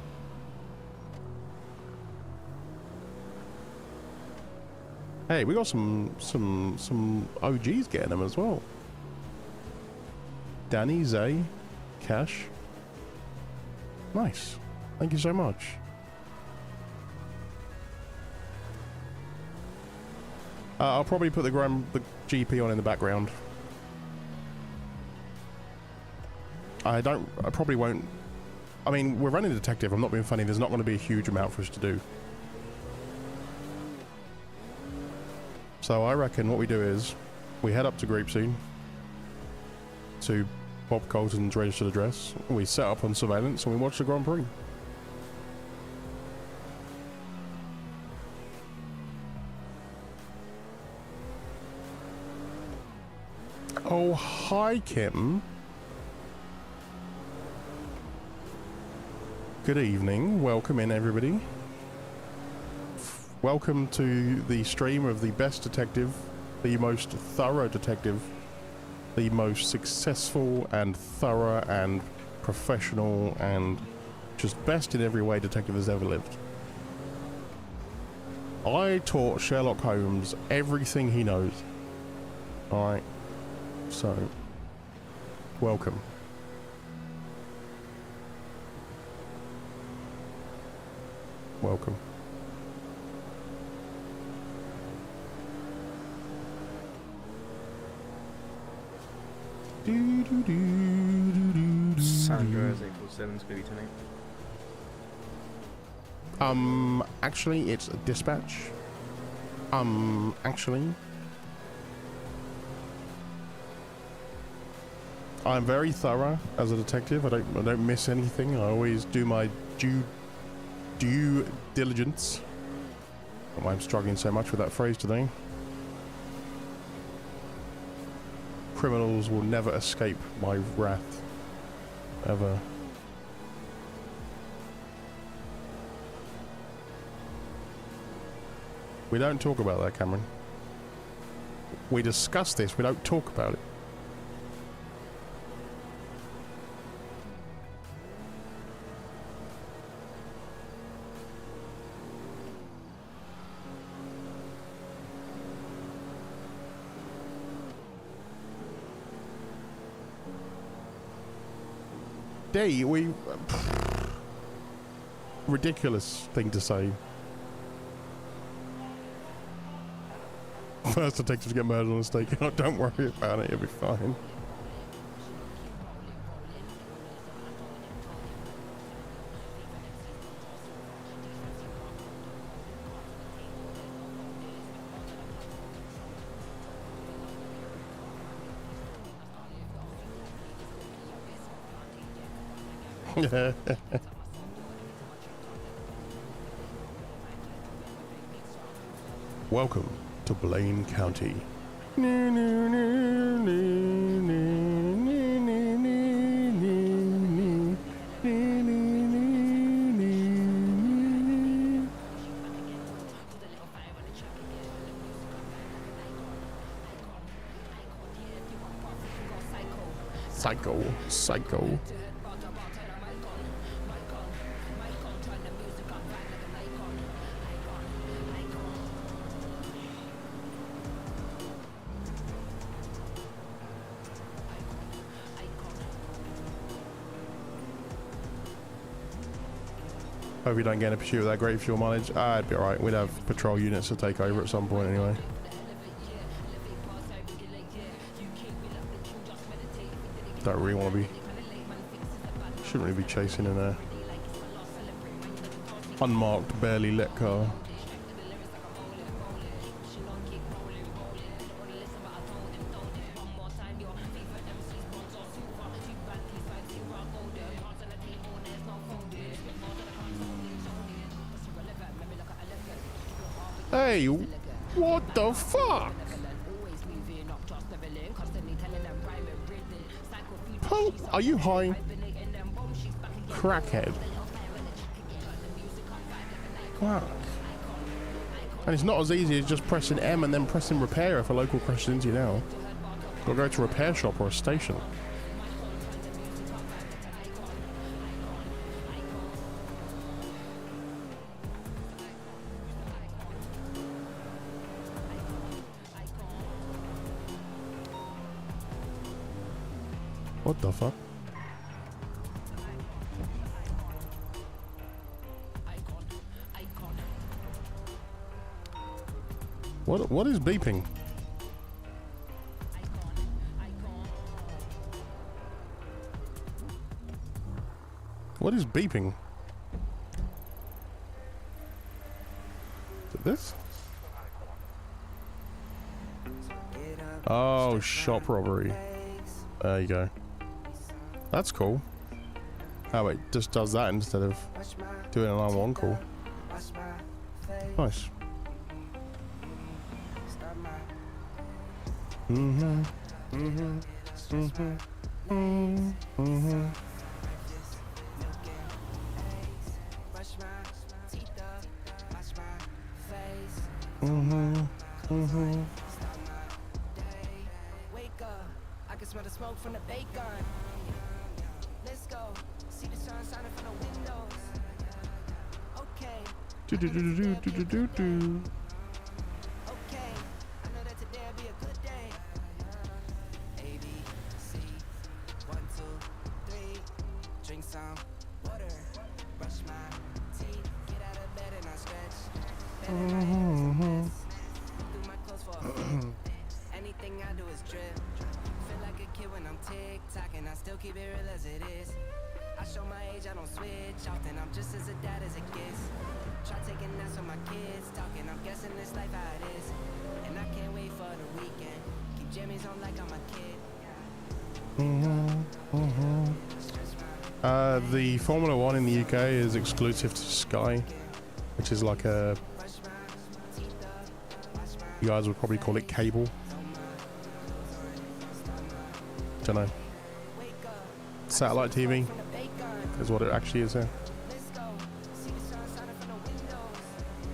Hey, we got some OGs getting them as well. Danny, Zay, Cash. Nice. Thank you so much. I'll probably put the GP on in the background. I probably won't. I mean, we're running a detective. I'm not being funny. There's not going to be a huge amount for us to do. So I reckon what we do is we head up to Grapeseed to Bob Colton's registered address. We set up on surveillance and we watch the Grand Prix. Oh, hi, Kim. Good evening. Welcome in, everybody. Welcome to the stream of the best detective, the most thorough detective, the most successful and thorough and professional and just best in every way detective has ever lived. I taught Sherlock Holmes everything he knows. Alright, so, welcome. Welcome. Sandra is April 7 Scooby tonight. Actually, it's a dispatch. Actually, I'm very thorough as a detective. I don't miss anything. I always do my due diligence. I'm struggling so much with that phrase today. Criminals will never escape my wrath. Ever. We don't talk about that, Cameron. We discuss this, we don't talk about it. Ridiculous thing to say. First detectives get murdered on a stake. Don't worry about it, you'll be fine. Welcome to Blaine County. Psycho. Hope you don't get in a pursuit with that great fuel mileage. It'd be alright. We'd have patrol units to take over at some point anyway. Don't really want to be. Shouldn't really be chasing in a unmarked, barely lit car. Hey, what the fuck? Punk, are you high? Crackhead. Fuck. And it's not as easy as just pressing M and then pressing repair if a local crashes into you now. Gotta go to a repair shop or a station. What the fuck? What is beeping? What is beeping? Is it this? Oh, shop robbery. There you go. That's cool. Oh wait, just does that instead of doing an alarm one call. Nice. I can smell the smoke from the bacon. Let's go. See the sun shining from the windows. Okay. Okay. I know that today'll be a good day. A, B, C. 1, 2, 3. Drink some water. Brush my teeth. Get out of bed and I stretch. Through my clothes for a anything I do is drip. Feel like a kid when I'm tick-tocking. I still keep it real as it is. I show my age, I don't switch often. I'm just as a dad as it gets. Try taking naps with my kids talking. I'm guessing this life how it is. And I can't wait for the weekend. Keep jammies on like I'm a kid. The Formula 1 in the UK is exclusive to Sky, which is like a... You guys would probably call it cable. Don't know. Satellite TV is what it actually is here.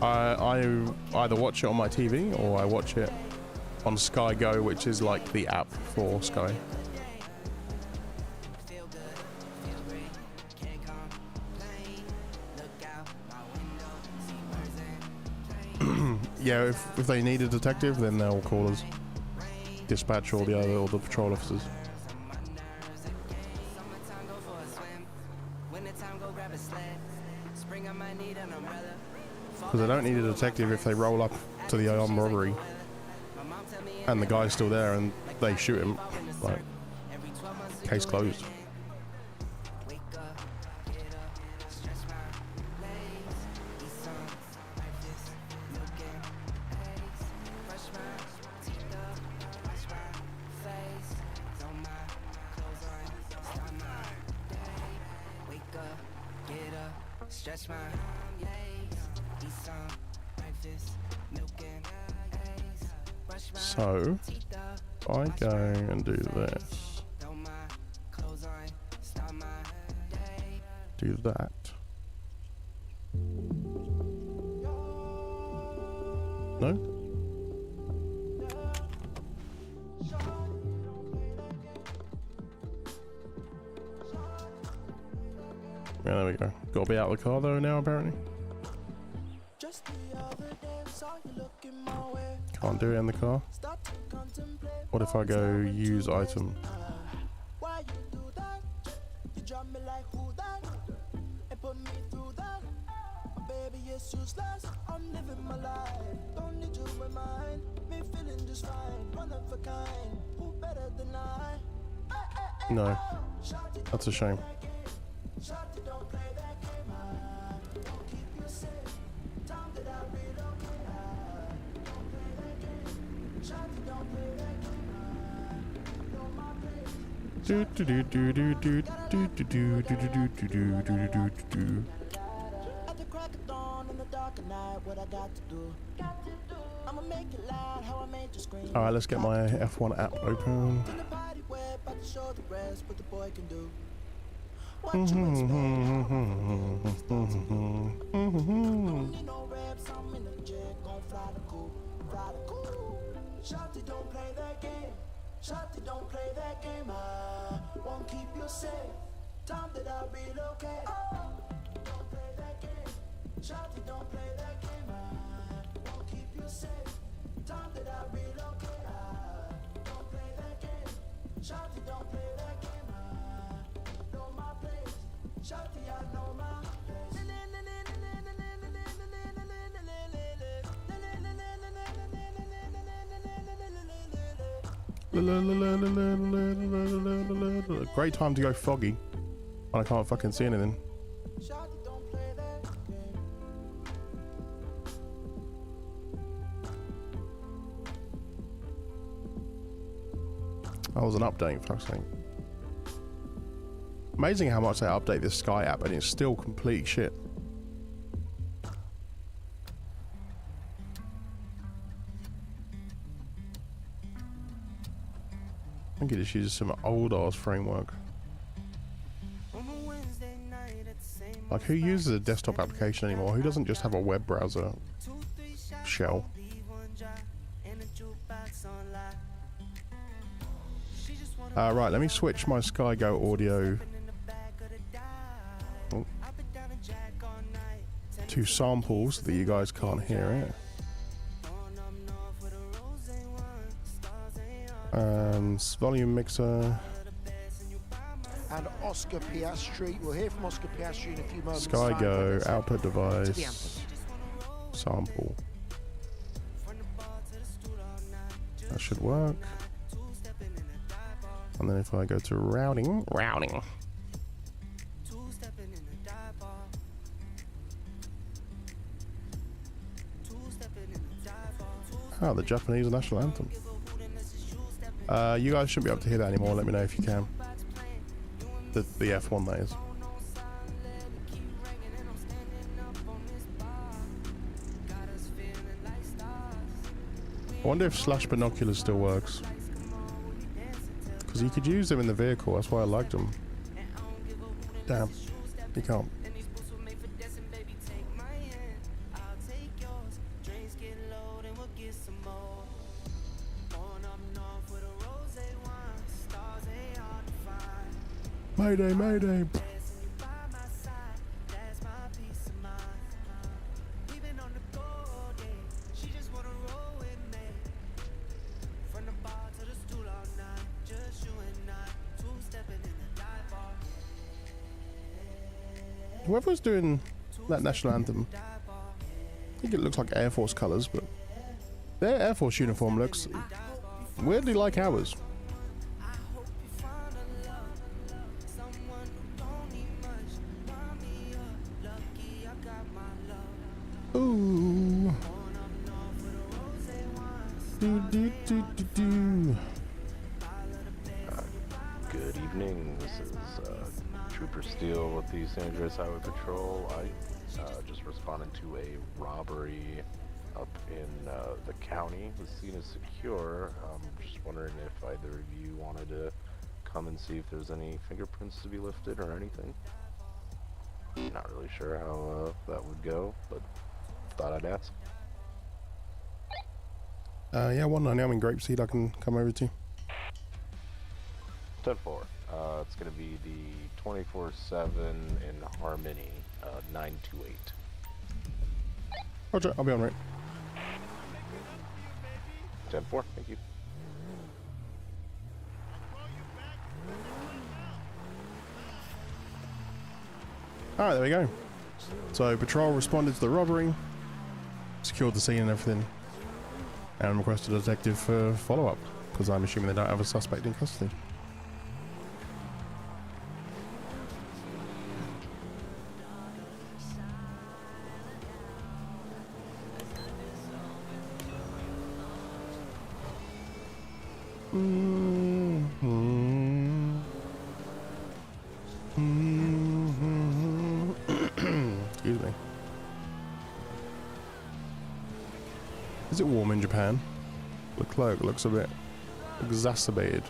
I either watch it on my TV or I watch it on Sky Go, which is like the app for Sky. Yeah, if they need a detective, then they'll call us. Dispatch all the patrol officers. Because they don't need a detective if they roll up to the armed robbery and the guy's still there and they shoot him. Like, case closed. Stretch my legs, eat some breakfast, milk and eggs. Brush my So, teeth up, if I go and do this, throw my clothes on, start my day. do that. No? Yeah, there we go. Got to be out of the car though now, apparently. Can't do it in the car. What if I go use item? No, that's a shame. Do do do do do do do do do do do do do do do do. All right, let's get my F1 app open. Shotty don't play that game. Shotty don't play that game. I won't keep you safe. Time that I'll relocate. Don't play that game. Shotty don't play that game. I won't keep you safe. Time that I'll relocate. Don't play that game. Shotty don't play that game. I know my place. Shotty, I know my place. Great time to go foggy when I can't fucking see anything. That was an update, fuck's sake. Amazing how much they update this Sky app and it's still complete shit. I think it just uses some old ass framework. Like, who uses a desktop application anymore? Who doesn't just have a web browser shell? Right, let me switch my Sky Go audio to samples so that you guys can't hear it. Volume mixer. And Oscar Piastri. We'll hear from Oscar Piastri in a few moments. Sky Go, output device, sample. That should work. And then if I go to routing. Oh, the Japanese national anthem. You guys shouldn't be able to hear that anymore. Let me know if you can. The F1 that is. I wonder if slash binoculars still works. Because you could use them in the vehicle. That's why I liked them. Damn, you can't. Mayday, mayday. Whoever's doing that national anthem, I think it looks like Air Force colours, but their Air Force uniform looks weirdly like ours. Ooh. Good evening. This is Trooper Steele with the San Andreas Highway Patrol. I just responded to a robbery up in the county. The scene is secure. Just wondering if either of you wanted to come and see if there's any fingerprints to be lifted or anything. Not really sure how that would go, but thought I'd ask. Yeah, 190. I'm in Grapeseed. I can come over to. 10-4. It's going to be the 24/7 in Harmony, 928. Roger, I'll be on route. 10-4, thank you. Alright, there we go. So, patrol responded to the robbery, secured the scene and everything, and requested a detective for follow-up, because I'm assuming they don't have a suspect in custody. Excuse me. Is it warm in Japan? The cloak looks a bit exacerbated.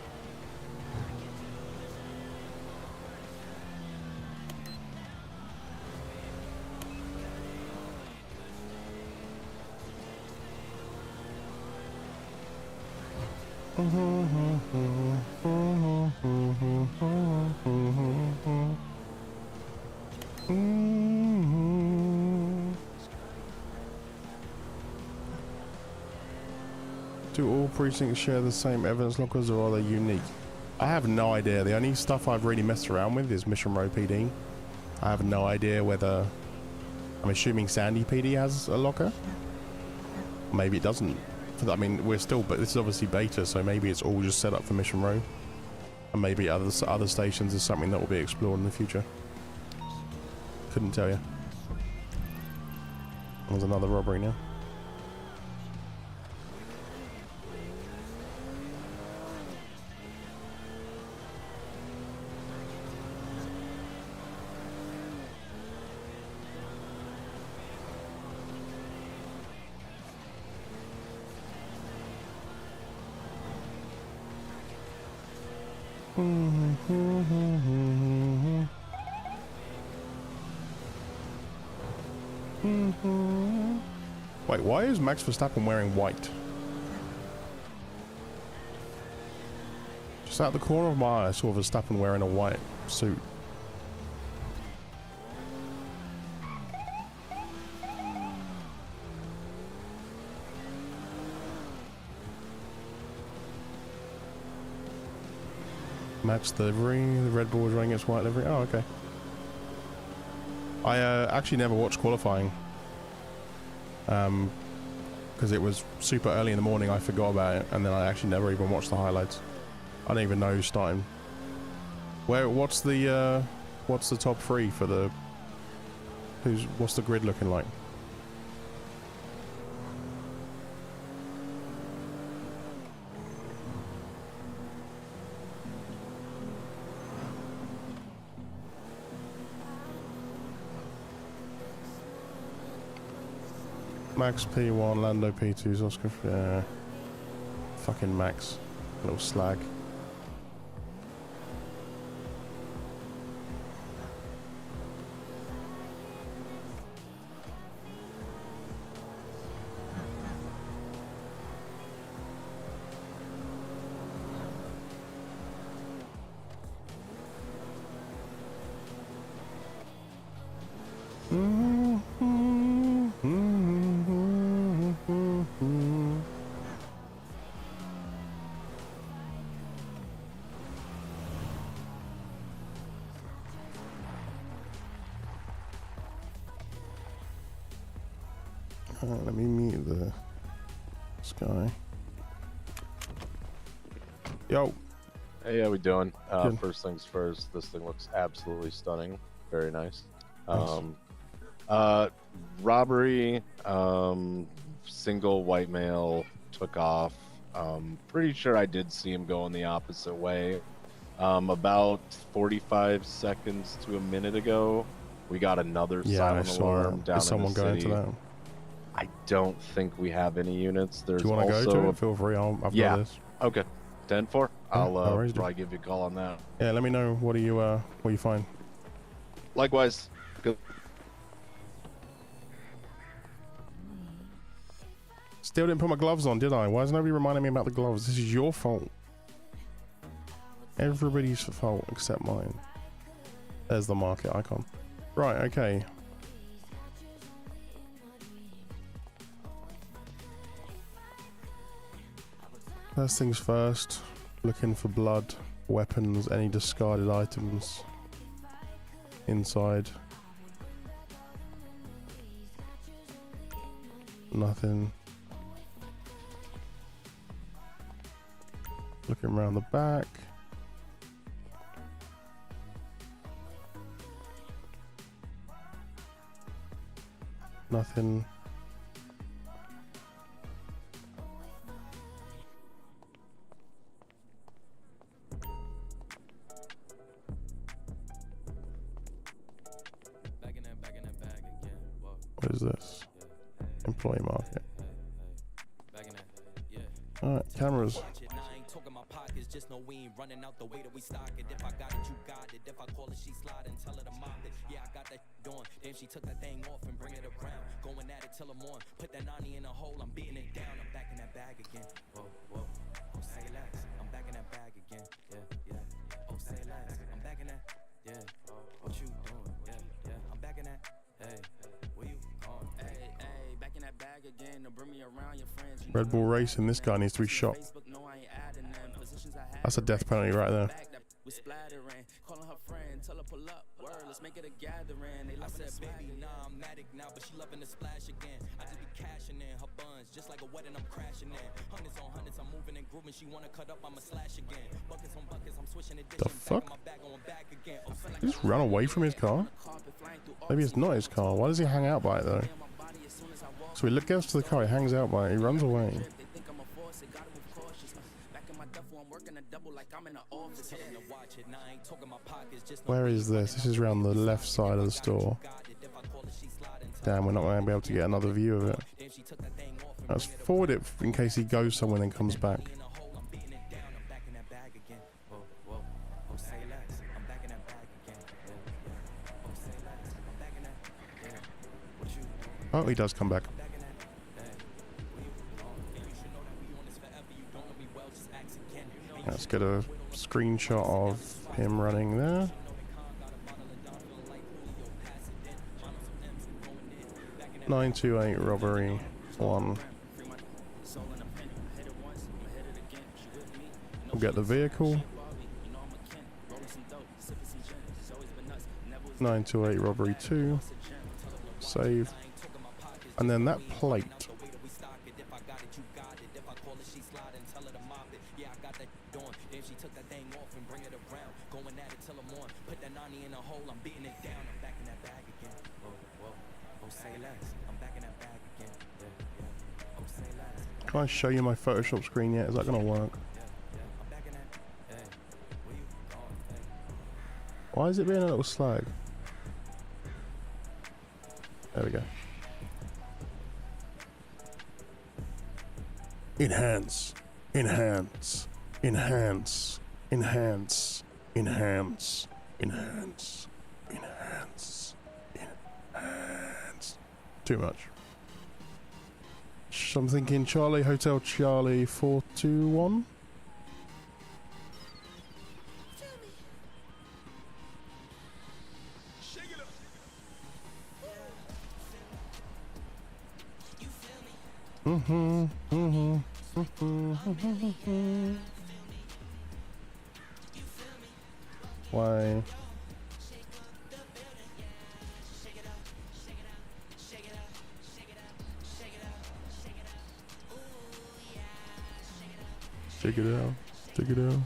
Do all precincts share the same evidence lockers, or are they unique? I have no idea. The only stuff I've really messed around with is Mission Row PD. I have no idea whether... I'm assuming Sandy PD has a locker. Maybe it doesn't. I mean, we're still... But this is obviously beta, so maybe it's all just set up for Mission Row. And maybe other stations is something that will be explored in the future. Couldn't tell you. There's another robbery now. Wait, why is Max Verstappen wearing white? Just out the corner of my eye, I saw Verstappen wearing a white suit. Max livery, the Red Bull was running its white livery. Oh, okay. I actually never watched qualifying. Because it was super early in the morning, I forgot about it, and then I actually never even watched the highlights. I don't even know who's starting. What's the top three for the... What's the grid looking like? Max P1, Lando P2, Oscar. Fucking Max. Little slag. Let me meet this guy. Yo. Hey, how we doing? First things first, this thing looks absolutely stunning. Very nice. Robbery, single white male took off. Pretty sure I did see him going the opposite way. About 45 seconds to a minute ago, we got another silent alarm down Is someone in the going city. to that? I don't think we have any units. There's Do you want to also go to it? Feel free. I've got this. Okay. 10-4. I'll no worries, dude. probably give you a call on that. Yeah, let me know what you find. Likewise. Good. Still didn't put my gloves on, did I? Why is nobody reminding me about the gloves? This is your fault. Everybody's fault except mine. There's the market icon. Right, okay. First things first, looking for blood, weapons, any discarded items inside. Nothing. Looking around the back. Nothing. What is this? Employee market. Alright, cameras. Just know we ain't running out the way that we stock it. If I got it, you got it. If I call it, she slide and tell her to mop it. Yeah, I got that doing. Then she took that thing off and bring it around. Going at it till I'm on. Put that 90 in a hole, I'm beating it down. I'm back in that bag again. Whoa, whoa. Oh, say less. I'm back in that bag again. Yeah, yeah. Oh, say less. I'm back in that. Yeah. What you doing? Yeah, yeah. I'm back in that. Hey, where you going? Hey, hey, back in that bag again. To bring me around your friends. Red Bull Racing, this guy needs to be shot. That's a death penalty right there. We splattering, calling her friend, tell her pull up, word, let's make it a gathering. They love said, baby, nah, I'm matic now, but she loving the splash again. I just be cashing in her buns, just like a wedding, I'm crashing in. Hundreds on hundreds, I'm moving and grooving. She wanna cut up, I'ma slash again. Buckets on buckets, I'm switching it. The fuck? Did he just run away from his car? Maybe it's not his car. Why does he hang out by it though? So he gets to the car, he hangs out by it, he runs away. Where is this? This is around the left side of the store. Damn, we're not going to be able to get another view of it. Let's forward it in case he goes somewhere and comes back. Oh, he does come back. Let's get a screenshot of him running there. (928) robbery 1. We'll get the vehicle. 928 robbery 2. Save. And then that plate. Can I show you my Photoshop screen yet? Is that gonna work? Why is it being a little slag? There we go. Enhance, enhance, enhance, enhance, enhance, enhance, enhance, enhance. Too much. So I'm thinking Charlie Hotel Charlie 421. Why? Check it out. Check it out.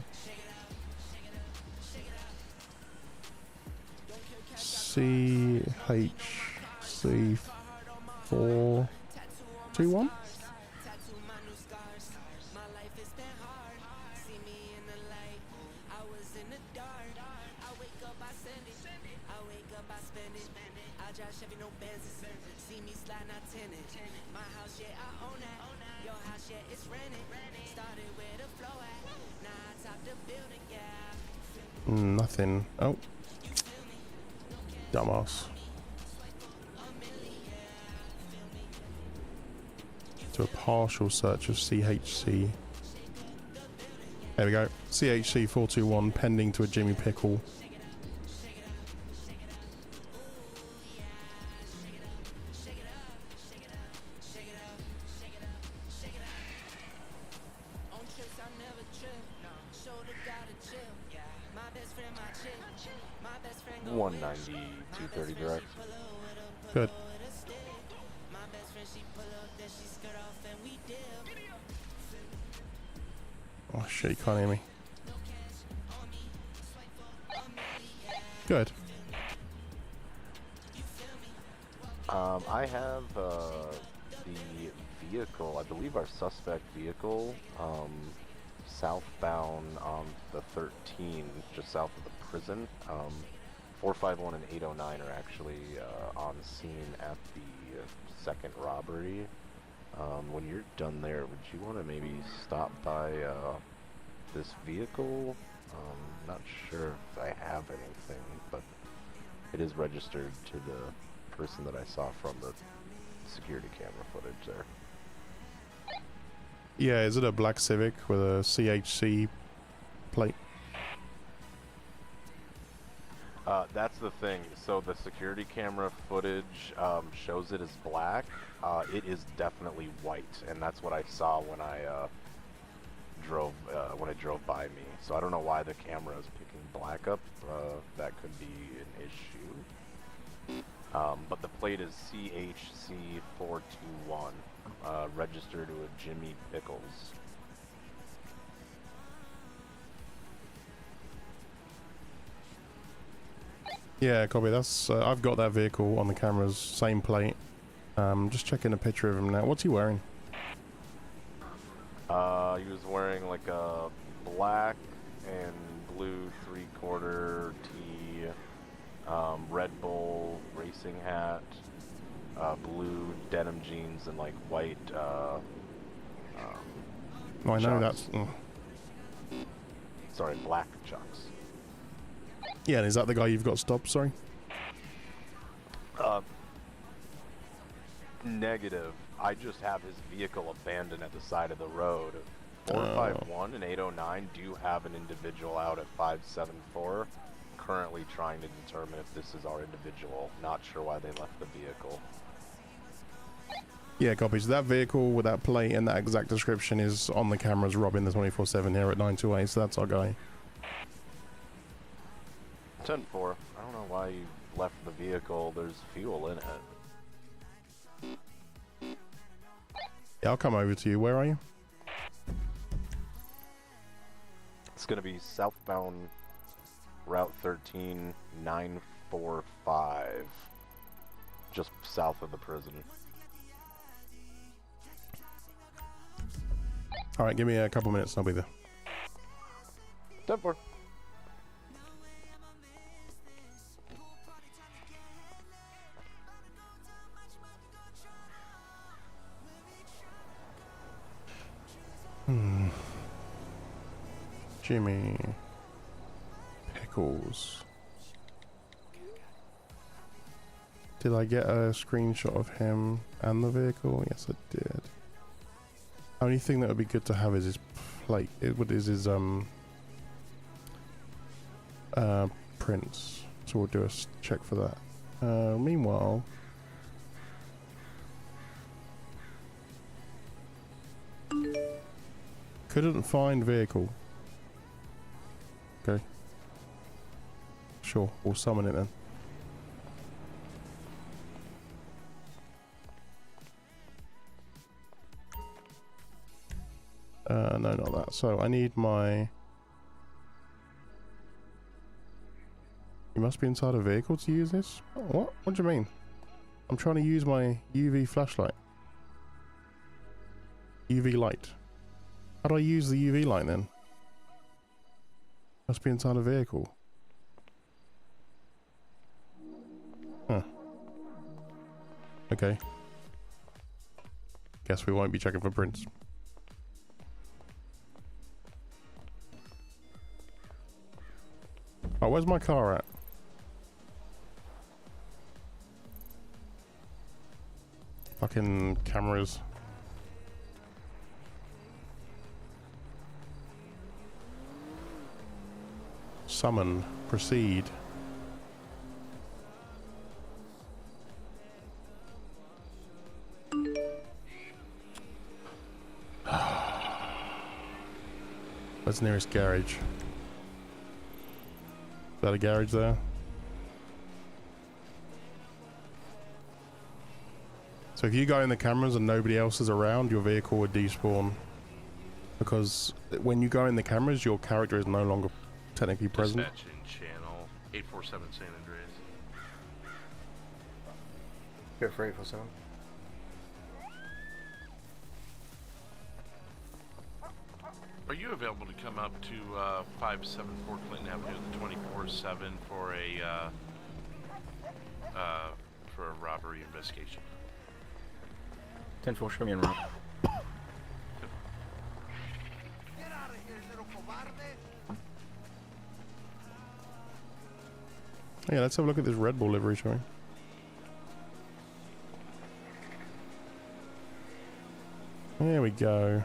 CHC421. Nothing. Oh. Dumbass. To a partial search of CHC. There we go. CHC 421 pending to a Jimmy Pickle. Direct. Good. Oh shit, you can't hear me. Good. I have the vehicle, I believe our suspect vehicle, southbound on the 13, just south of the prison. 451 and 809 are actually on scene at the second robbery. When you're done there, would you want to maybe stop by this vehicle? Not sure if I have anything, but it is registered to the person that I saw from the security camera footage there. Yeah, is it a black Civic with a CHC plate? That's the thing. So the security camera footage shows it as black. It is definitely white, and that's what I saw when I drove by me. So I don't know why the camera is picking black up. That could be an issue. But the plate is CHC 421, registered to a Jimmy Pickles. Yeah, copy. That's I've got that vehicle on the cameras, same plate. Just checking a picture of him now. What's he wearing? He was wearing like a black and blue 3/4 tee, Red Bull racing hat, blue denim jeans, and like white. I know that's. Sorry, black chucks. Yeah, and is that the guy you've got stopped? Sorry. Negative. I just have his vehicle abandoned at the side of the road. 451 and 809 do have an individual out at 574. Currently trying to determine if this is our individual. Not sure why they left the vehicle. Yeah, copy. So that vehicle with that plate and that exact description is on the cameras robbing the 24/7 here at 928. So that's our guy. 10-4. I don't know why you left the vehicle. There's fuel in it. Yeah, I'll come over to you. Where are you? It's going to be southbound Route 13 945. Just south of the prison. Alright, give me a couple minutes and I'll be there. 10-4. Jimmy Pickles. Did I get a screenshot of him and the vehicle? Yes, I did. Only thing that would be good to have is his plate. What is his prints? So we'll do a check for that. Meanwhile, couldn't find vehicle. Okay. Sure, we'll summon it then. No, not that. So I need my... You must be inside a vehicle to use this? Oh, what? What do you mean? I'm trying to use my UV flashlight. UV light. How do I use the UV light then? Must be inside a vehicle. Huh. Okay. Guess we won't be checking for prints. Oh, where's my car at? Fucking cameras. Summon. Proceed. Where's the nearest garage? Is that a garage there? So if you go in the cameras and nobody else is around, your vehicle would despawn. Because when you go in the cameras, your character is no longer technically present. Dispatching channel 847 San Andreas. Here for 847. Are you available to come up to 574 Clinton Avenue, the 24/7 for a robbery investigation? 10-4, show me in route. Yeah, let's have a look at this Red Bull livery, shall we? There we go.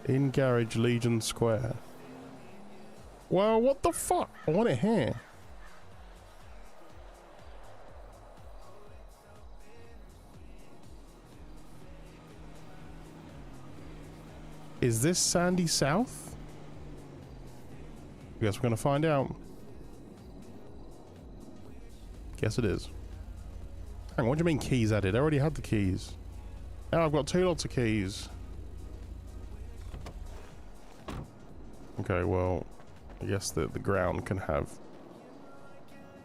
In garage, Legion Square. Well, what the fuck? I want it here. Is this Sandy South? I guess we're gonna find out. Guess it is. Hang on, what do you mean keys added? I already had the keys. Now I've got 2 lots of keys. Okay, well, I guess the ground can have...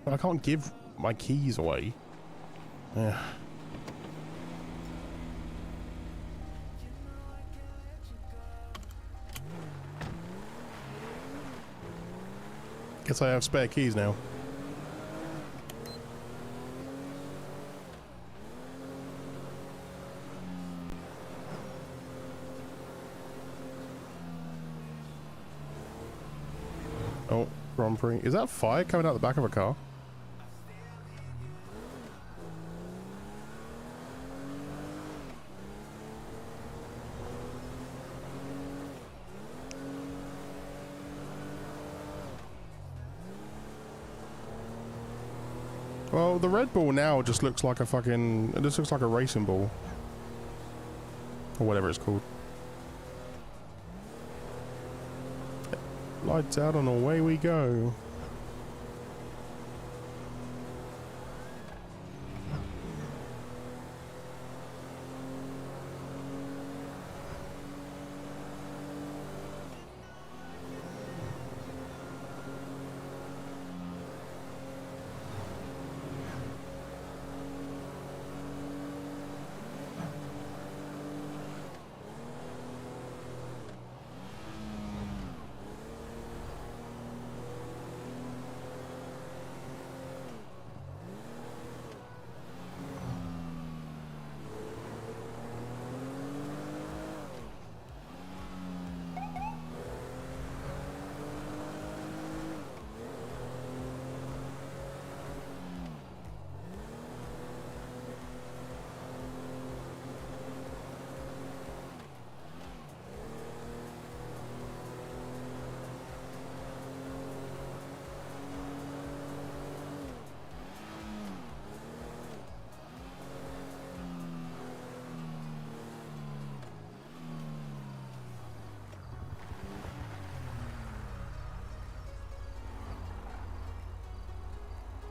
I can't give my keys away. Yeah. Guess I have spare keys now. Oh, Grand Prix. Is that fire coming out the back of a car? Well, the Red Bull now just looks like a fucking... It just looks like a racing ball. Or whatever it's called. Lights out and away we go.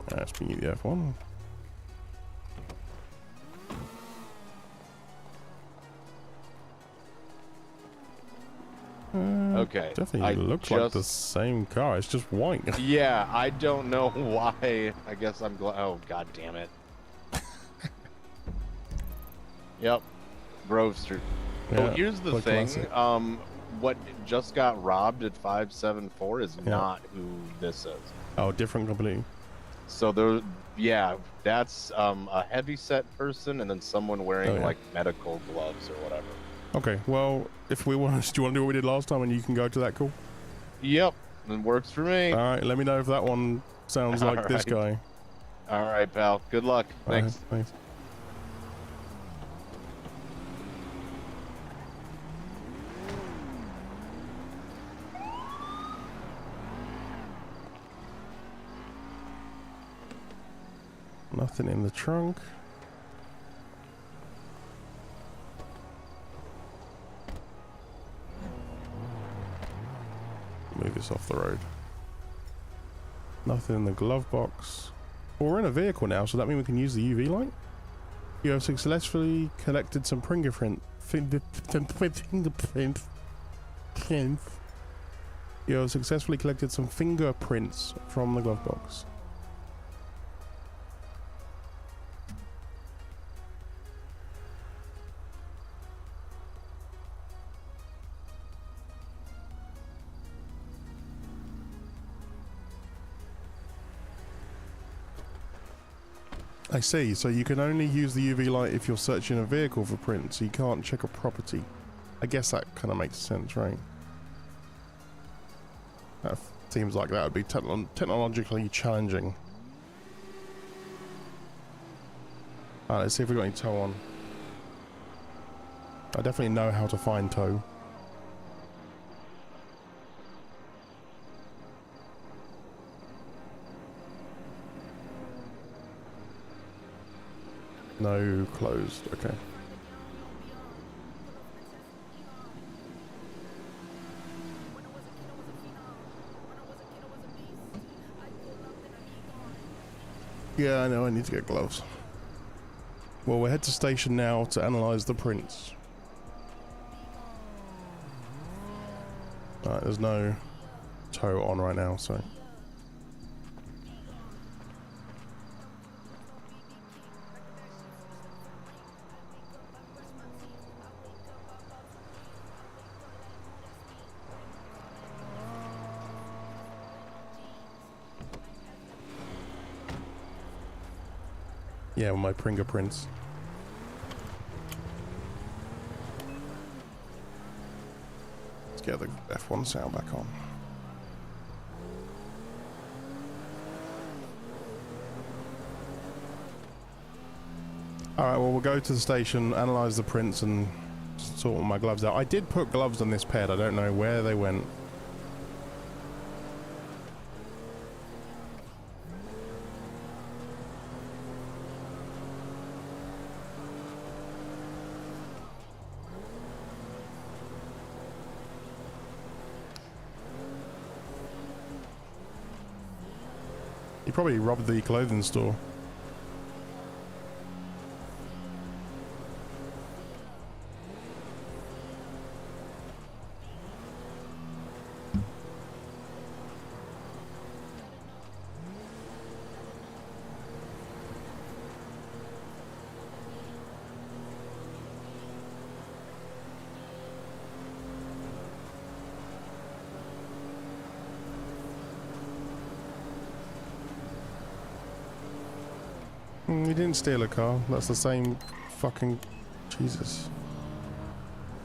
That's being the F1. Okay. Definitely looks like the same car. It's just white. Yeah, I don't know why. I guess I'm glad. Oh, god damn it. Yep. Grove Street. Yeah, oh, here's the thing. classic. What just got robbed at 574 is not who this is. Oh, different completely. So there, yeah, that's a heavy set person, and then someone wearing like medical gloves or whatever. Okay, well, if we want, do you want to do what we did last time, and you can go to that call? Yep, it works for me. All right, let me know if that one sounds like this guy. All right, pal. Good luck. Thanks. Thanks. Nothing in the trunk. Move this off the road. Nothing in the glove box. Well, we're in a vehicle now, so that means we can use the UV light. You have successfully collected some fingerprints. You have successfully collected some fingerprints from the glove box. I see, so you can only use the UV light if you're searching a vehicle for prints, so you can't check a property. I guess that kind of makes sense, right? That seems like that would be technologically challenging. Alright, let's see if we've got any tow on. I definitely know how to find tow. No, closed. Okay. Yeah, I know. I need to get gloves. Well, we'll head to station now to analyze the prints. Alright, there's no tow on right now, so... Yeah, with my fingerprints. Let's get the F1 sound back on. Alright, well, we'll go to the station, analyze the prints, and sort my gloves out. I did put gloves on this ped, I don't know where they went. He probably robbed the clothing store. He didn't steal a car. That's the same fucking... Jesus.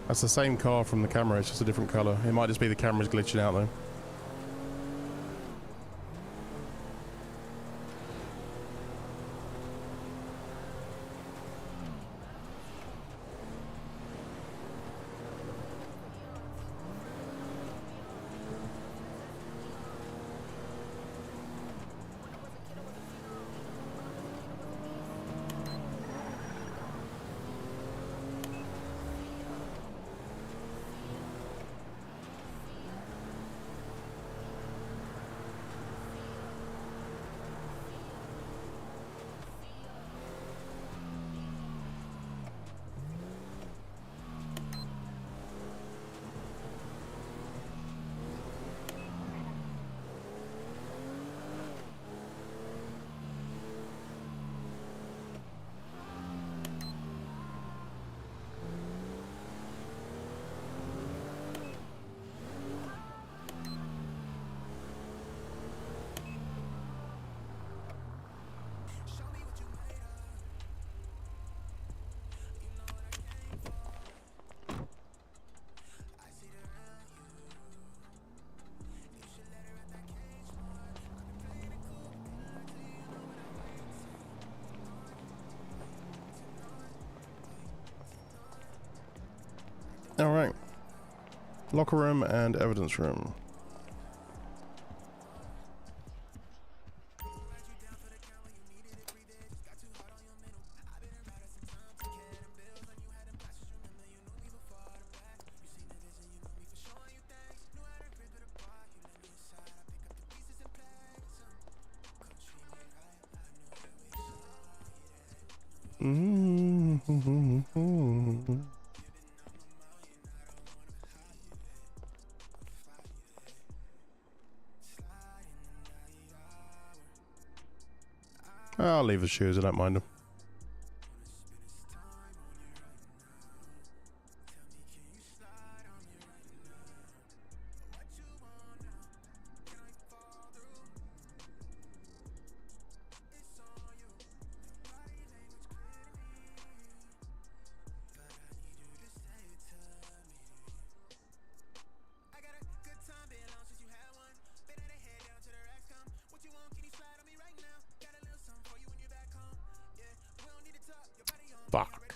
That's the same car from the camera, it's just a different colour. It might just be the camera's glitching out though. Locker room and evidence room. I'll leave the shoes, I don't mind them. Fuck.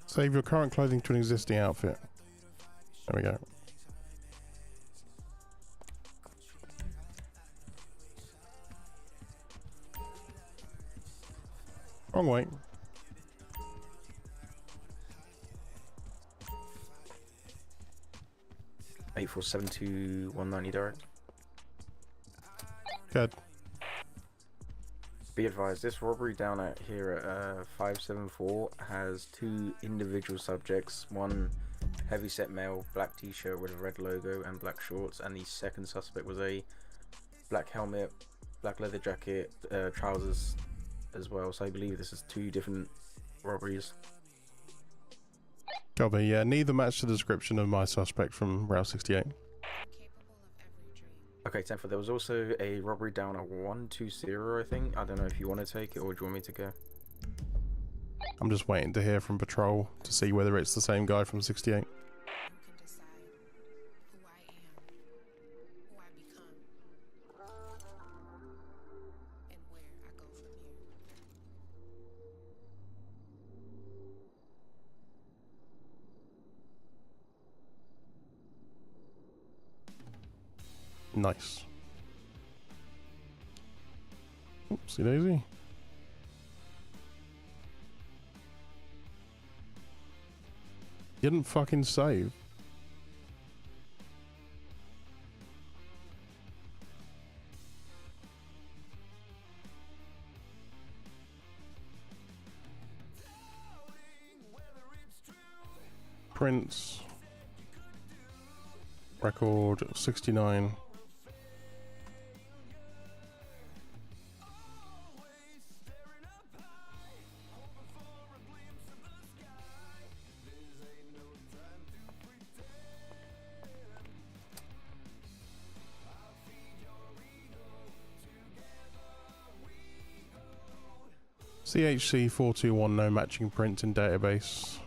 Save your current clothing to an existing outfit. There we go. Wrong way. Eight 472-190 direct. Good. Be advised, this robbery down at here at 574 has 2 individual subjects. One heavyset male, black t-shirt with a red logo and black shorts, and the second suspect was a black helmet, black leather jacket, trousers as well. So I believe this is 2 different robberies. Copy, yeah, neither match the description of my suspect from Route 68. Okay, 10-4, there was also a robbery down at 120, I think. I don't know if you want to take it or do you want me to go? I'm just waiting to hear from patrol to see whether it's the same guy from 68. Nice. Oopsie daisy. You didn't fucking save. Prince. Record 69. CHC 421, no matching print in database.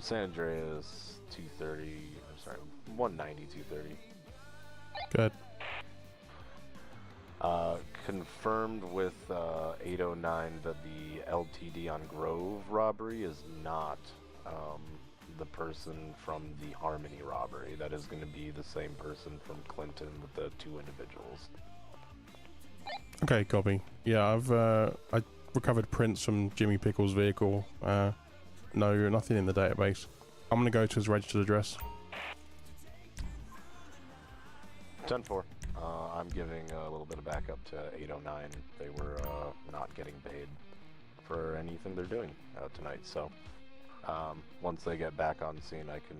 San Andreas 230, I'm sorry, 190, 230. Good. Confirmed with 809 that the LTD on Grove robbery is not the person from the Harmony robbery. That is going to be the same person from Clinton with the 2 individuals. Okay, copy. Yeah, I recovered prints from Jimmy Pickle's vehicle. No, nothing in the database. I'm gonna go to his registered address. 10-4. I'm giving a little bit of backup to 809. They were not getting paid for anything they're doing tonight, so once they get back on scene, I can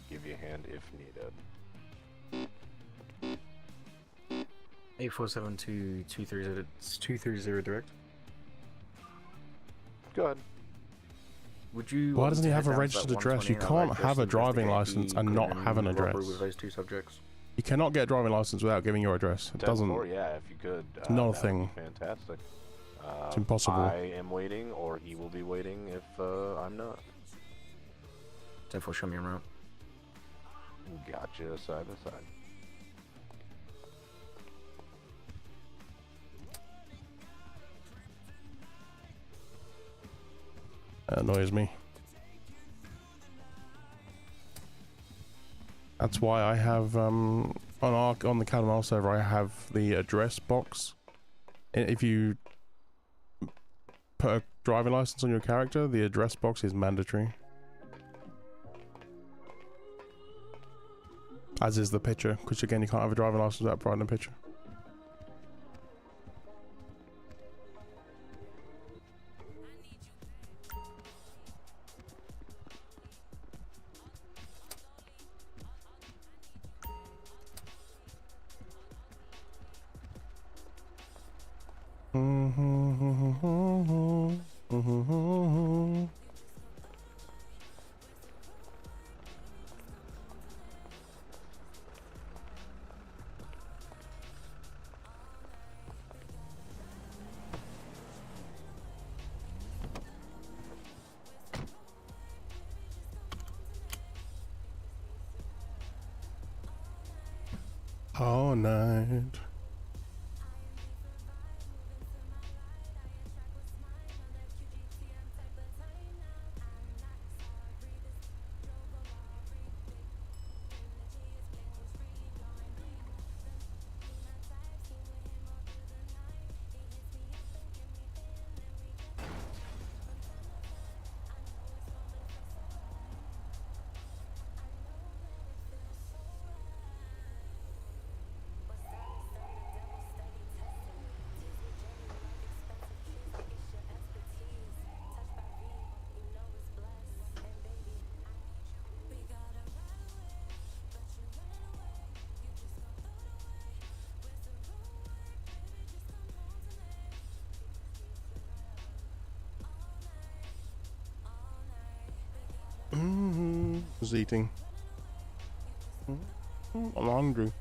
give you a hand if needed. 8472-230 direct. Go ahead. Would you? Why doesn't he have a registered address? You can't have a driving license and not have an address. With those two subjects. You cannot get a driving license without giving your address. It doesn't. Yeah, if you could. It's not a thing. Fantastic. It's impossible. I am waiting, or he will be waiting if I'm not. 10-4, show me around. Gotcha, side to side. That annoys me. That's why I have on the Callaway server I have the address box. If you put a driving license on your character, the address box is mandatory. As is the picture, because again you can't have a driving license without providing a picture. All night. Was eating. I'm hungry.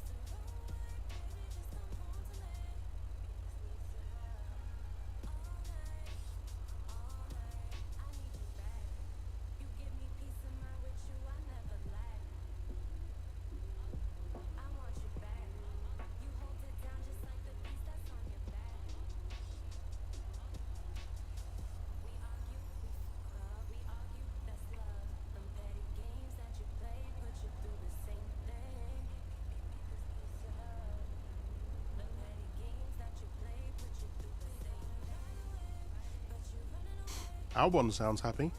Albon sounds happy.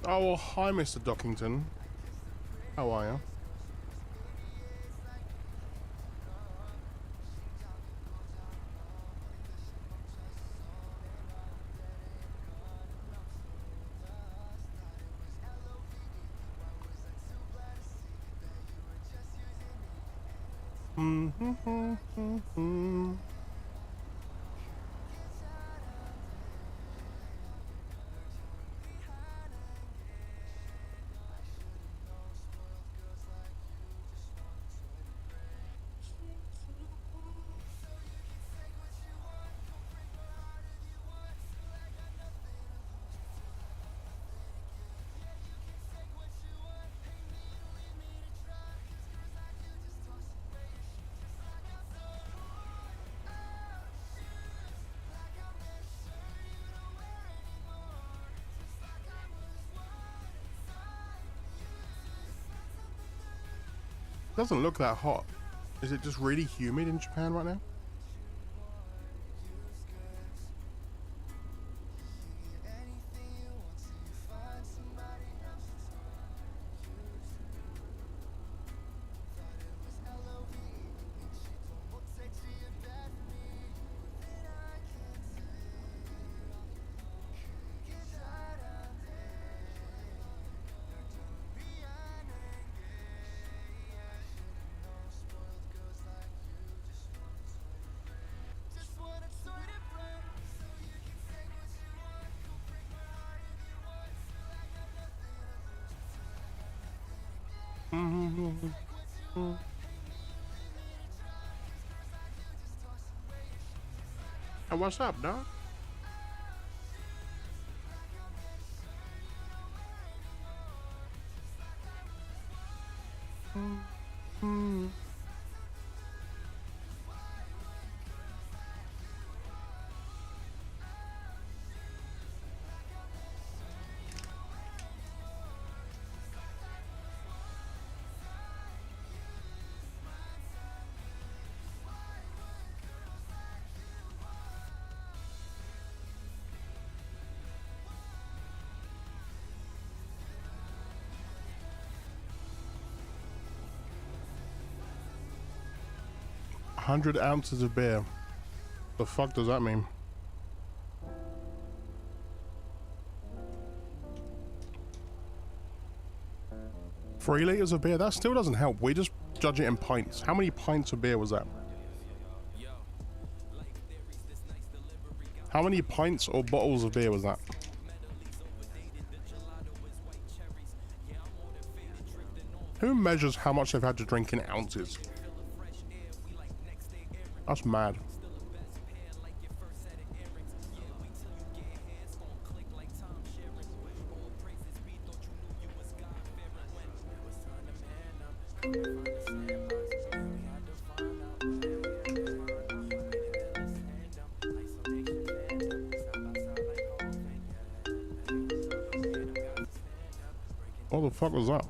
Oh, hi, Mr. Dockington. How are you? Doesn't look that hot. Is it just really humid in Japan right now? Hey, what's up, dog? $100 ounces of beer. The fuck does that mean? Three liters of beer? That still doesn't help. We just judge it in pints. How many pints of beer was that? How many pints or bottles of beer was that? Who measures how much they've had to drink in ounces? That's mad. What the fuck was that?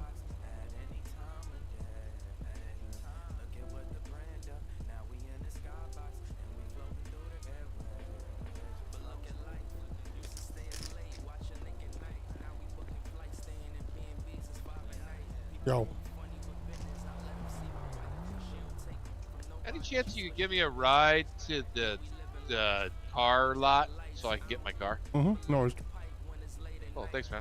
Yo. Any chance you could give me a ride to the car lot so I can get my car? No worries. Oh, thanks, man.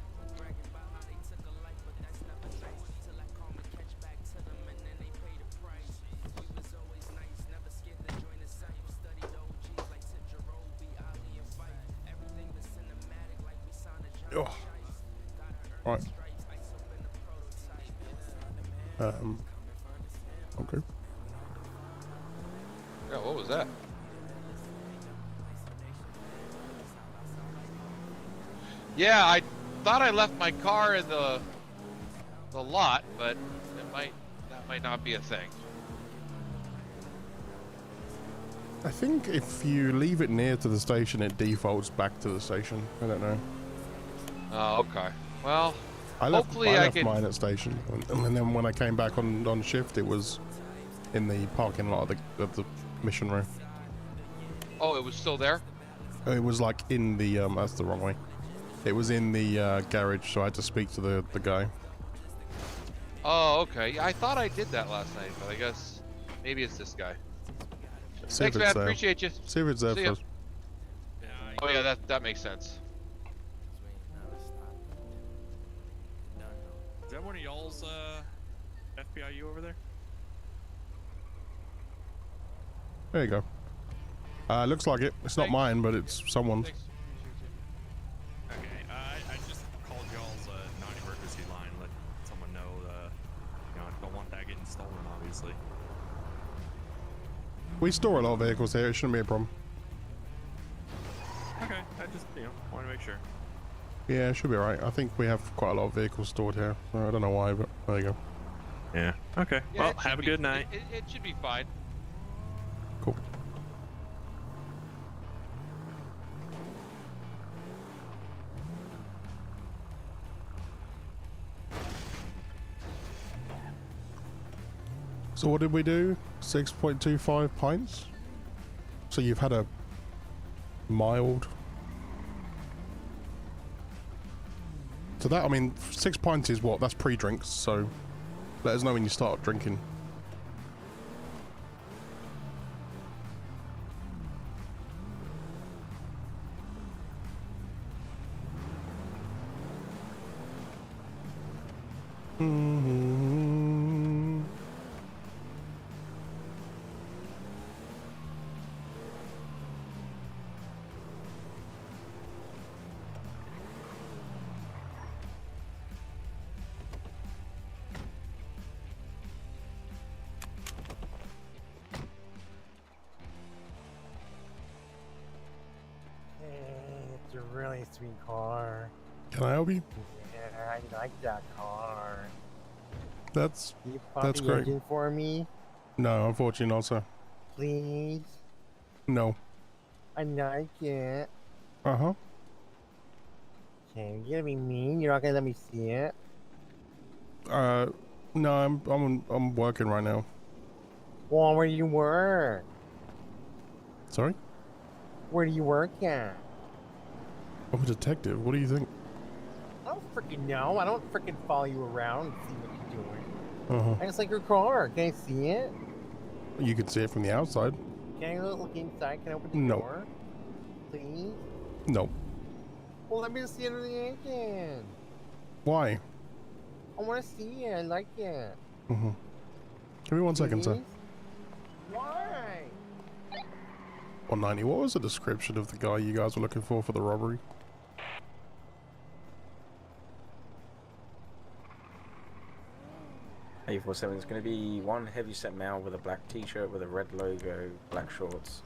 Oh. Right. Okay. Yeah, what was that? Yeah, I thought I left my car in the lot, but that might not be a thing. I think if you leave it near to the station, it defaults back to the station. I don't know. Oh, okay. Well, I left hopefully I can... mine at station, and then when I came back on shift, it was in the parking lot of the mission room. Oh, it was still there? It was like in the that's the wrong way. It was in the garage, so I had to speak to the guy. Oh, okay. Yeah, I thought I did that last night, but I guess maybe it's this guy. Thanks, man. Appreciate you. See if it's there first. Oh yeah, that makes sense. Is that one of y'all's FPIU over there? There you go. Looks like it. It's not mine, but it's someone's. Okay, I just called y'all's non-emergency line, let someone know, you know, I don't want that getting stolen, obviously. We store a lot of vehicles here. It shouldn't be a problem. Okay, I just, you know, want to make sure. Yeah, it should be alright. I think we have quite a lot of vehicles stored here. I don't know why, but there you go. Yeah, okay. Yeah, well, have a good night. It should be fine. Cool. So what did we do? 6.25 pints? So you've had a mild... So that, I mean, 6 pints is what? That's pre-drinks, so let us know when you start drinking. It's a really sweet car. Can I help you? Yeah, I like that car. That's Can you pop that's the great. engine for me, No, unfortunately not, sir. please? No. I like it. Uh-huh. Okay, you're gonna be mean. You're not gonna let me see it. No, I'm working right now. Well, where do you work? Sorry? Where do you work at? I'm a detective. What do you think? I don't freaking know. I don't freaking follow you around and see what you're doing. Uh-huh. I just like your car. Can I see it? You can see it from the outside. Can I look inside? Can I open the No. door? Please? No. Well, let me just see under the engine. Why? I want to see it. I like it. Mm-hmm. Give me 1 second, sir. Please? Why? 190. What was the description of the guy you guys were looking for the robbery? A47 is going to be one heavyset male with a black t-shirt with a red logo, black shorts.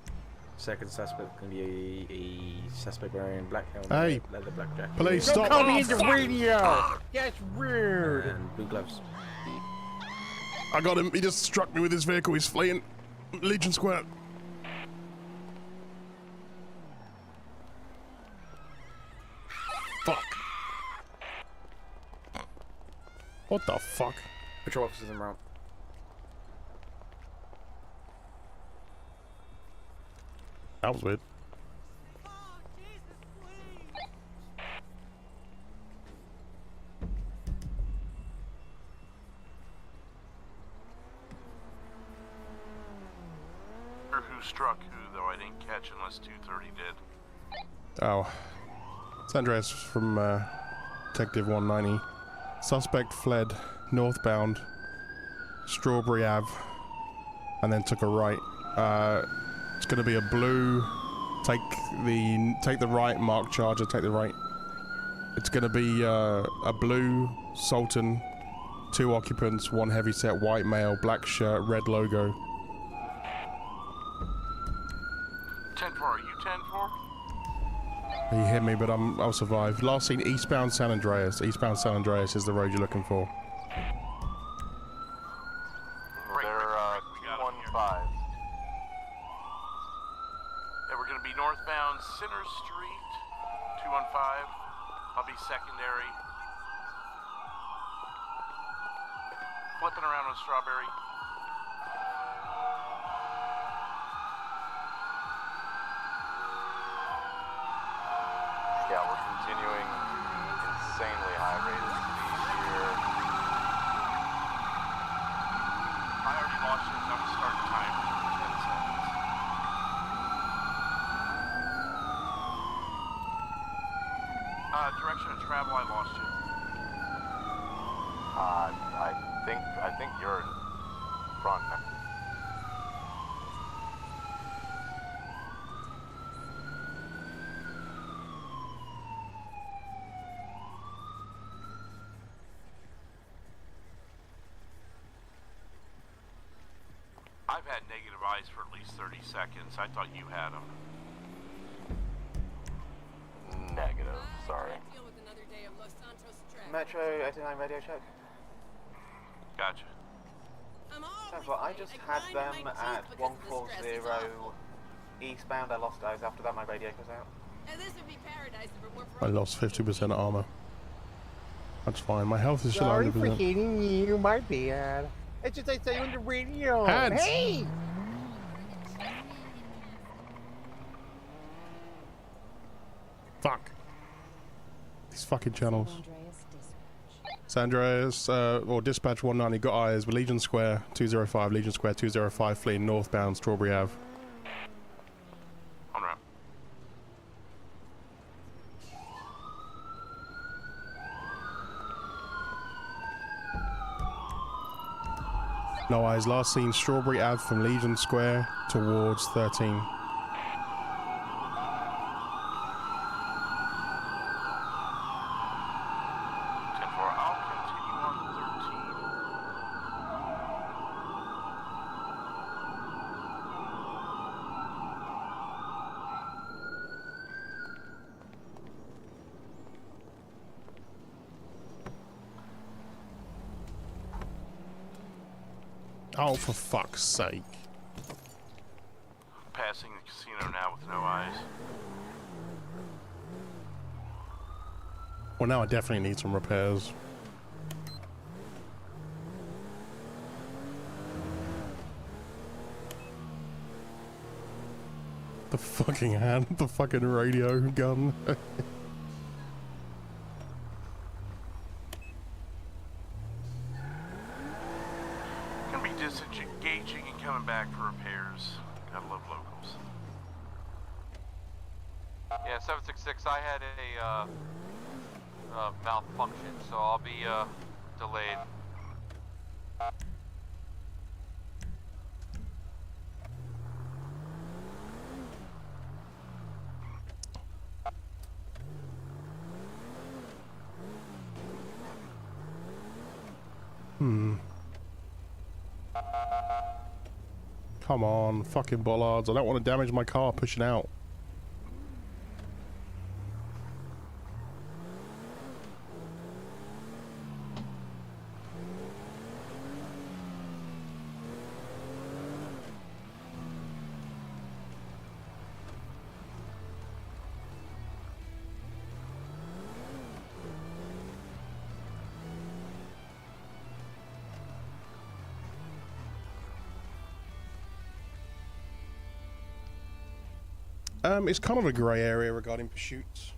Second suspect can be a suspect wearing black helmet, Hey, leather black jacket. police, Don't stop! call me in the radio! That's rude! And blue gloves. I got him. He just struck me with his vehicle. He's fleeing. Legion Square. Fuck. What the fuck? Patrol officers en route. That was weird. Who struck who, though? I didn't catch unless 230 did. Oh. It's Andreas from Detective 190. Suspect fled northbound Strawberry Ave and then took a right. It's going to be a blue. Take the right, marked Charger. Take the right. It's going to be a blue Sultan, 2 occupants, 1 heavyset, white male, black shirt, red logo. 10-4, are you 10-4? He hit me, but I'll survive. Last seen eastbound San Andreas. Eastbound San Andreas is the road you're looking for. They're 215. Yeah, we're gonna be northbound Center Street, 215. I'll be secondary. Flipping around on Strawberry. Yeah, we're continuing insanely high rate of speed here. I already lost you. I'm gonna start time in 10 seconds. Direction of travel, I lost you. I think you're in front. I've had negative eyes for at least 30 seconds. I thought you had them. Negative, sorry. Metro 89 radio check. Gotcha. Sounds like I just had them at 140 eastbound. I lost those. After that, my radio goes out. I lost 50% armor. That's fine. My health is still Sorry 100%. for hitting you. My bad. It's just I say on the radio. Hands. Hey! Fuck. These fucking channels. San Andreas, or dispatch 190, got eyes with Legion Square 205, Legion Square 205, fleeing northbound Strawberry Ave. On route. No eyes, last seen Strawberry Ave from Legion Square towards 13. Oh, for fuck's sake. Passing the casino now with no eyes. Well, now I definitely need some repairs. The fucking hand, the fucking radio gun. Can be disengaging and coming back for repairs. Gotta love locals. Yeah, 766, I had a malfunction, so I'll be delayed. Come on, fucking bollards. I don't want to damage my car pushing out. It's kind of a grey area regarding pursuits.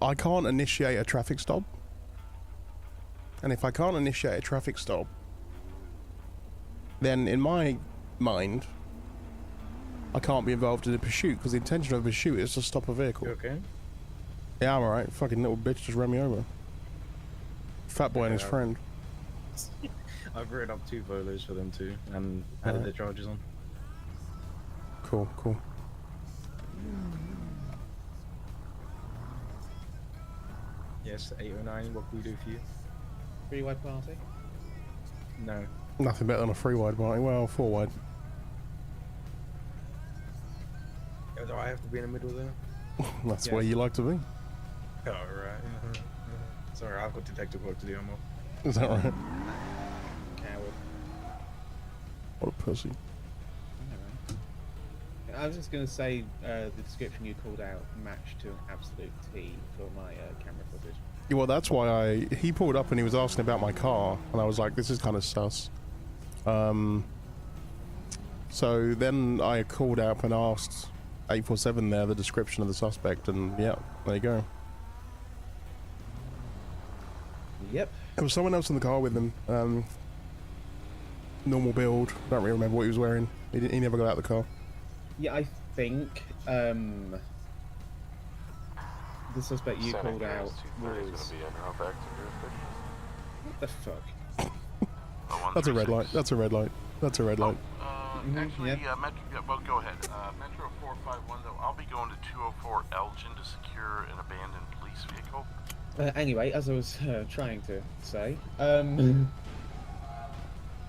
I can't initiate a traffic stop. And if I can't initiate a traffic stop, then in my mind, I can't be involved in a pursuit, because the intention of a pursuit is to stop a vehicle. You okay? Yeah, I'm alright. Fucking little bitch just ran me over. Fat boy and his friend. I've written up 2 Volos for them too, and added their charges on. Cool, cool. Yes, 809, what can we do for you? 3-wide party? No. Nothing better than a 3-wide party. Well, 4-wide. Do I have to be in the middle there? That's where you like to be. Oh, right. Sorry, I've got detective work to do. I'm off. Is that right? Coward. What a pussy. I was just going to say the description you called out matched to an absolute T for my camera footage. Yeah, well, that's why he pulled up and he was asking about my car, and I was like, this is kind of sus. So then I called up and asked 847 there the description of the suspect, and yeah, there you go. Yep. There was someone else in the car with him. Normal build. Don't really remember what he was wearing. He never got out of the car. Yeah, I think the suspect you called out was... What the fuck? That's a red light. That's a red light. That's a red light. Actually, well, go ahead. Metro 451, though, I'll be going to 204 Elgin to secure an abandoned police vehicle. Anyway, as I was trying to say,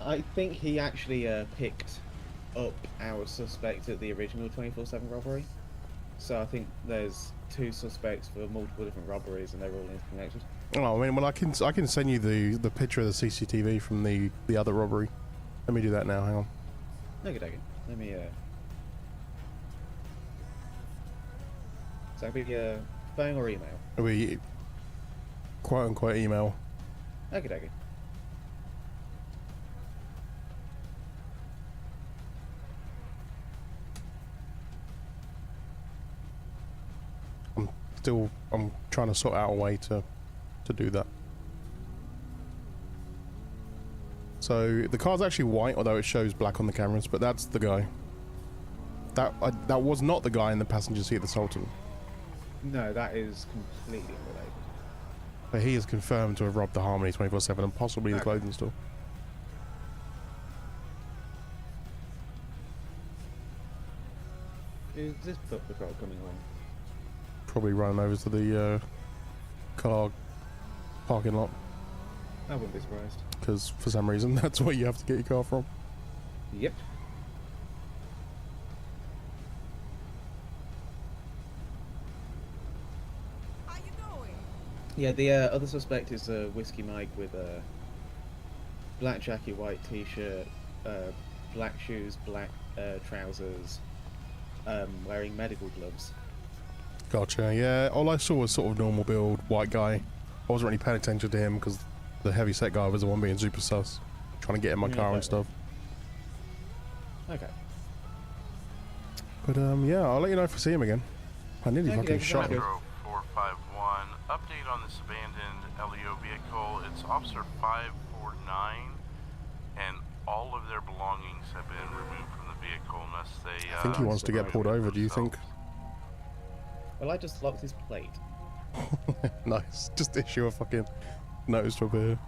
I think he actually picked up our suspect at the original 24/7 robbery. So I think there's 2 suspects for multiple different robberies, and they're all interconnected. Oh, I mean, well, I can send you the picture of the CCTV from the other robbery. Let me do that now. Hang on. Okay. Let me So it'll be phone or email? It'll be quote unquote email. Okay. I'm trying to sort out a way to do that. So the car's actually white, although it shows black on the cameras, but that's the guy. That was not the guy in the passenger seat of the Sultan. No, that is completely unrelated. But he is confirmed to have robbed the Harmony 24/7 and possibly the clothing store. Is this foot patrol coming on? Probably running over to the car parking lot. I wouldn't be surprised. Because for some reason that's where you have to get your car from. Yep. Yeah, the other suspect is Whiskey Mike with a black jacket, white t-shirt, black shoes, black trousers, wearing medical gloves. Gotcha, yeah. All I saw was sort of normal build, white guy. I wasn't really paying attention to him because the heavy set guy was the one being super sus. Trying to get in my car and stuff. Okay. But yeah, I'll let you know if I see him again. I nearly fucking shot him. 451. Update on this abandoned LEO vehicle. It's Officer 549, and all of their belongings have been removed from the vehicle unless they. I think he wants to get pulled over. Do you think? Well, I just locked his plate. Nice. Just issue a fucking notice to appear.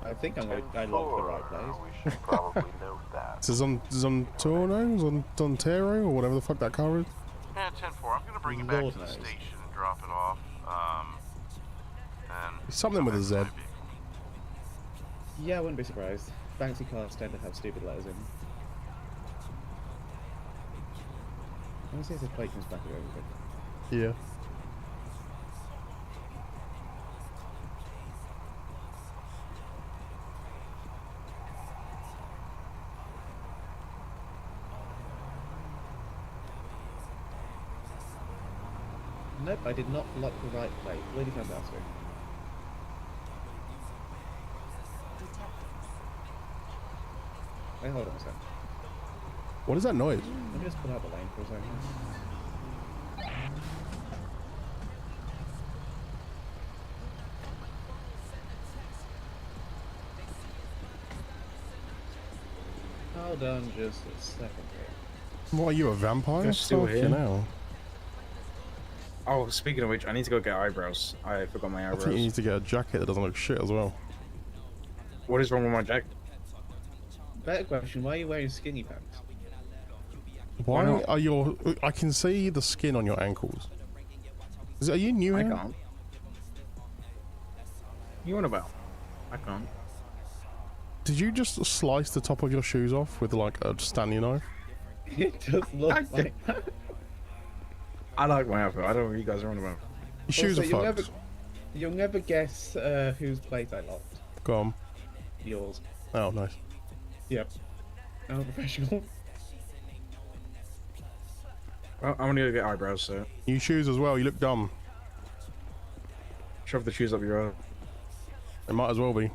I think I locked the right place. We should probably note that. This is on Zontero or whatever the fuck that car is. Yeah, 10-4. I'm gonna bring you back to the station and drop it off. And Something with a Z. Yeah, I wouldn't be surprised. Fancy cars tend to have stupid letters in them. Let me see if this plate comes back over quick. Yeah. Nope, I did not lock the right plate. Really fantastic. Wait, hold on a second. What is that noise? Let me just pull out the lane for a second. Hold on just a second here. What are you, a vampire? You're still here? Now. Oh, speaking of which, I need to go get eyebrows. I forgot my I eyebrows. think you need to get a jacket that doesn't look shit as well. What is wrong with my jacket? Better question, why are you wearing skinny pants? Why are your... I can see the skin on your ankles. Are you new here? I can't. You on about? I can't. Did you just slice the top of your shoes off with like a Stanley knife? It just looks like that. I like my outfit. I don't know what you guys are on about. Your shoes are fucked. You'll never guess whose plate I locked. Go on. Yours. Oh, nice. Yep. I'm a professional. Well, I'm gonna go get eyebrows, so. New shoes as well, you look dumb. Shove the shoes up your ass. It might as well be.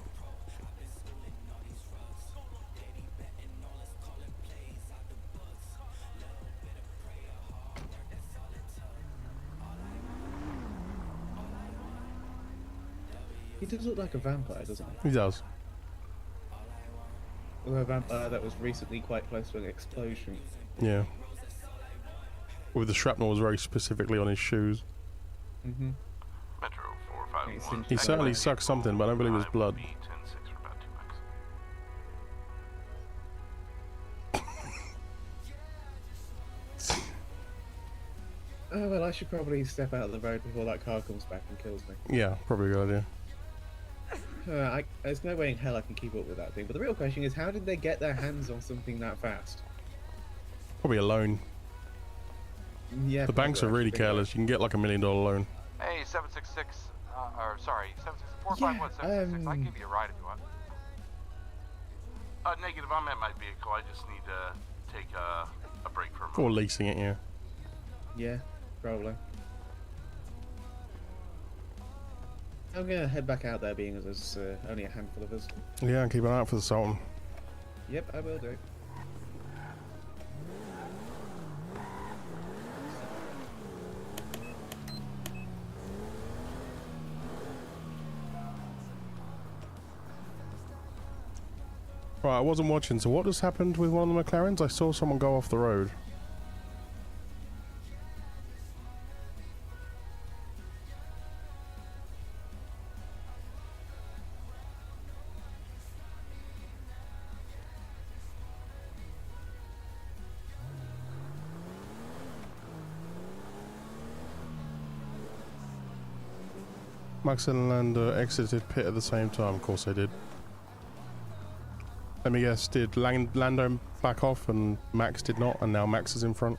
He does look like a vampire, doesn't he? He does. Or a vampire that was recently quite close to an explosion. Yeah. With the shrapnel was very specifically on his shoes. Mm-hmm. Metro 451. He certainly sucked something, but I don't believe it was blood. Oh, well, I should probably step out of the road before that car comes back and kills me. Yeah, probably a good idea. There's no way in hell I can keep up with that thing. But the real question is, how did they get their hands on something that fast? Probably a loan. Yeah. The banks are really careless. You can get like $1 million loan. Hey, 766, or sorry, 76451 766. I'll give you a ride if you want. Negative. I'm at my vehicle. I just need to take a break for a moment. Or leasing it, yeah. Yeah, probably. I'm gonna head back out there, being as there's only a handful of us. Yeah, and keep an eye out for the Sultan. Yep, I will do. Right, I wasn't watching, so what just happened with one of the McLarens? I saw someone go off the road. Max and Lando exited pit at the same time. Of course they did. Let me guess, did Lando back off and Max did not, and now Max is in front?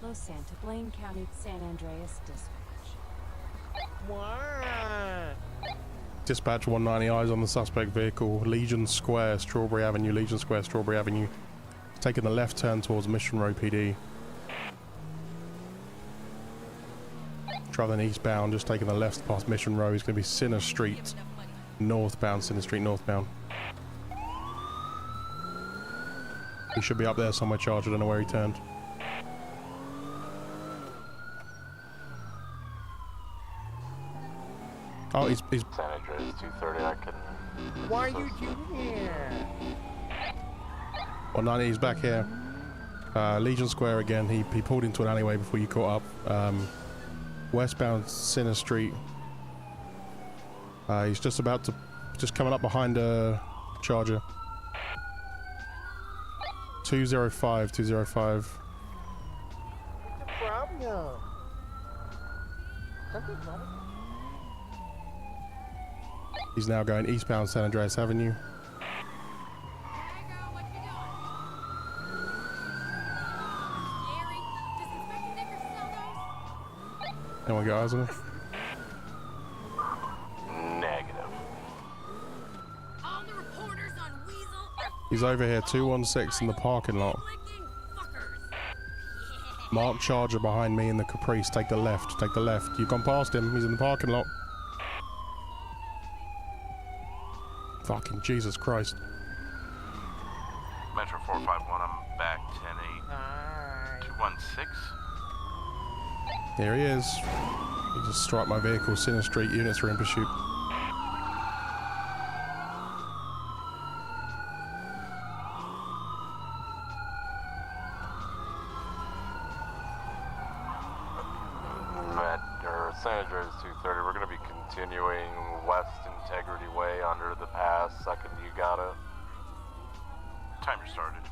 Los Santa Blaine County, San Andreas Dispatch. Dispatch 190, eyes on the suspect vehicle, Legion Square, Strawberry Avenue, Legion Square, Strawberry Avenue. Taking the left turn towards Mission Row PD. Traveling eastbound, just taking the left past Mission Row. He's going to be Sinner Street, northbound, Sinner Street, northbound. He should be up there somewhere, Charge. I don't know where he turned. Oh, he's San Andreas 230, I can... Why are you doing that? 190, he's back here. Legion Square again. He pulled into an alleyway before you caught up. Westbound Sinner Street. He's just about to... just coming up behind a Charger. 205, 205. What's the problem? Something's wrong. He's now going eastbound San Andreas Avenue. Anyone got eyes on him? Negative. He's over here, 216 in the parking lot. Mark Charger behind me in the Caprice. Take the left, take the left. You've gone past him, he's in the parking lot. Fucking Jesus Christ. Metro 451, I'm back 10-8. 216. Here he is. He just struck my vehicle. Sinner Street, units are in pursuit. San Andreas 230, we're going to be continuing West Integrity Way under the pass. Second, you got it. Timer started.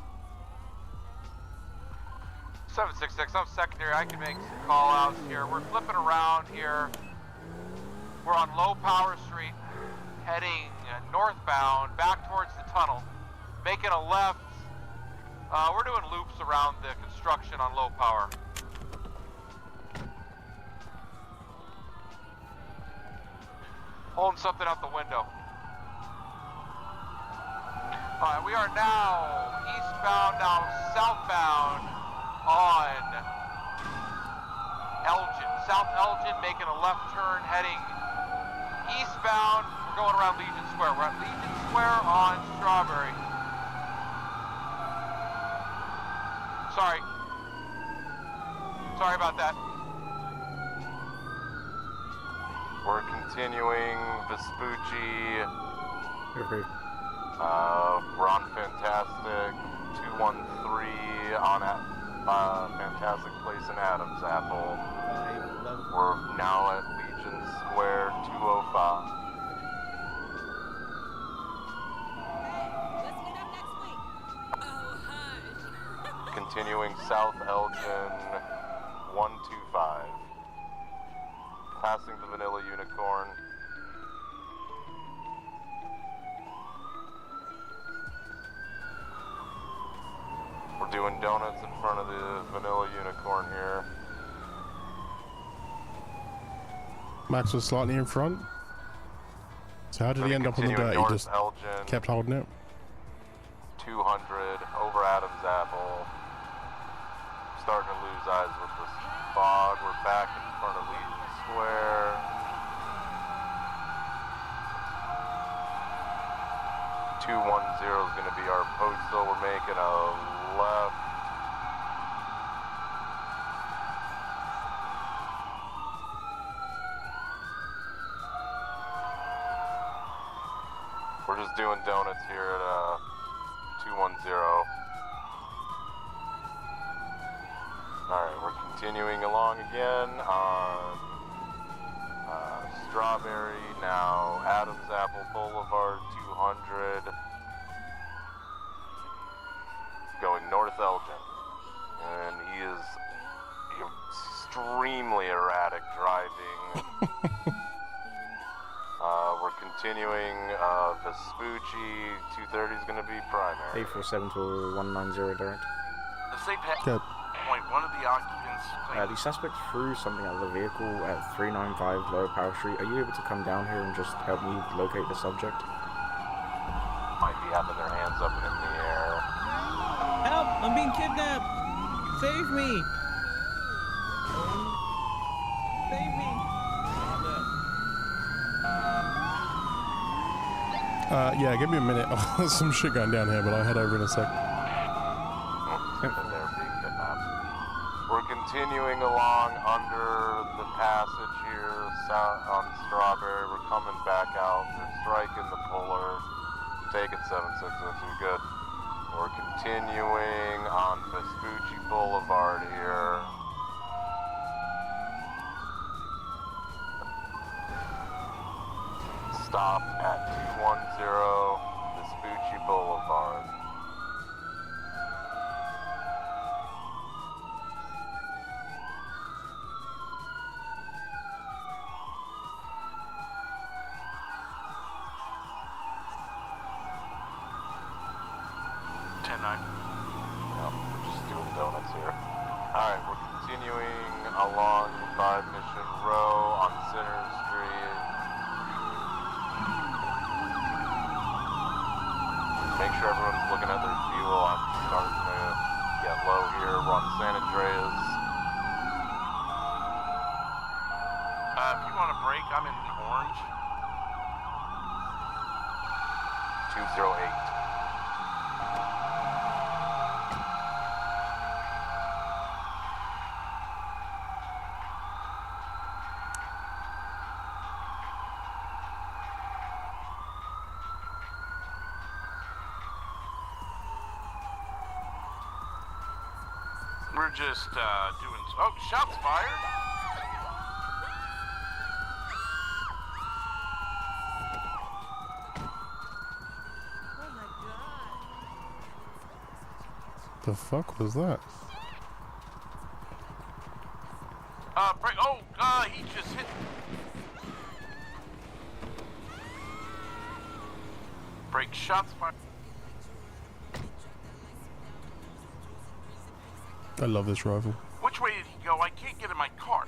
766, I'm secondary. I can make some call outs here. We're flipping around here. We're on Low Power Street, heading northbound back towards the tunnel, making a left. We're doing loops around the construction on Low Power. Holding something out the window. Alright, we are now eastbound, now southbound on Elgin. South Elgin, making a left turn, heading eastbound. We're going around Legion Square. We're at Legion Square on Strawberry. Sorry about that. We're continuing Vespucci. We're on Fantastic 213 on Fantastic Place in Adams Apple. We're now at Legion Square 205. Continuing South Elgin 125. Passing the Vanilla Unicorn. We're doing donuts in front of the Vanilla Unicorn here. Max was slightly in front. So how did he end up on the dirt? He just Elgin, kept holding it. 200 over Adam's Apple. Starting to lose eyes with this fog. We're back in front of Legion Square. .210 is going to be our postal. We're making a left. We're just doing donuts here at 210. Alright, we're continuing along again on Strawberry, now Adams Apple Boulevard 200, going North Elgin. And he is extremely erratic driving. We're continuing Vespucci, 230 is going to be primary. 847 to 190 direct. The same Good. point, one of the occupants The suspect threw something out of the vehicle at 395 Lower Power Street. Are you able to come down here and just help me locate the subject? Might be having their hands up and in the air. Help! I'm being kidnapped! Save me! Save me! Yeah, give me a minute. There's some shit going down here, but I'll head over in a sec. And they're being kidnapped. We're continuing along under the passage here south on Strawberry. We're coming back out. They're striking the puller. Take it 766. You're good. We're continuing on Vespucci Boulevard here. Stop at 210 Vespucci Boulevard. Yep, we're just doing donuts here. Alright, we're continuing along 5 Mission Row on Center Street. Make sure everyone's looking at their fuel. I'm starting to get low here. We're on San Andreas. if you want a break, I'm in orange. 208. We're just doing. Oh, shots fired! The fuck was that? Break. Oh, he just hit. Break. Shots fired. I love this rifle. Which way did he go? I can't get in my car.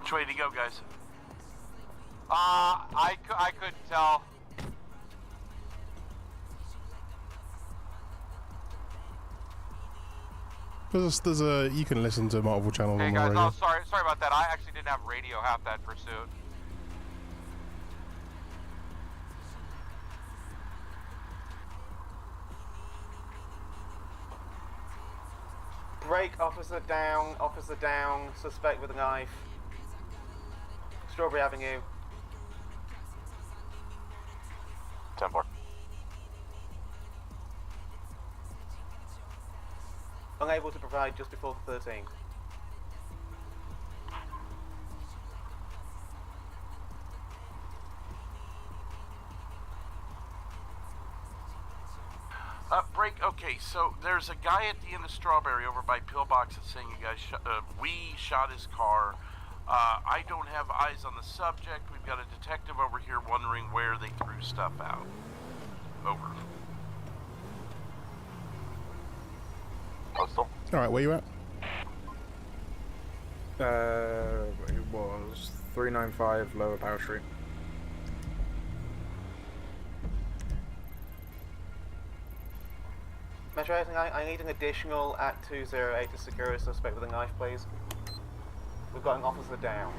Which way did he go, guys? I couldn't tell. There's a you can listen to multiple channels Hey on the guys, radio. oh sorry about that. I actually didn't have radio half that pursuit. Break, officer down, suspect with a knife. Strawberry Avenue. 10-4. Unable to provide just before the 13th. Break. Okay, so there's a guy at the end of Strawberry over by Pillbox that's saying you guys we shot his car. I don't have eyes on the subject. We've got a detective over here wondering where they threw stuff out. Over. Postal. All right, where you at? It was 395 Lower Power Street. Metro, I need an additional at 208 to secure a suspect with a knife, please. We've got an officer down.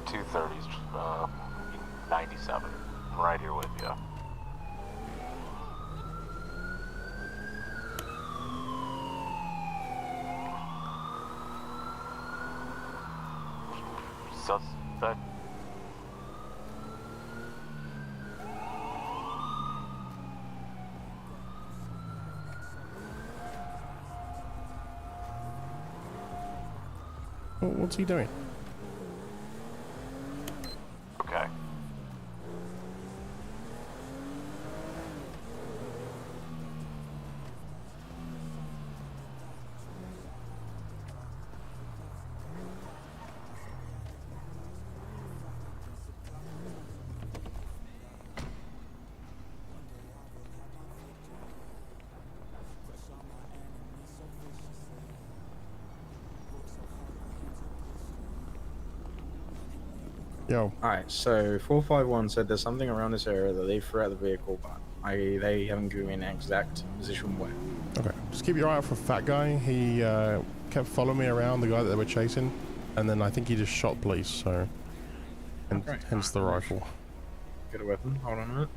230's 97. I'm right here with you. Suspect. What's he doing? Okay. Yo. Alright, so 451 said there's something around this area that they threw at the vehicle, but they haven't given me an exact position where. Okay, just keep your eye out for Fat Guy. He kept following me around, the guy that they were chasing, and then I think he just shot police, so hence the rifle. Get a weapon, hold on a minute.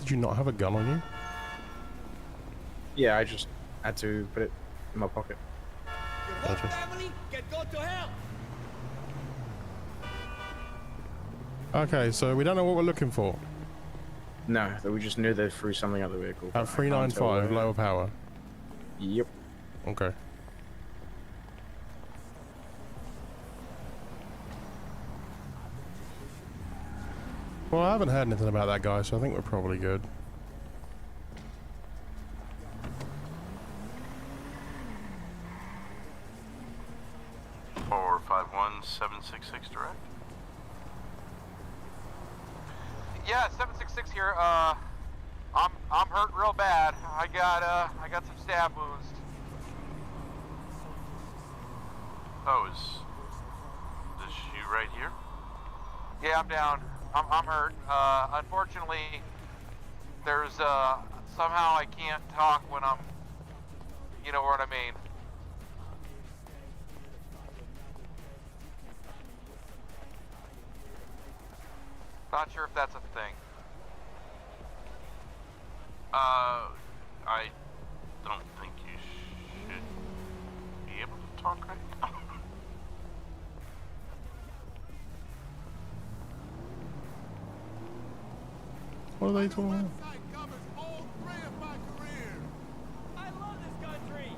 Did you not have a gun on you? Yeah, I just had to put it in my pocket. Gotcha. Okay, so we don't know what we're looking for. No, we just knew they threw something at the vehicle. At 395, lower power. Yep. Okay. Well, I haven't heard anything about that guy, so I think we're probably good. Or 51766 direct. Yeah, 766 here. I'm hurt real bad. I got some stab wounds. Oh, is you right here? Yeah, I'm down. I'm hurt. Unfortunately, there's somehow I can't talk when I'm, you know what I mean. Not sure if that's a thing. I don't think you should be able to talk right now. What are they talking about? I love this country.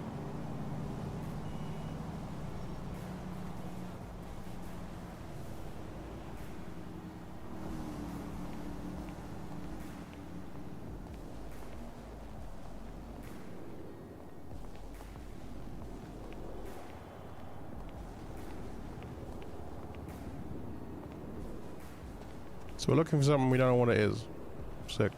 So we're looking for something we don't know what it is. Sick.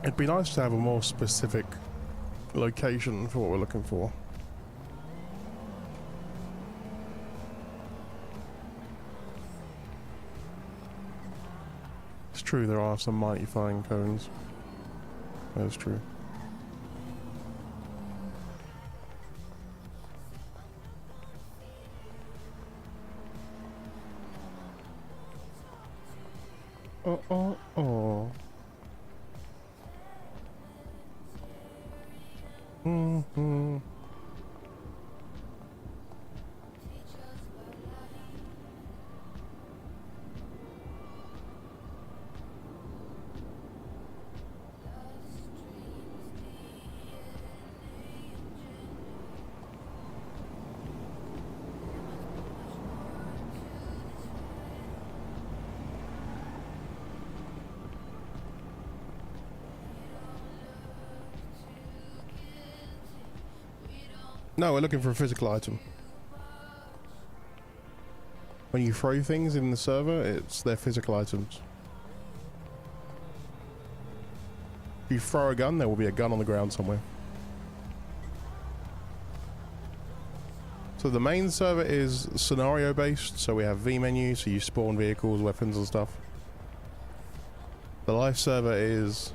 It'd be nice to have a more specific location for what we're looking for. It's true, there are some mighty fine cones. That's true. Mm-hmm. No, we're looking for a physical item. When you throw things in the server, it's their physical items. If you throw a gun, there will be a gun on the ground somewhere. So the main server is scenario based, so we have V menus, so you spawn vehicles, weapons and stuff. The live server is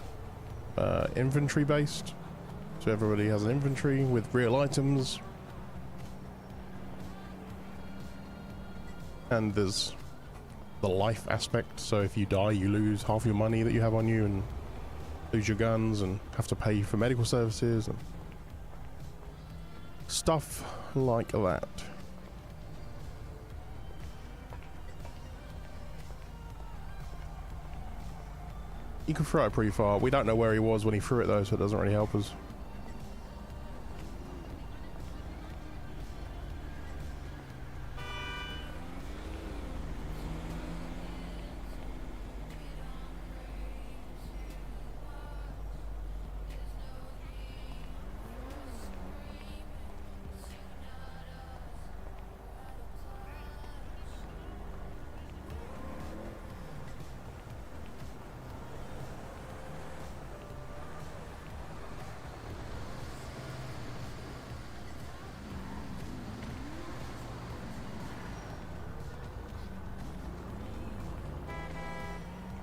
inventory based, so everybody has an inventory with real items. And there's the life aspect, so if you die you lose half your money that you have on you and lose your guns and have to pay for medical services and stuff like that. You can throw it pretty far. We don't know where he was when he threw it though, so it doesn't really help us.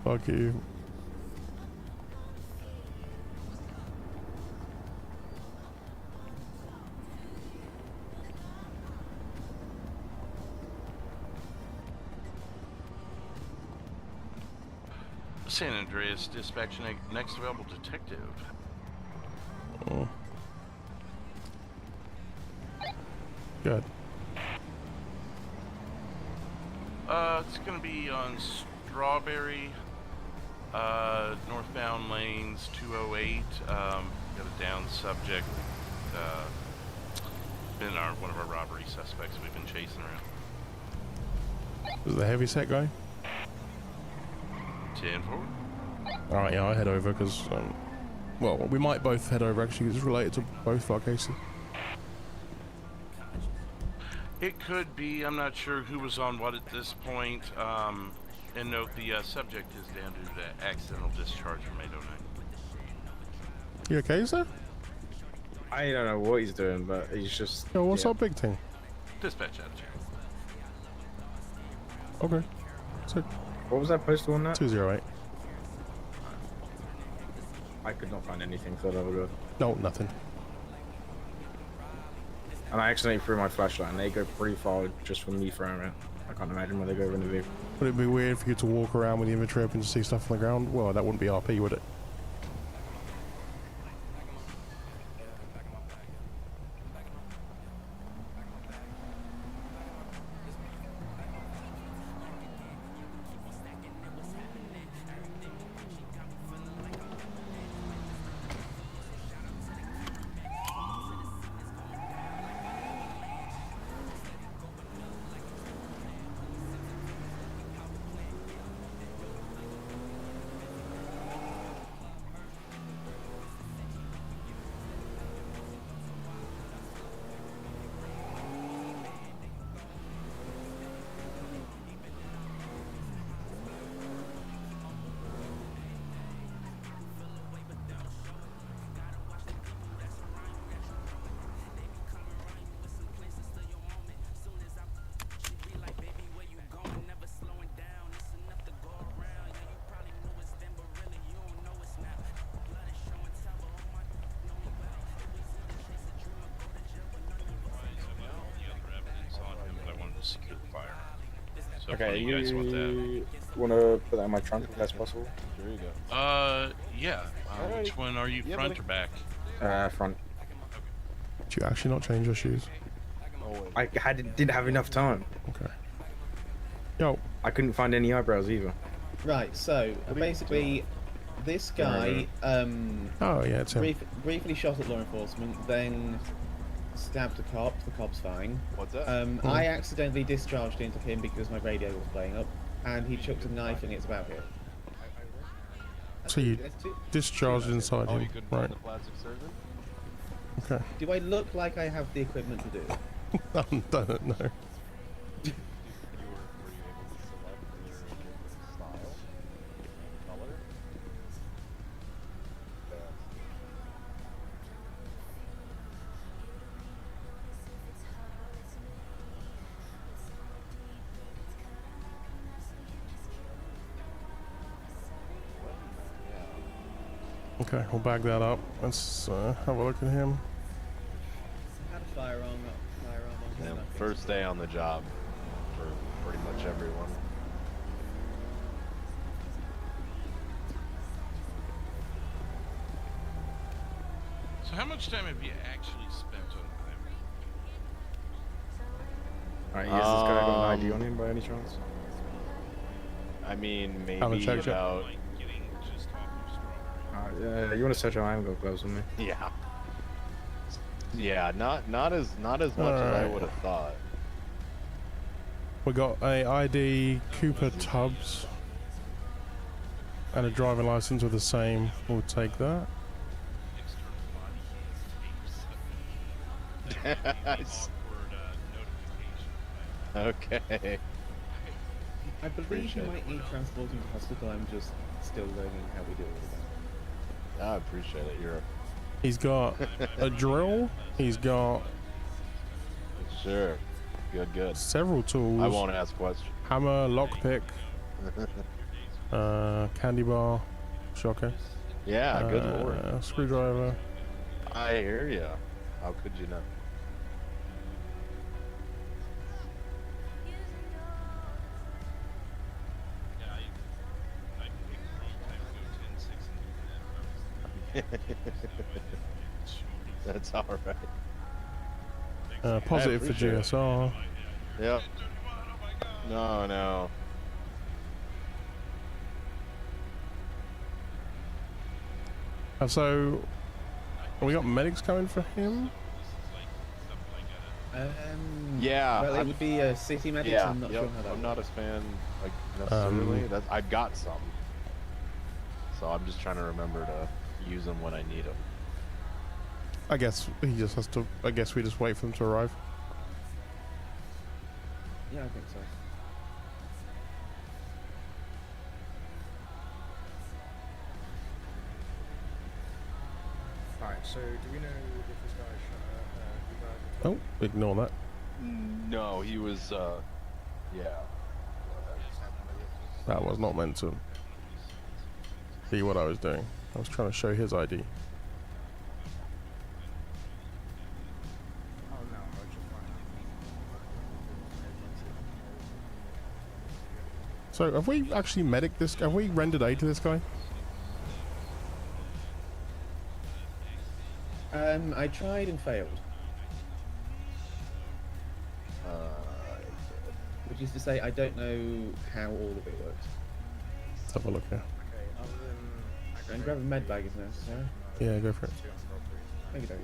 Fuck you. San Andreas dispatch next available detective. Oh. Good. It's gonna be on Strawberry, northbound lanes 208. Got a down subject. Been one of our robbery suspects we've been chasing around. Is it the heavy set guy? 10 forward. Alright, yeah, I'll head over because, well, we might both head over actually. It's related to both of our cases. It could be. I'm not sure who was on what at this point. And note the subject is down due to accidental discharge from 809. You okay, sir? I don't know what he's doing, but he's just... Yo, what's up, big thing? Dispatch out of jail. Okay. So, what was that postal on that? 208. I could not find anything for that over. No, nothing. And I accidentally threw my flashlight, and they go pretty far just from me throwing it. I can't imagine where they go in the vehicle. Would it be weird for you to walk around with the inventory open to see stuff on the ground? Well, that wouldn't be RP, would it? Okay, you guys want that? Want to put that in my trunk if that's possible? There you go. Yeah. Which one are you, front or back? Front. Did you actually not change your shoes? I didn't have enough time. Okay. Yo. I couldn't find any eyebrows either. Right, so basically, this guy oh yeah, it's him. briefly shot at law enforcement, then stabbed a cop. The cop's fine. What's that? I accidentally discharged into him because my radio was playing up, and he chucked a knife, and it's about here. So you discharged inside him, right? Okay. Do I look like I have the equipment to do it? I don't know. Okay, we'll back that up. Let's have a look at him. Had a firearm on him. First day on the job for pretty much everyone. So how much time have you actually spent on the Alright, has this guy got an ID on him by any chance? I mean, maybe checked about... You want to search your eye gloves with me? Yeah. Yeah, not as much as I would have thought. We got a ID Cooper Tubbs and a driving license with the same. We'll take that. Okay. I believe you might need transporting to hospital. I'm just still learning how we do it. I appreciate it. He's got a drill. He's got good. Several tools. I won't ask questions. Hammer, lockpick, candy bar, shocker. Yeah, good lord. Screwdriver. I hear ya. How could you not? That's all right. Positive for GSR. Yep. No. So, we got medics coming for him? Yeah. Well, it would be a city medics. Yeah, I'm not sure how that I'm not a fan, like, necessarily. I've got some. So I'm just trying to remember to use them when I need them. I guess he just has to. I guess we just wait for them to arrive. Yeah, I think so. Alright, so do we know if this guy shot Oh, ignore that. No, he was, yeah. That was not meant to be what I was doing. I was trying to show his ID. So have we actually medic this? Have we rendered aid to this guy? I tried and failed. Which is to say, I don't know how all of it works. Let's have a look here. And grab a med bag if necessary. Yeah, go for it. Thank you,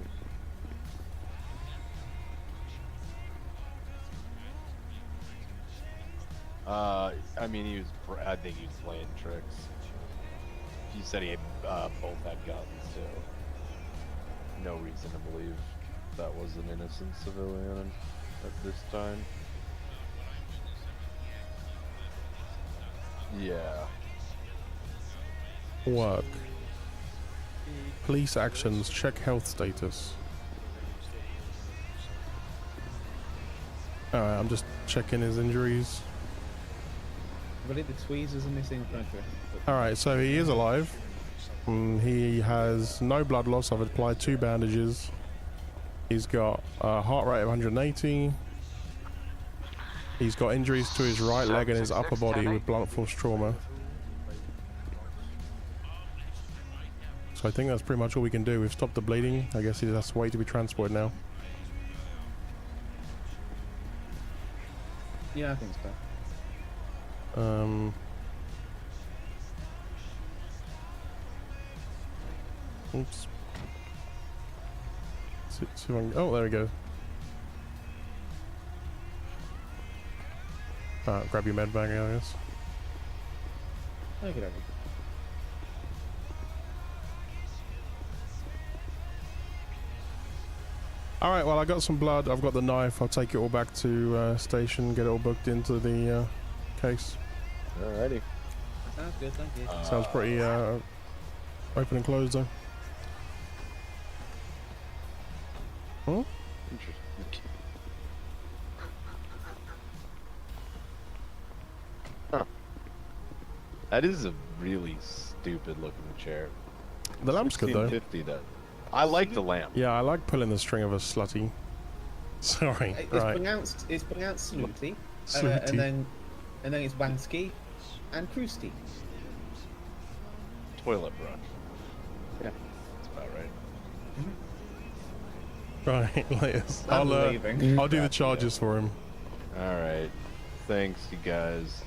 I mean, I think he was playing tricks. He said he had, both had guns, so no reason to believe that was an innocent civilian at this time. Yeah. Work. Police actions. Check health status. Alright, I'm just checking his injuries. I believe the tweezers are missing front of it. Alright, so he is alive. He has no blood loss. I've applied 2 bandages. He's got a heart rate of 180. He's got injuries to his right leg and his upper body with blunt force trauma. So I think that's pretty much all we can do. We've stopped the bleeding. I guess he has to wait to be transported now. Yeah, I think so. Oops. See if I can, oh, there we go. Grab your med bag, I guess. Okay. Alright, well, I got some blood. I've got the knife. I'll take it all back to station, get it all booked into the case. Alrighty. Sounds good, thank you. Sounds pretty open and closed, though. Huh? Interesting. Huh. That is a really stupid looking chair. The lamp's good, though. 1650 though. I like the lamp. Yeah, I like pulling the string of a slutty. Sorry, It's right. pronounced snooty, Snooty. and then it's wansky and krusty. Toilet brush. Yeah, that's about right. Right, later. I'm leaving. I'll do the charges for him. Alright. Thanks, you guys.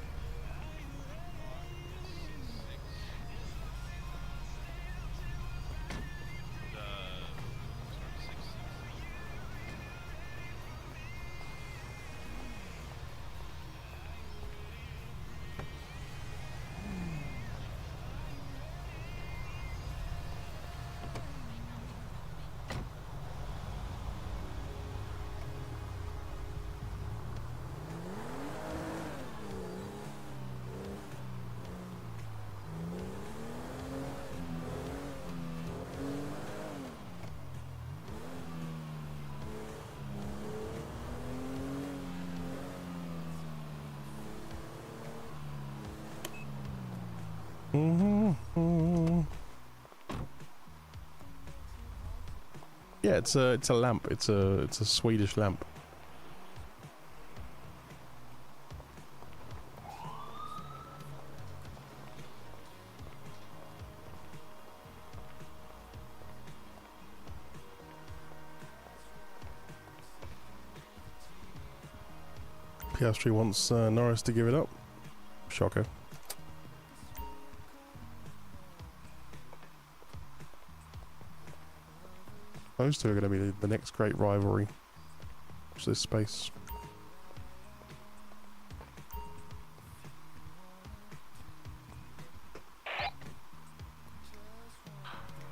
Yeah, it's a lamp. It's a Swedish lamp. Piastri wants Norris to give it up. Shocker. Those two are going to be the next great rivalry. Watch this space.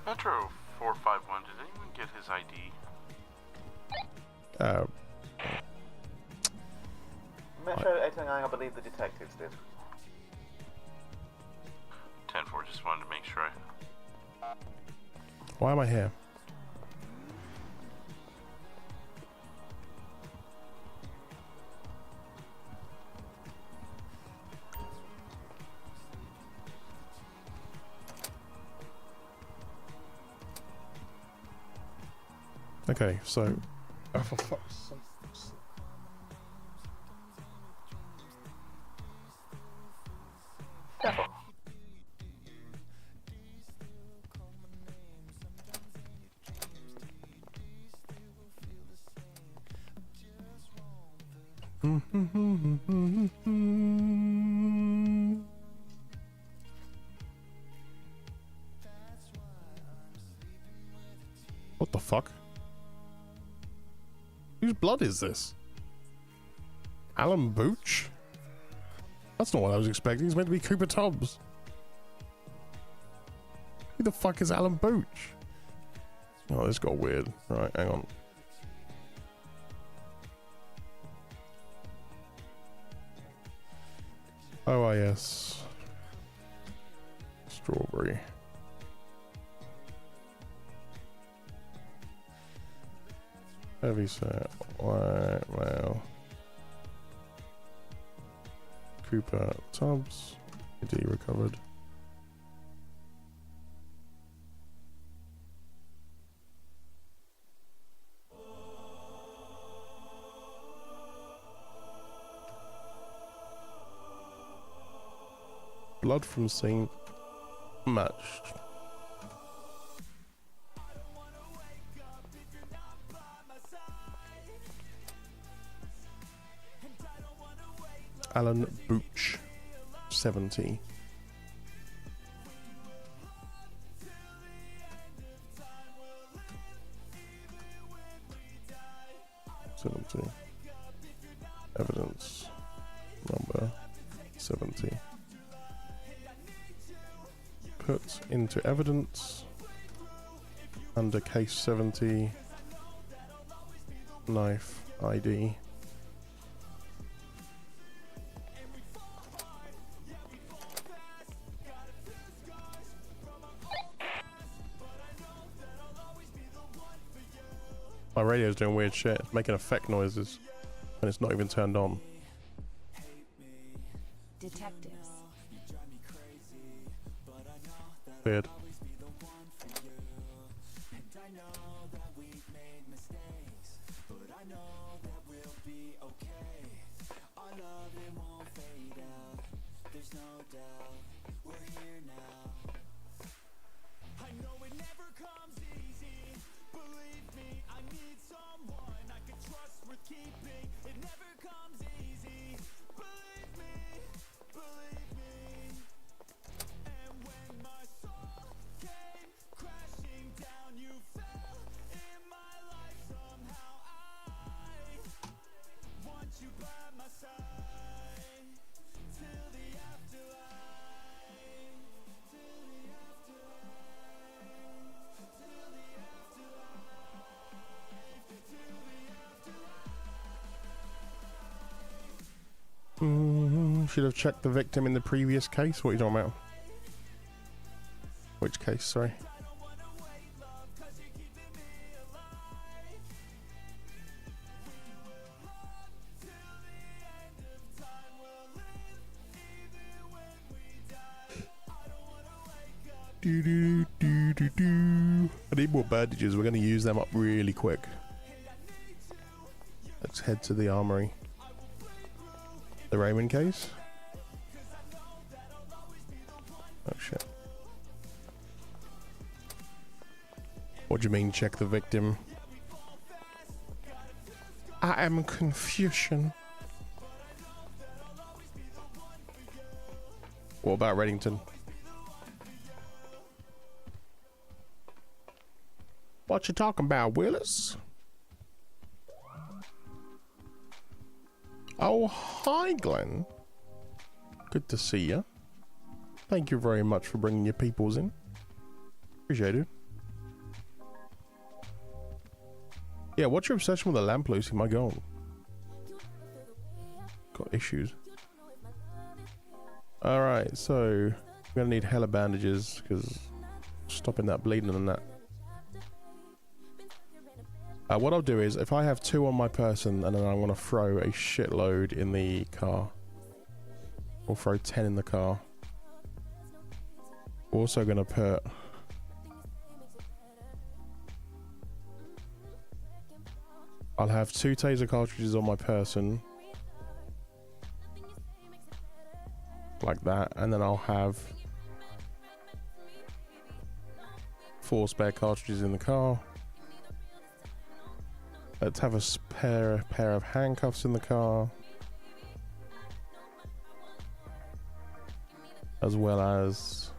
Metro 451, did anyone get his ID? Metro 809, I believe the detectives did. 10-4, just wanted to make sure Why am I here? Okay, so... Oh, for fuck's sake. Careful. What the fuck? Whose blood is this? Alan Booch? That's not what I was expecting. He's meant to be Cooper Tubbs. Who the fuck is Alan Booch? Oh, this got weird. Right, hang on. OIS. Strawberry. Heavy set. White male. Cooper Tubbs. ID recovered. Blood from scene matched. Alan Booch, 70. Evidence number 70. Put into evidence under case 70. Knife ID. My radio's doing weird shit. It's making effect noises and it's not even turned on. Detectives. Weird. Should have checked the victim in the previous case. What are you talking about? Which case, sorry? I need more bandages. We're going to use them up really quick. Let's head to the armory. The Raymond case? Oh shit. What do you mean check the victim? I am Confucian. What about Reddington? What you talking about, Willis? Oh, hi, Glenn. Good to see you. Thank you very much for bringing your peoples in. Appreciate it. Yeah, what's your obsession with the lamp, Lucy? My God. Got issues. Alright, so I'm gonna need hella bandages because stopping that bleeding and that. What I'll do is, if I have 2 on my person and then I want to throw a shitload in the car, or throw 10 in the car, we're also going to put I'll have 2 taser cartridges on my person, like that, and then I'll have 4 spare cartridges in the car. Let's have a spare pair of handcuffs in the car, as well as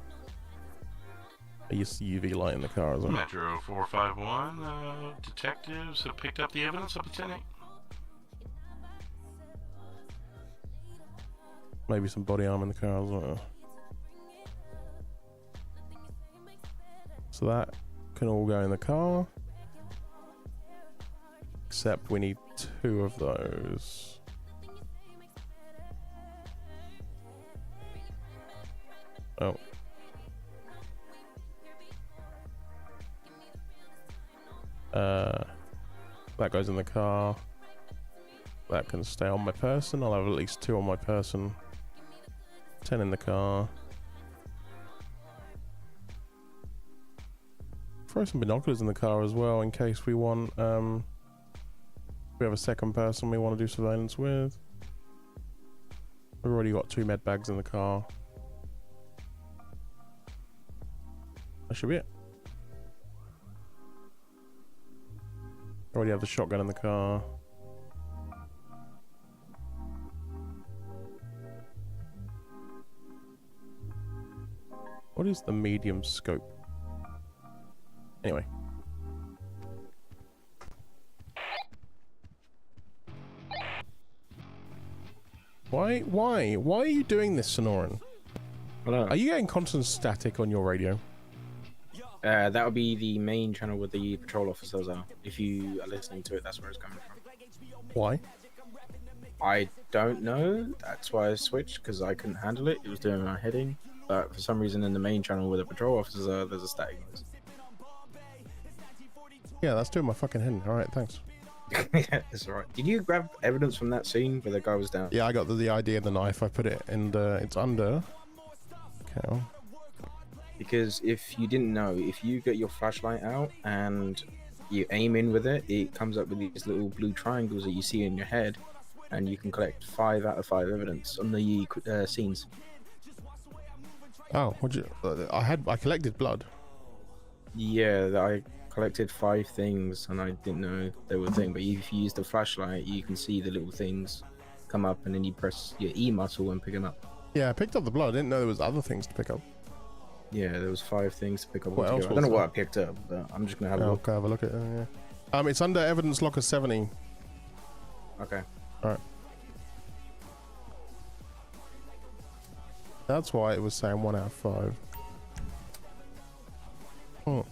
a UV light in the car as well. Metro 451, detectives have picked up the evidence of the 10-8. Maybe some body armor in the car as well. So that can all go in the car. Except we need 2 of those. Oh. That goes in the car. That can stay on my person. I'll have at least 2 on my person. 10 in the car. Throw some binoculars in the car as well in case we want, we have a second person we want to do surveillance with. We've already got 2 med bags in the car. That should be it. Already have the shotgun in the car. What is the medium scope? Anyway. Why are you doing this, Sonoran? Hello. Are you getting constant static on your radio? That would be the main channel where the patrol officers are. If you are listening to it, that's where it's coming from. Why? I don't know. That's why I switched, because I couldn't handle it. It was doing my heading. But for some reason, in the main channel where the patrol officers are, there's a static noise. Yeah, that's doing my fucking heading. Alright, thanks. Yeah, it's alright. Did you grab evidence from that scene where the guy was down? Yeah, I got the ID of the knife. I put it in it's under. Okay. Because if you didn't know, if you get your flashlight out and you aim in with it, it comes up with these little blue triangles that you see in your head, and you can collect 5 out of 5 evidence on the scenes. Oh, what'd you? I collected blood. Yeah, I collected 5 things, and I didn't know they were a thing. But if you use the flashlight, you can see the little things come up, and then you press your E muscle and pick them up. Yeah, I picked up the blood. I didn't know there was other things to pick up. Yeah, there was 5 things to pick up. What else? I don't know what I picked up, but I'm just gonna have a look. Okay, have a look at it. Yeah. It's under evidence locker 70. Okay. All right. That's why it was saying 1 out of 5. Oh.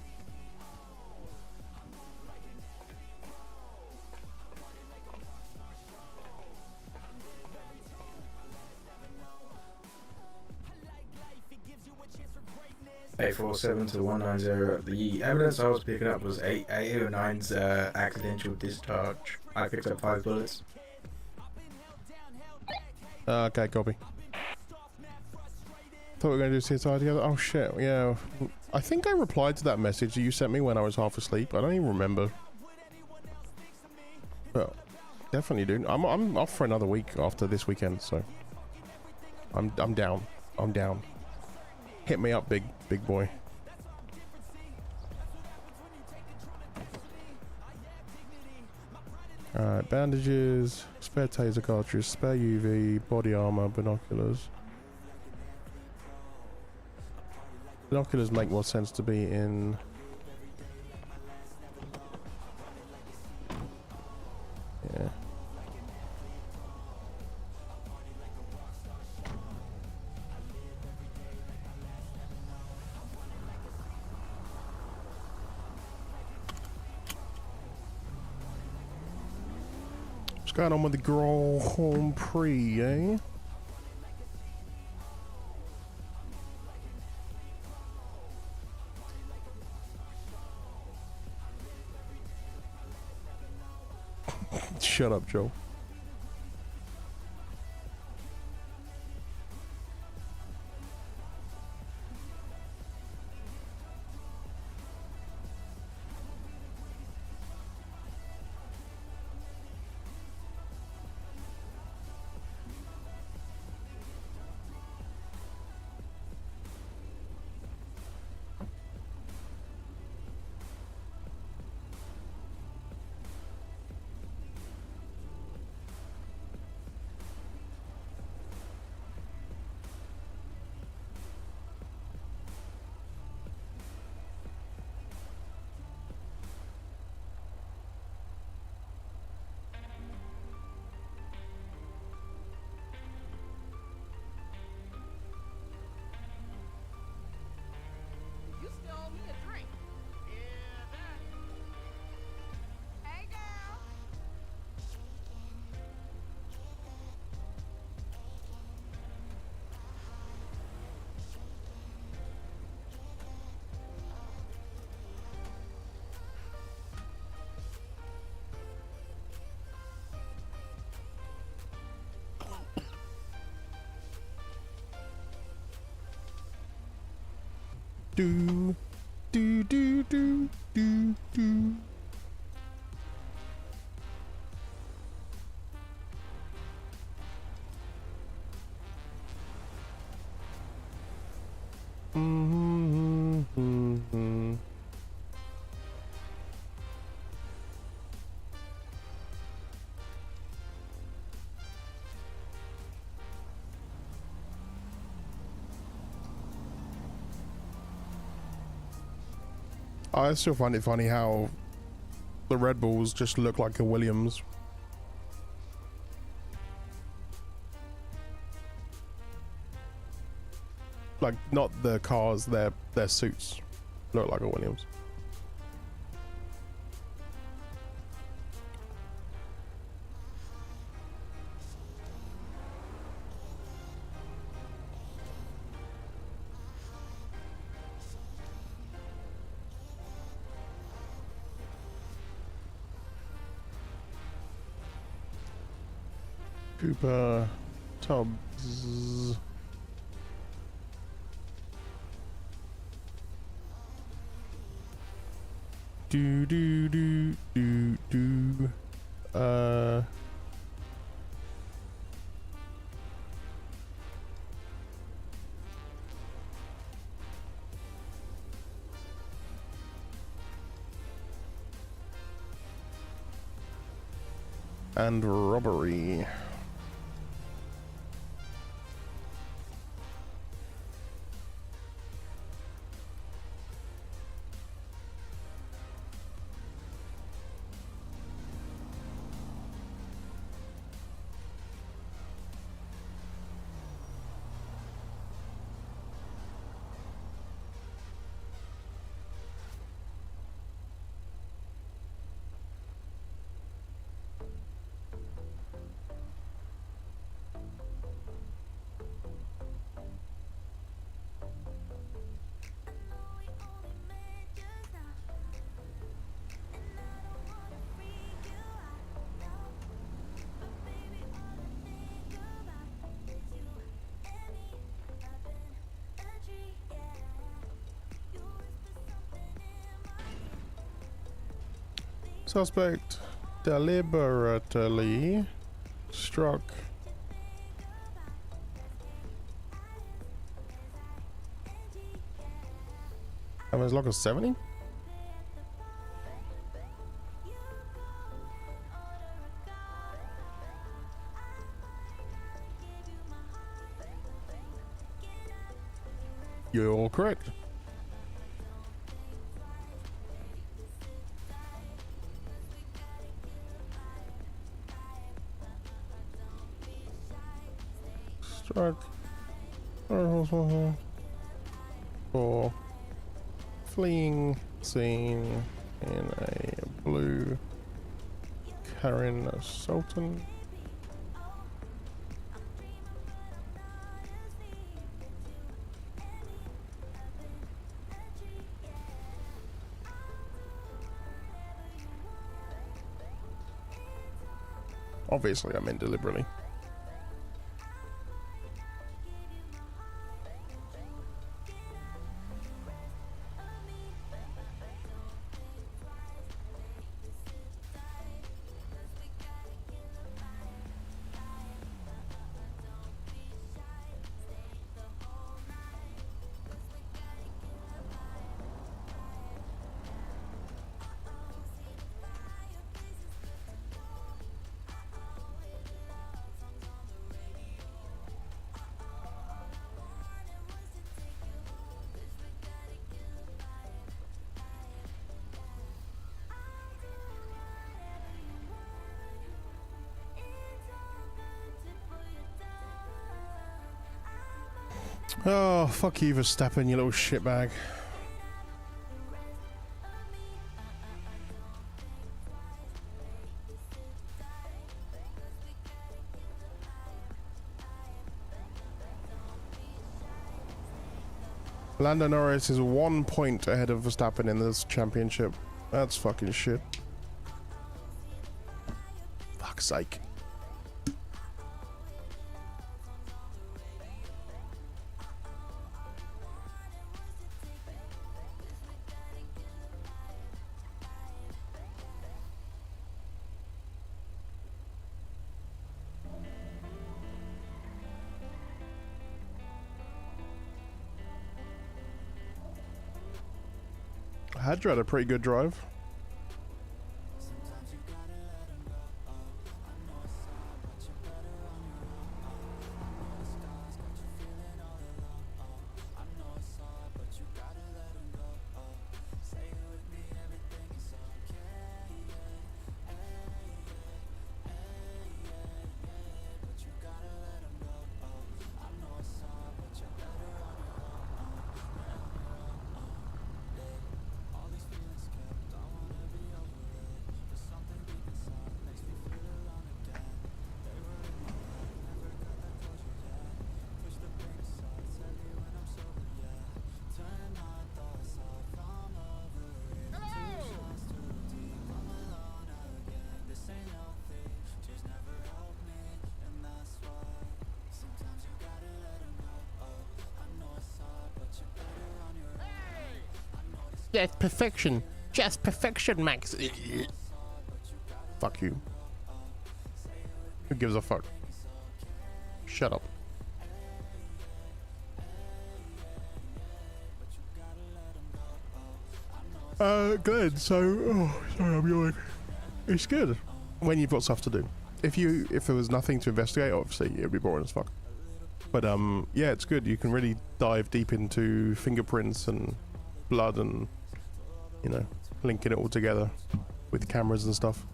$847 to 190. The evidence I was picking up was 809's accidental discharge. I picked up 5 bullets. Okay, copy. Thought we were going to do CSI together. Oh shit, yeah. I think I replied to that message that you sent me when I was half asleep. I don't even remember. Well, definitely, dude. I'm off for another week after this weekend, so I'm down. I'm down. Hit me up, big boy. Alright, bandages, spare taser cartridge, spare UV, body armor, binoculars. Binoculars make more sense to be in... Yeah. What's going on with the Grand Prix, eh? Shut up, Joe. Do, do, do, do, do, do. Mm-hmm. I still find it funny how the Red Bulls just look like a Williams. Like, not the cars, their suits look like a Williams. Cooper Tubbs. Do do do do do. And robbery. Suspect deliberately struck as long as 70. You're correct. Struck for fleeing scene in a blue Karen Sultan. Obviously, I meant deliberately. Oh, fuck you, Verstappen, you little shitbag. Lando Norris is 1 point ahead of Verstappen in this championship. That's fucking shit. Fuck's sake. Hadra had a pretty good drive. That's perfection. Just perfection, Max. Fuck you. Who gives a fuck? Shut up. Glenn, so, oh, sorry, I'm yawning. It's good when you've got stuff to do. If there was nothing to investigate, obviously it'd be boring as fuck. But yeah, it's good. You can really dive deep into fingerprints and blood and, you know, linking it all together with cameras and stuff.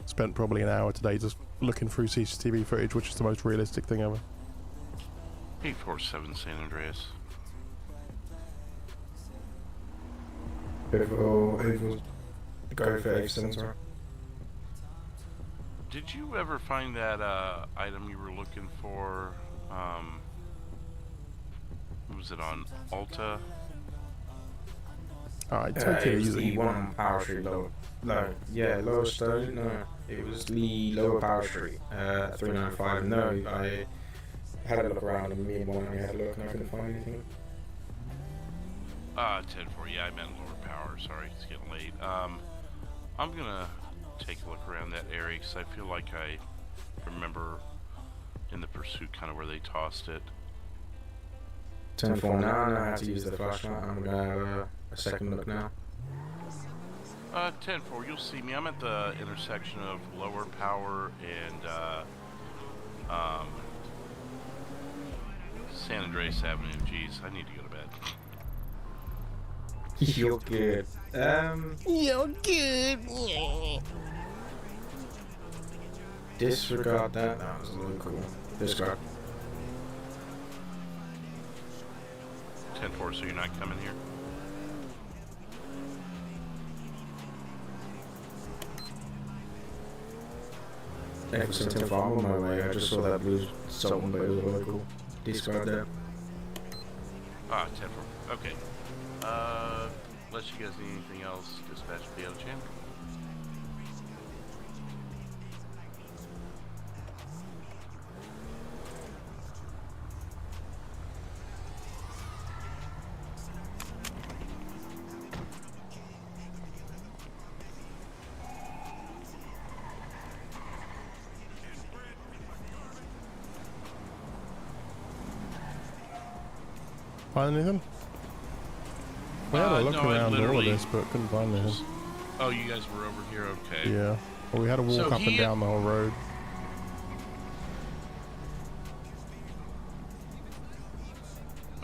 Spent probably an hour today just looking through CCTV footage, which is the most realistic thing ever. 847 San Andreas. Go for 87, sorry. Did you ever find that item you were looking for? Was it on Alta? Alright, take it easy. Lee 1 Power Street, lower. No, yeah, Lower Stone. No, it was Lee Lower Power Street, 395. No, I had a look around and me and one only had a look and I couldn't find anything. 10-4, yeah, I meant lower power. Sorry, it's getting late. I'm gonna take a look around that area because I feel like I remember in the pursuit kind of where they tossed it. 10-4 now, I know how to use the flashlight. I'm gonna have a second look now. 10-4, you'll see me. I'm at the intersection of Lower Power and San Andreas Avenue. Jeez, I need to go to bed. You're good. You're good. Disregard that. That was a little cool. Disregard. 10-4, so you're not coming here? Everson 10-4, I'm on my way. I just saw that blue Sultan, but it was really cool. Disregard that. 10-4. Okay. Unless you guys need anything else, dispatch will be out of channel. Find anything? We had a look no, around all of this, but couldn't find anything. Oh, you guys were over here, okay. Yeah. Well, we had to walk up and down the whole road.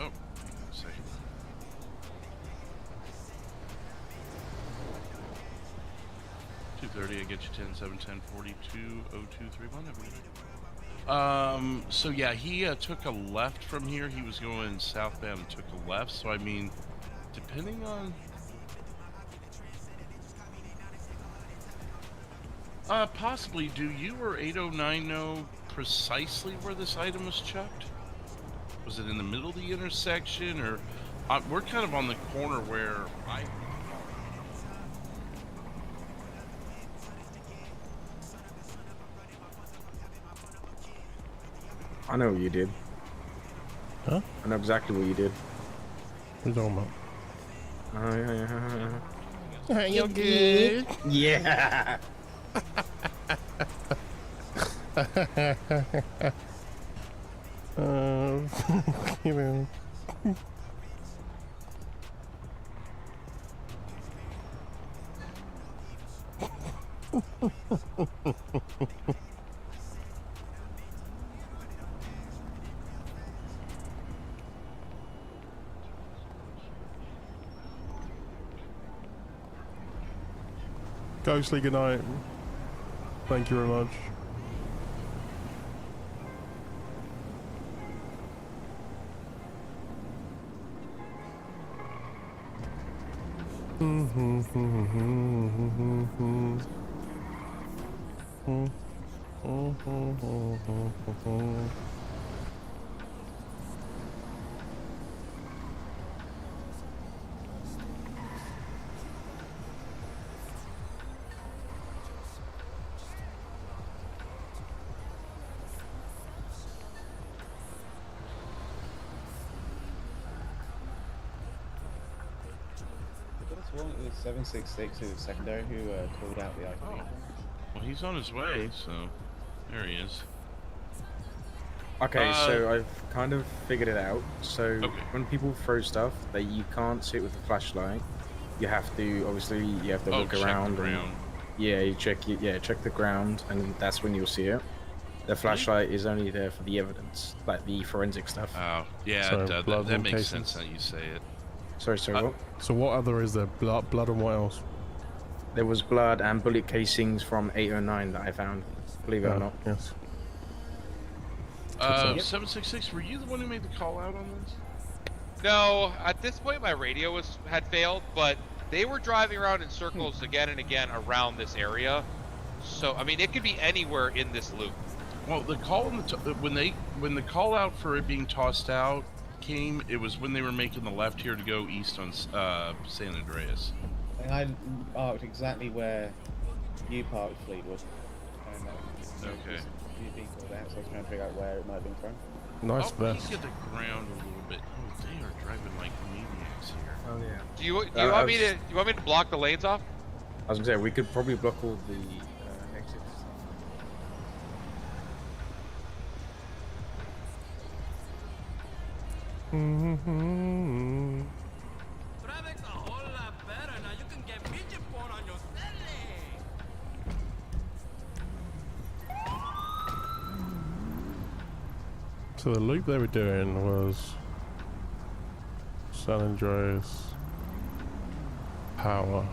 Oh, a second. $230, I get you 10-7, 10-42, 0231. So yeah, he took a left from here. He was going southbound and took a left. So I mean, depending on possibly, do you or 809 know precisely where this item was chucked? Was it in the middle of the intersection, or we're kind of on the corner where I know what you did. Huh? I know exactly what you did. What are you talking about? You're good. Yeah. You know. Ghostly, good night. Thank you very much. thought it was 766 who was secondary who called out the IP. Well, he's on his way, so there he is. Okay, so I've kind of figured it out. So when people throw stuff, you can't see it with a flashlight. You have to obviously look around check the and you check the ground, and that's when you'll see it. The flashlight is only there for the evidence, like the forensic stuff. Oh, yeah, So that makes sense that you say it. Sorry, what? So what other is there? Blood and what else? There was blood and bullet casings from 809 that I found, believe it or not. Yes. 766, were you the one who made the call out on this? No, at this point my radio had failed, but they were driving around in circles again and again around this area. So I mean, it could be anywhere in this loop. Well, the call when the call out for it being tossed out came, it was when they were making the left here to go east on San Andreas. And I marked exactly where you parked Fleetwood. Okay. You've been called out, so I was trying to figure out where it might have been from. Nice vest. Peek at the ground a little bit. Oh, they are driving like maniacs here. Oh yeah. Do you want me to block the lanes off? I was gonna say we could probably block all the exits. Traffic's a whole lot better now. You can get midget porn on your So the loop they were doing was San Andreas, Power,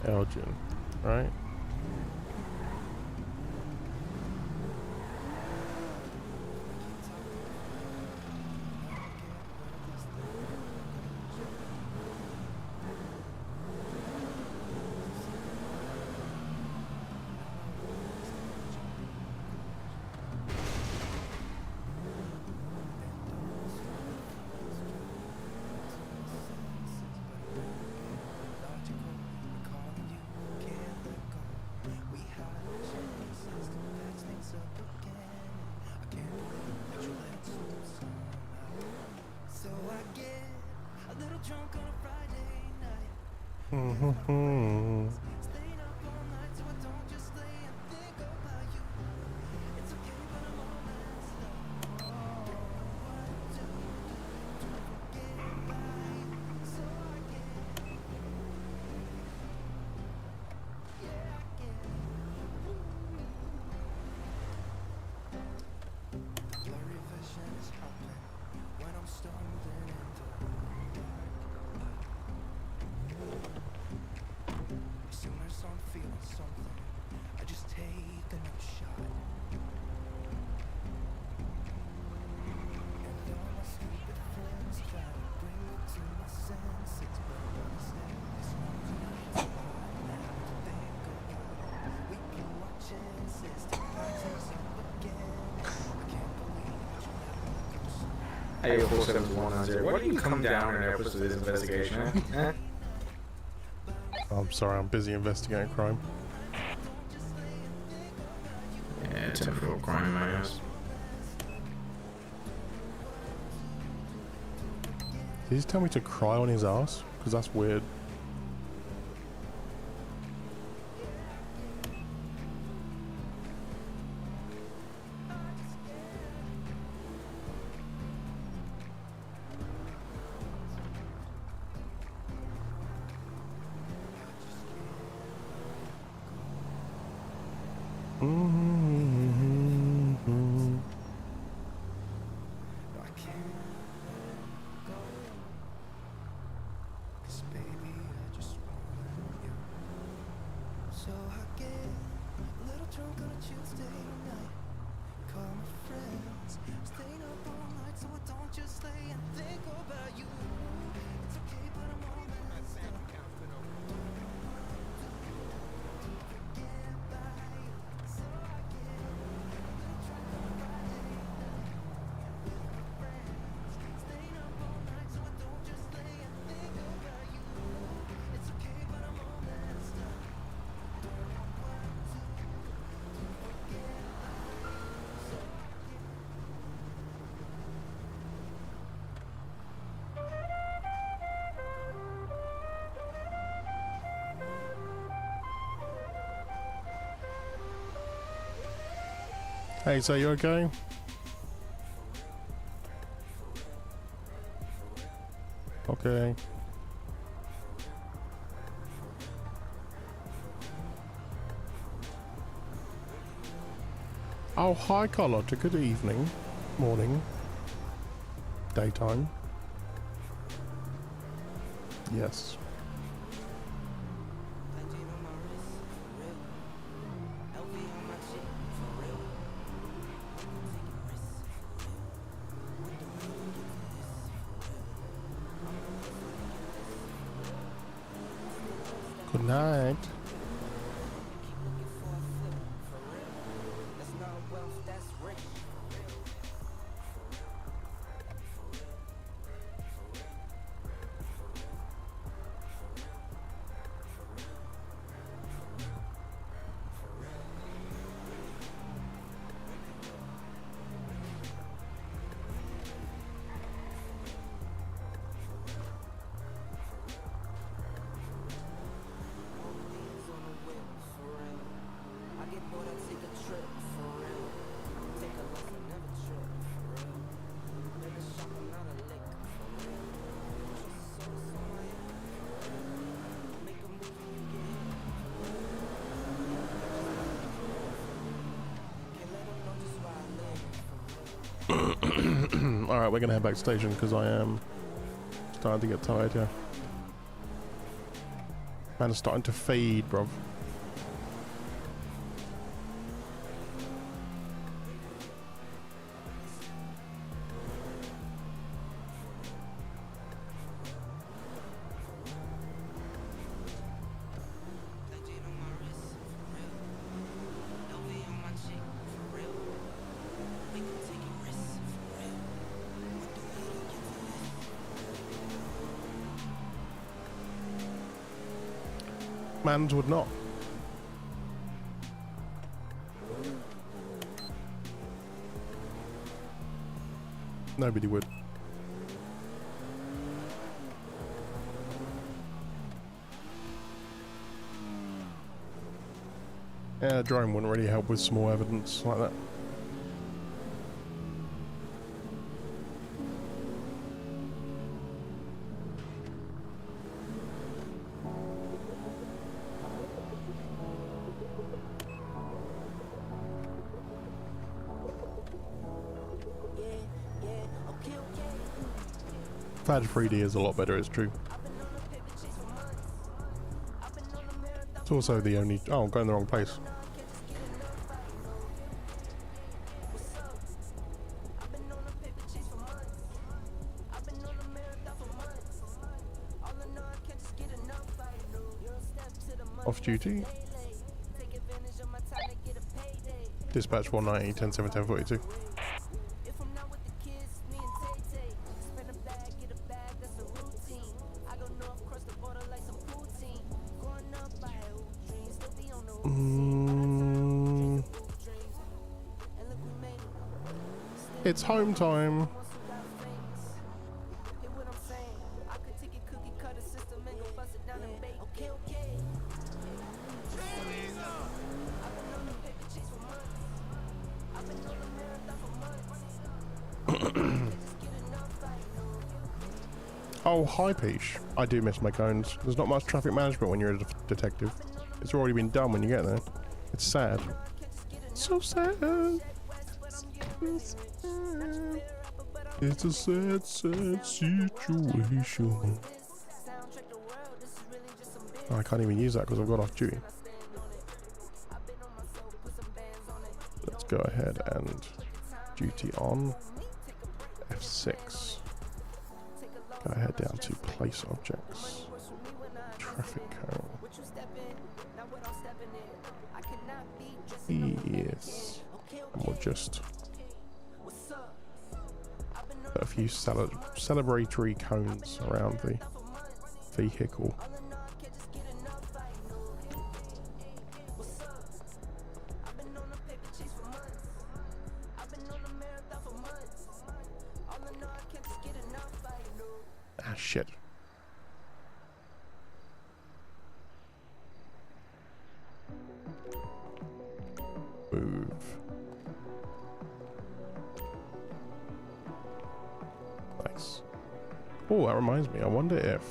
Elgin, right? Hey, 47190. Why don't you come down and help us with this investigation? Eh? I'm sorry, I'm busy investigating crime. Yeah, typical crime, I guess. Did he just tell me to cry on his ass? Because that's weird. Cause baby Hey, so you okay? Okay. Oh, hi, Carlotta. Good evening. Morning. Daytime. Yes. Good night. Alright, we're gonna head back to station because I am starting to get tired, yeah. Man, it's starting to fade, bruv. Mans would not. Nobody would. Yeah, a drone wouldn't really help with small evidence like that. Flash 3D is a lot better, it's true. It's also the only... Oh, I'm going the wrong place. Off duty. Dispatch 190, 10-7, 10-42. It's home time. Oh, hi, Peach. I do miss my cones. There's not much traffic management when you're a detective. It's already been done when you get there. It's sad. So sad. It's a sad, sad situation. Oh, I can't even use that because I've got off duty. Let's go ahead and duty on. F6. Go ahead down to place objects. Traffic cone. Yes. And we'll just put a few celebratory cones around the vehicle. Ah, shit. Move. Oh, that reminds me. I wonder if...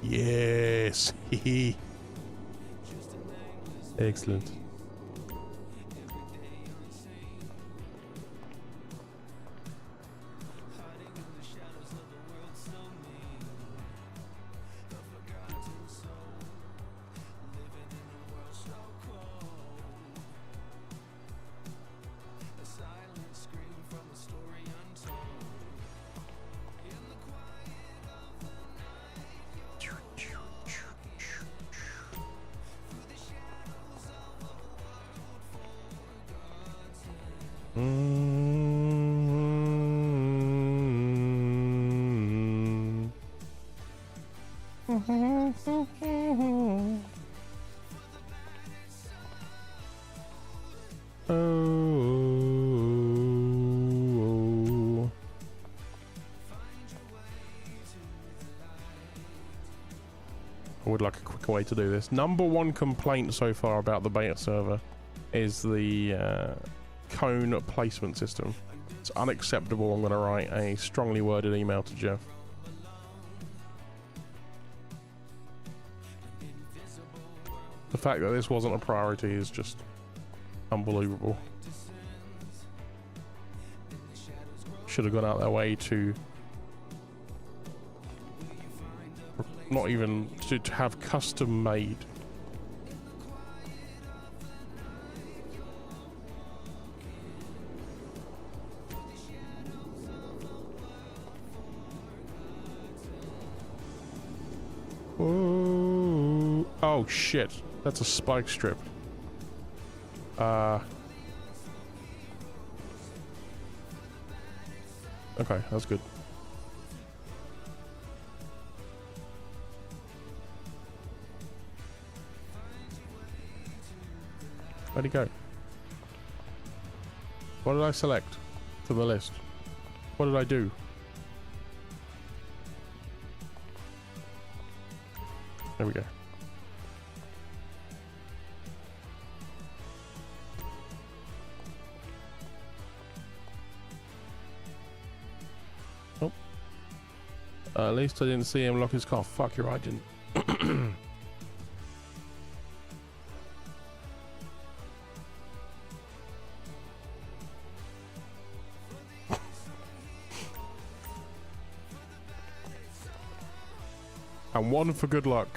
Yes. Excellent. I would like a quicker way to do this. Number one complaint so far about the beta server is the cone placement system. It's unacceptable. I'm going to write a strongly worded email to Jeff. The fact that this wasn't a priority is just unbelievable. Should have gone out their way to not even to have custom made. Ooh. Oh shit, that's a spike strip. Okay, that's good. Where'd he go? What did I select to the list? What did I do? There we go. Oh. At least I didn't see him lock his car. Fuck, you're right, I didn't. And one for good luck.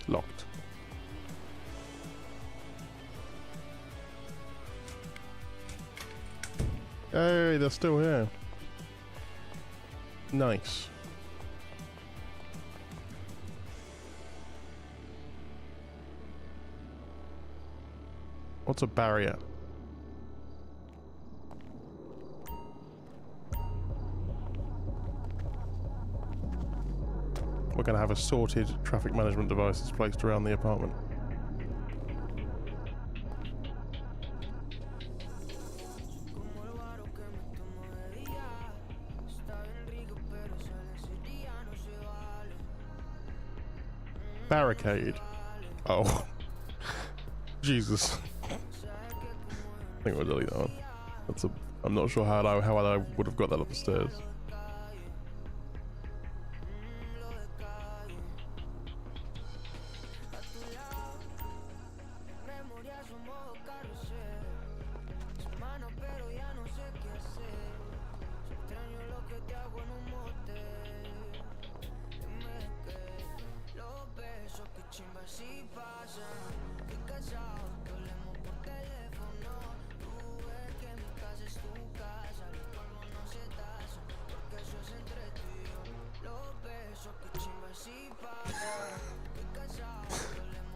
Locked. Hey, they're still here. Nice. What's a barrier? We're going to have assorted traffic management devices placed around the apartment. Barricade. Oh. Jesus. I think we'll delete that one. That's a. I'm not sure how I would have got that up the stairs.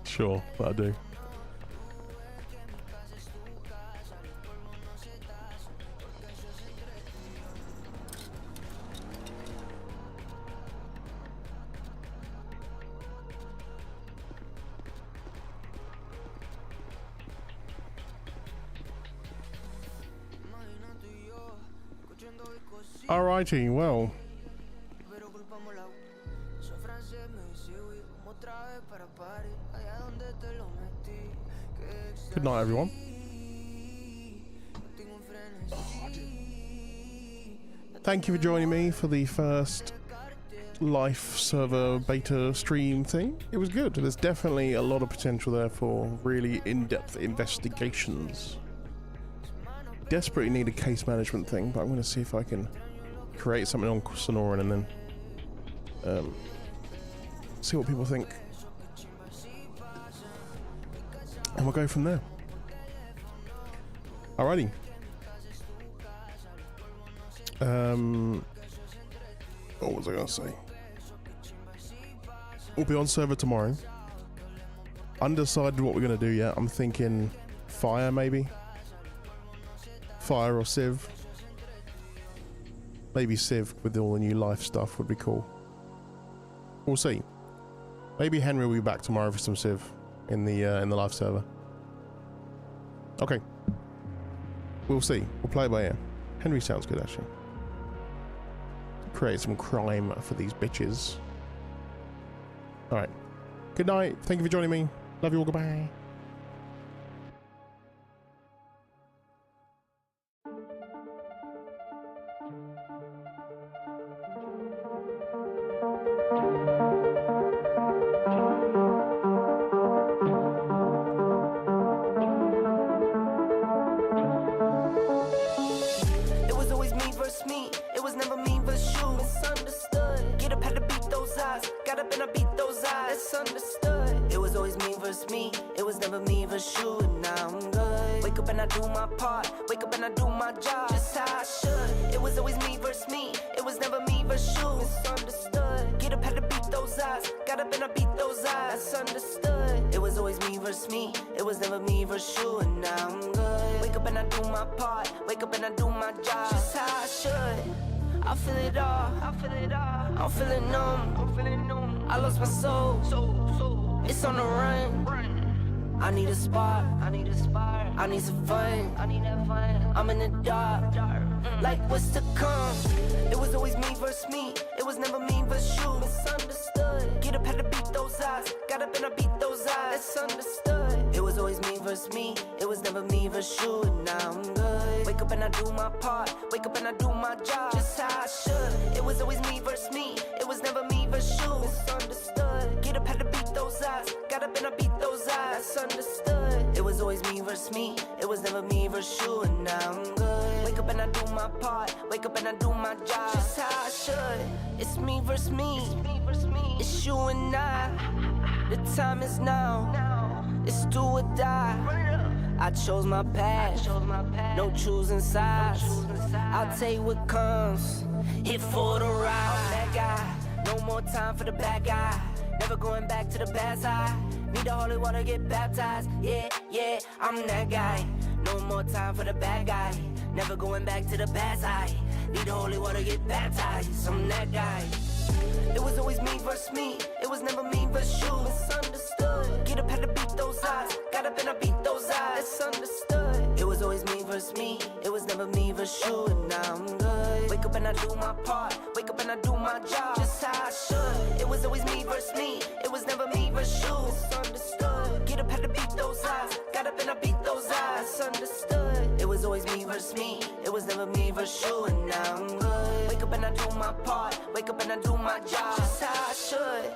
Sure, that'll do. Alrighty, well. Good night, everyone. Thank you for joining me for the first life server beta stream thing. It was good. There's definitely a lot of potential there for really in-depth investigations. Desperately need a case management thing, but I'm going to see if I can create something on Sonoran and then see what people think. And we'll go from there. Alrighty. What was I going to say? We'll be on server tomorrow. Undecided what we're going to do yet. I'm thinking fire, maybe. Fire or Civ. Maybe Civ with all the new life stuff would be cool. We'll see. Maybe Henry will be back tomorrow for some Civ in the live server. Okay. We'll see. We'll play it by ear. Henry sounds good, actually. Create some crime for these bitches. Alright. Good night. Thank you for joining me. Love you all. Goodbye. It was always me versus me. It was never me versus you. Misunderstood. Get up, had to beat those eyes. Got up and I beat those eyes. It's understood. It was always me versus me. It was never me versus you. And now I'm good. Wake up and I do my part. Wake up and I do my job. Just how I should. It was always me versus me. It was never me versus you. Misunderstood. Get up, had to beat those eyes. Got up and I beat those eyes. That's understood. It was always me versus me. It was never me versus you. And now I'm good. Wake up and I do my part. Wake up and I do my job. Just how I should. I feel it all. I feel it all. I'm feeling numb. I'm feeling numb. I lost my soul. It's on the run. I need a spot. I need a spot. I need some fun. I need that fun. I'm in the dark. Like what's to come? It was always me versus me. It was never me versus you. Misunderstood. Get up, had to beat those eyes. Got up and I beat those eyes. That's understood. It was always me versus me. It was never me versus you. And now I'm good. Wake up and I do my part. Wake up and I do my job. Just how I should. It was always me versus me. It was never me versus you. Misunderstood. Get up, had to beat those eyes. Got up and I beat those eyes. That's understood. It was always me versus me. It was never me versus you. And now I'm good. Wake up and I do my part. Wake up and I do my job. Just how I should. It's me versus me. It's you and I. The time is now. It's do or die. I chose my path. No choosing sides. I'll take what comes. Hit for the ride. I'm that guy. No more time for the bad guy. Never going back to the bad side. Need the holy water, get baptized. Yeah, yeah, I'm that guy. No more time for the bad guy. Never going back to the bad side. Need the holy water, get baptized. I'm that guy. It was always me versus me. It was never me versus you. Misunderstood. Get up, had to beat those eyes. Got up and I beat those eyes. It's understood. It was always me versus me. It was never me versus you. And now I'm good. Wake up and I do my part. Wake up and I do my job. Just how I should. It was always me versus me. It was never me versus you. Misunderstood. Get up, had to beat those eyes. Got up and I beat those eyes. It's understood. It was always me versus me. It was never me versus you. And now I'm good. Wake up and I do my part. Wake up and I do my job. Just how I should.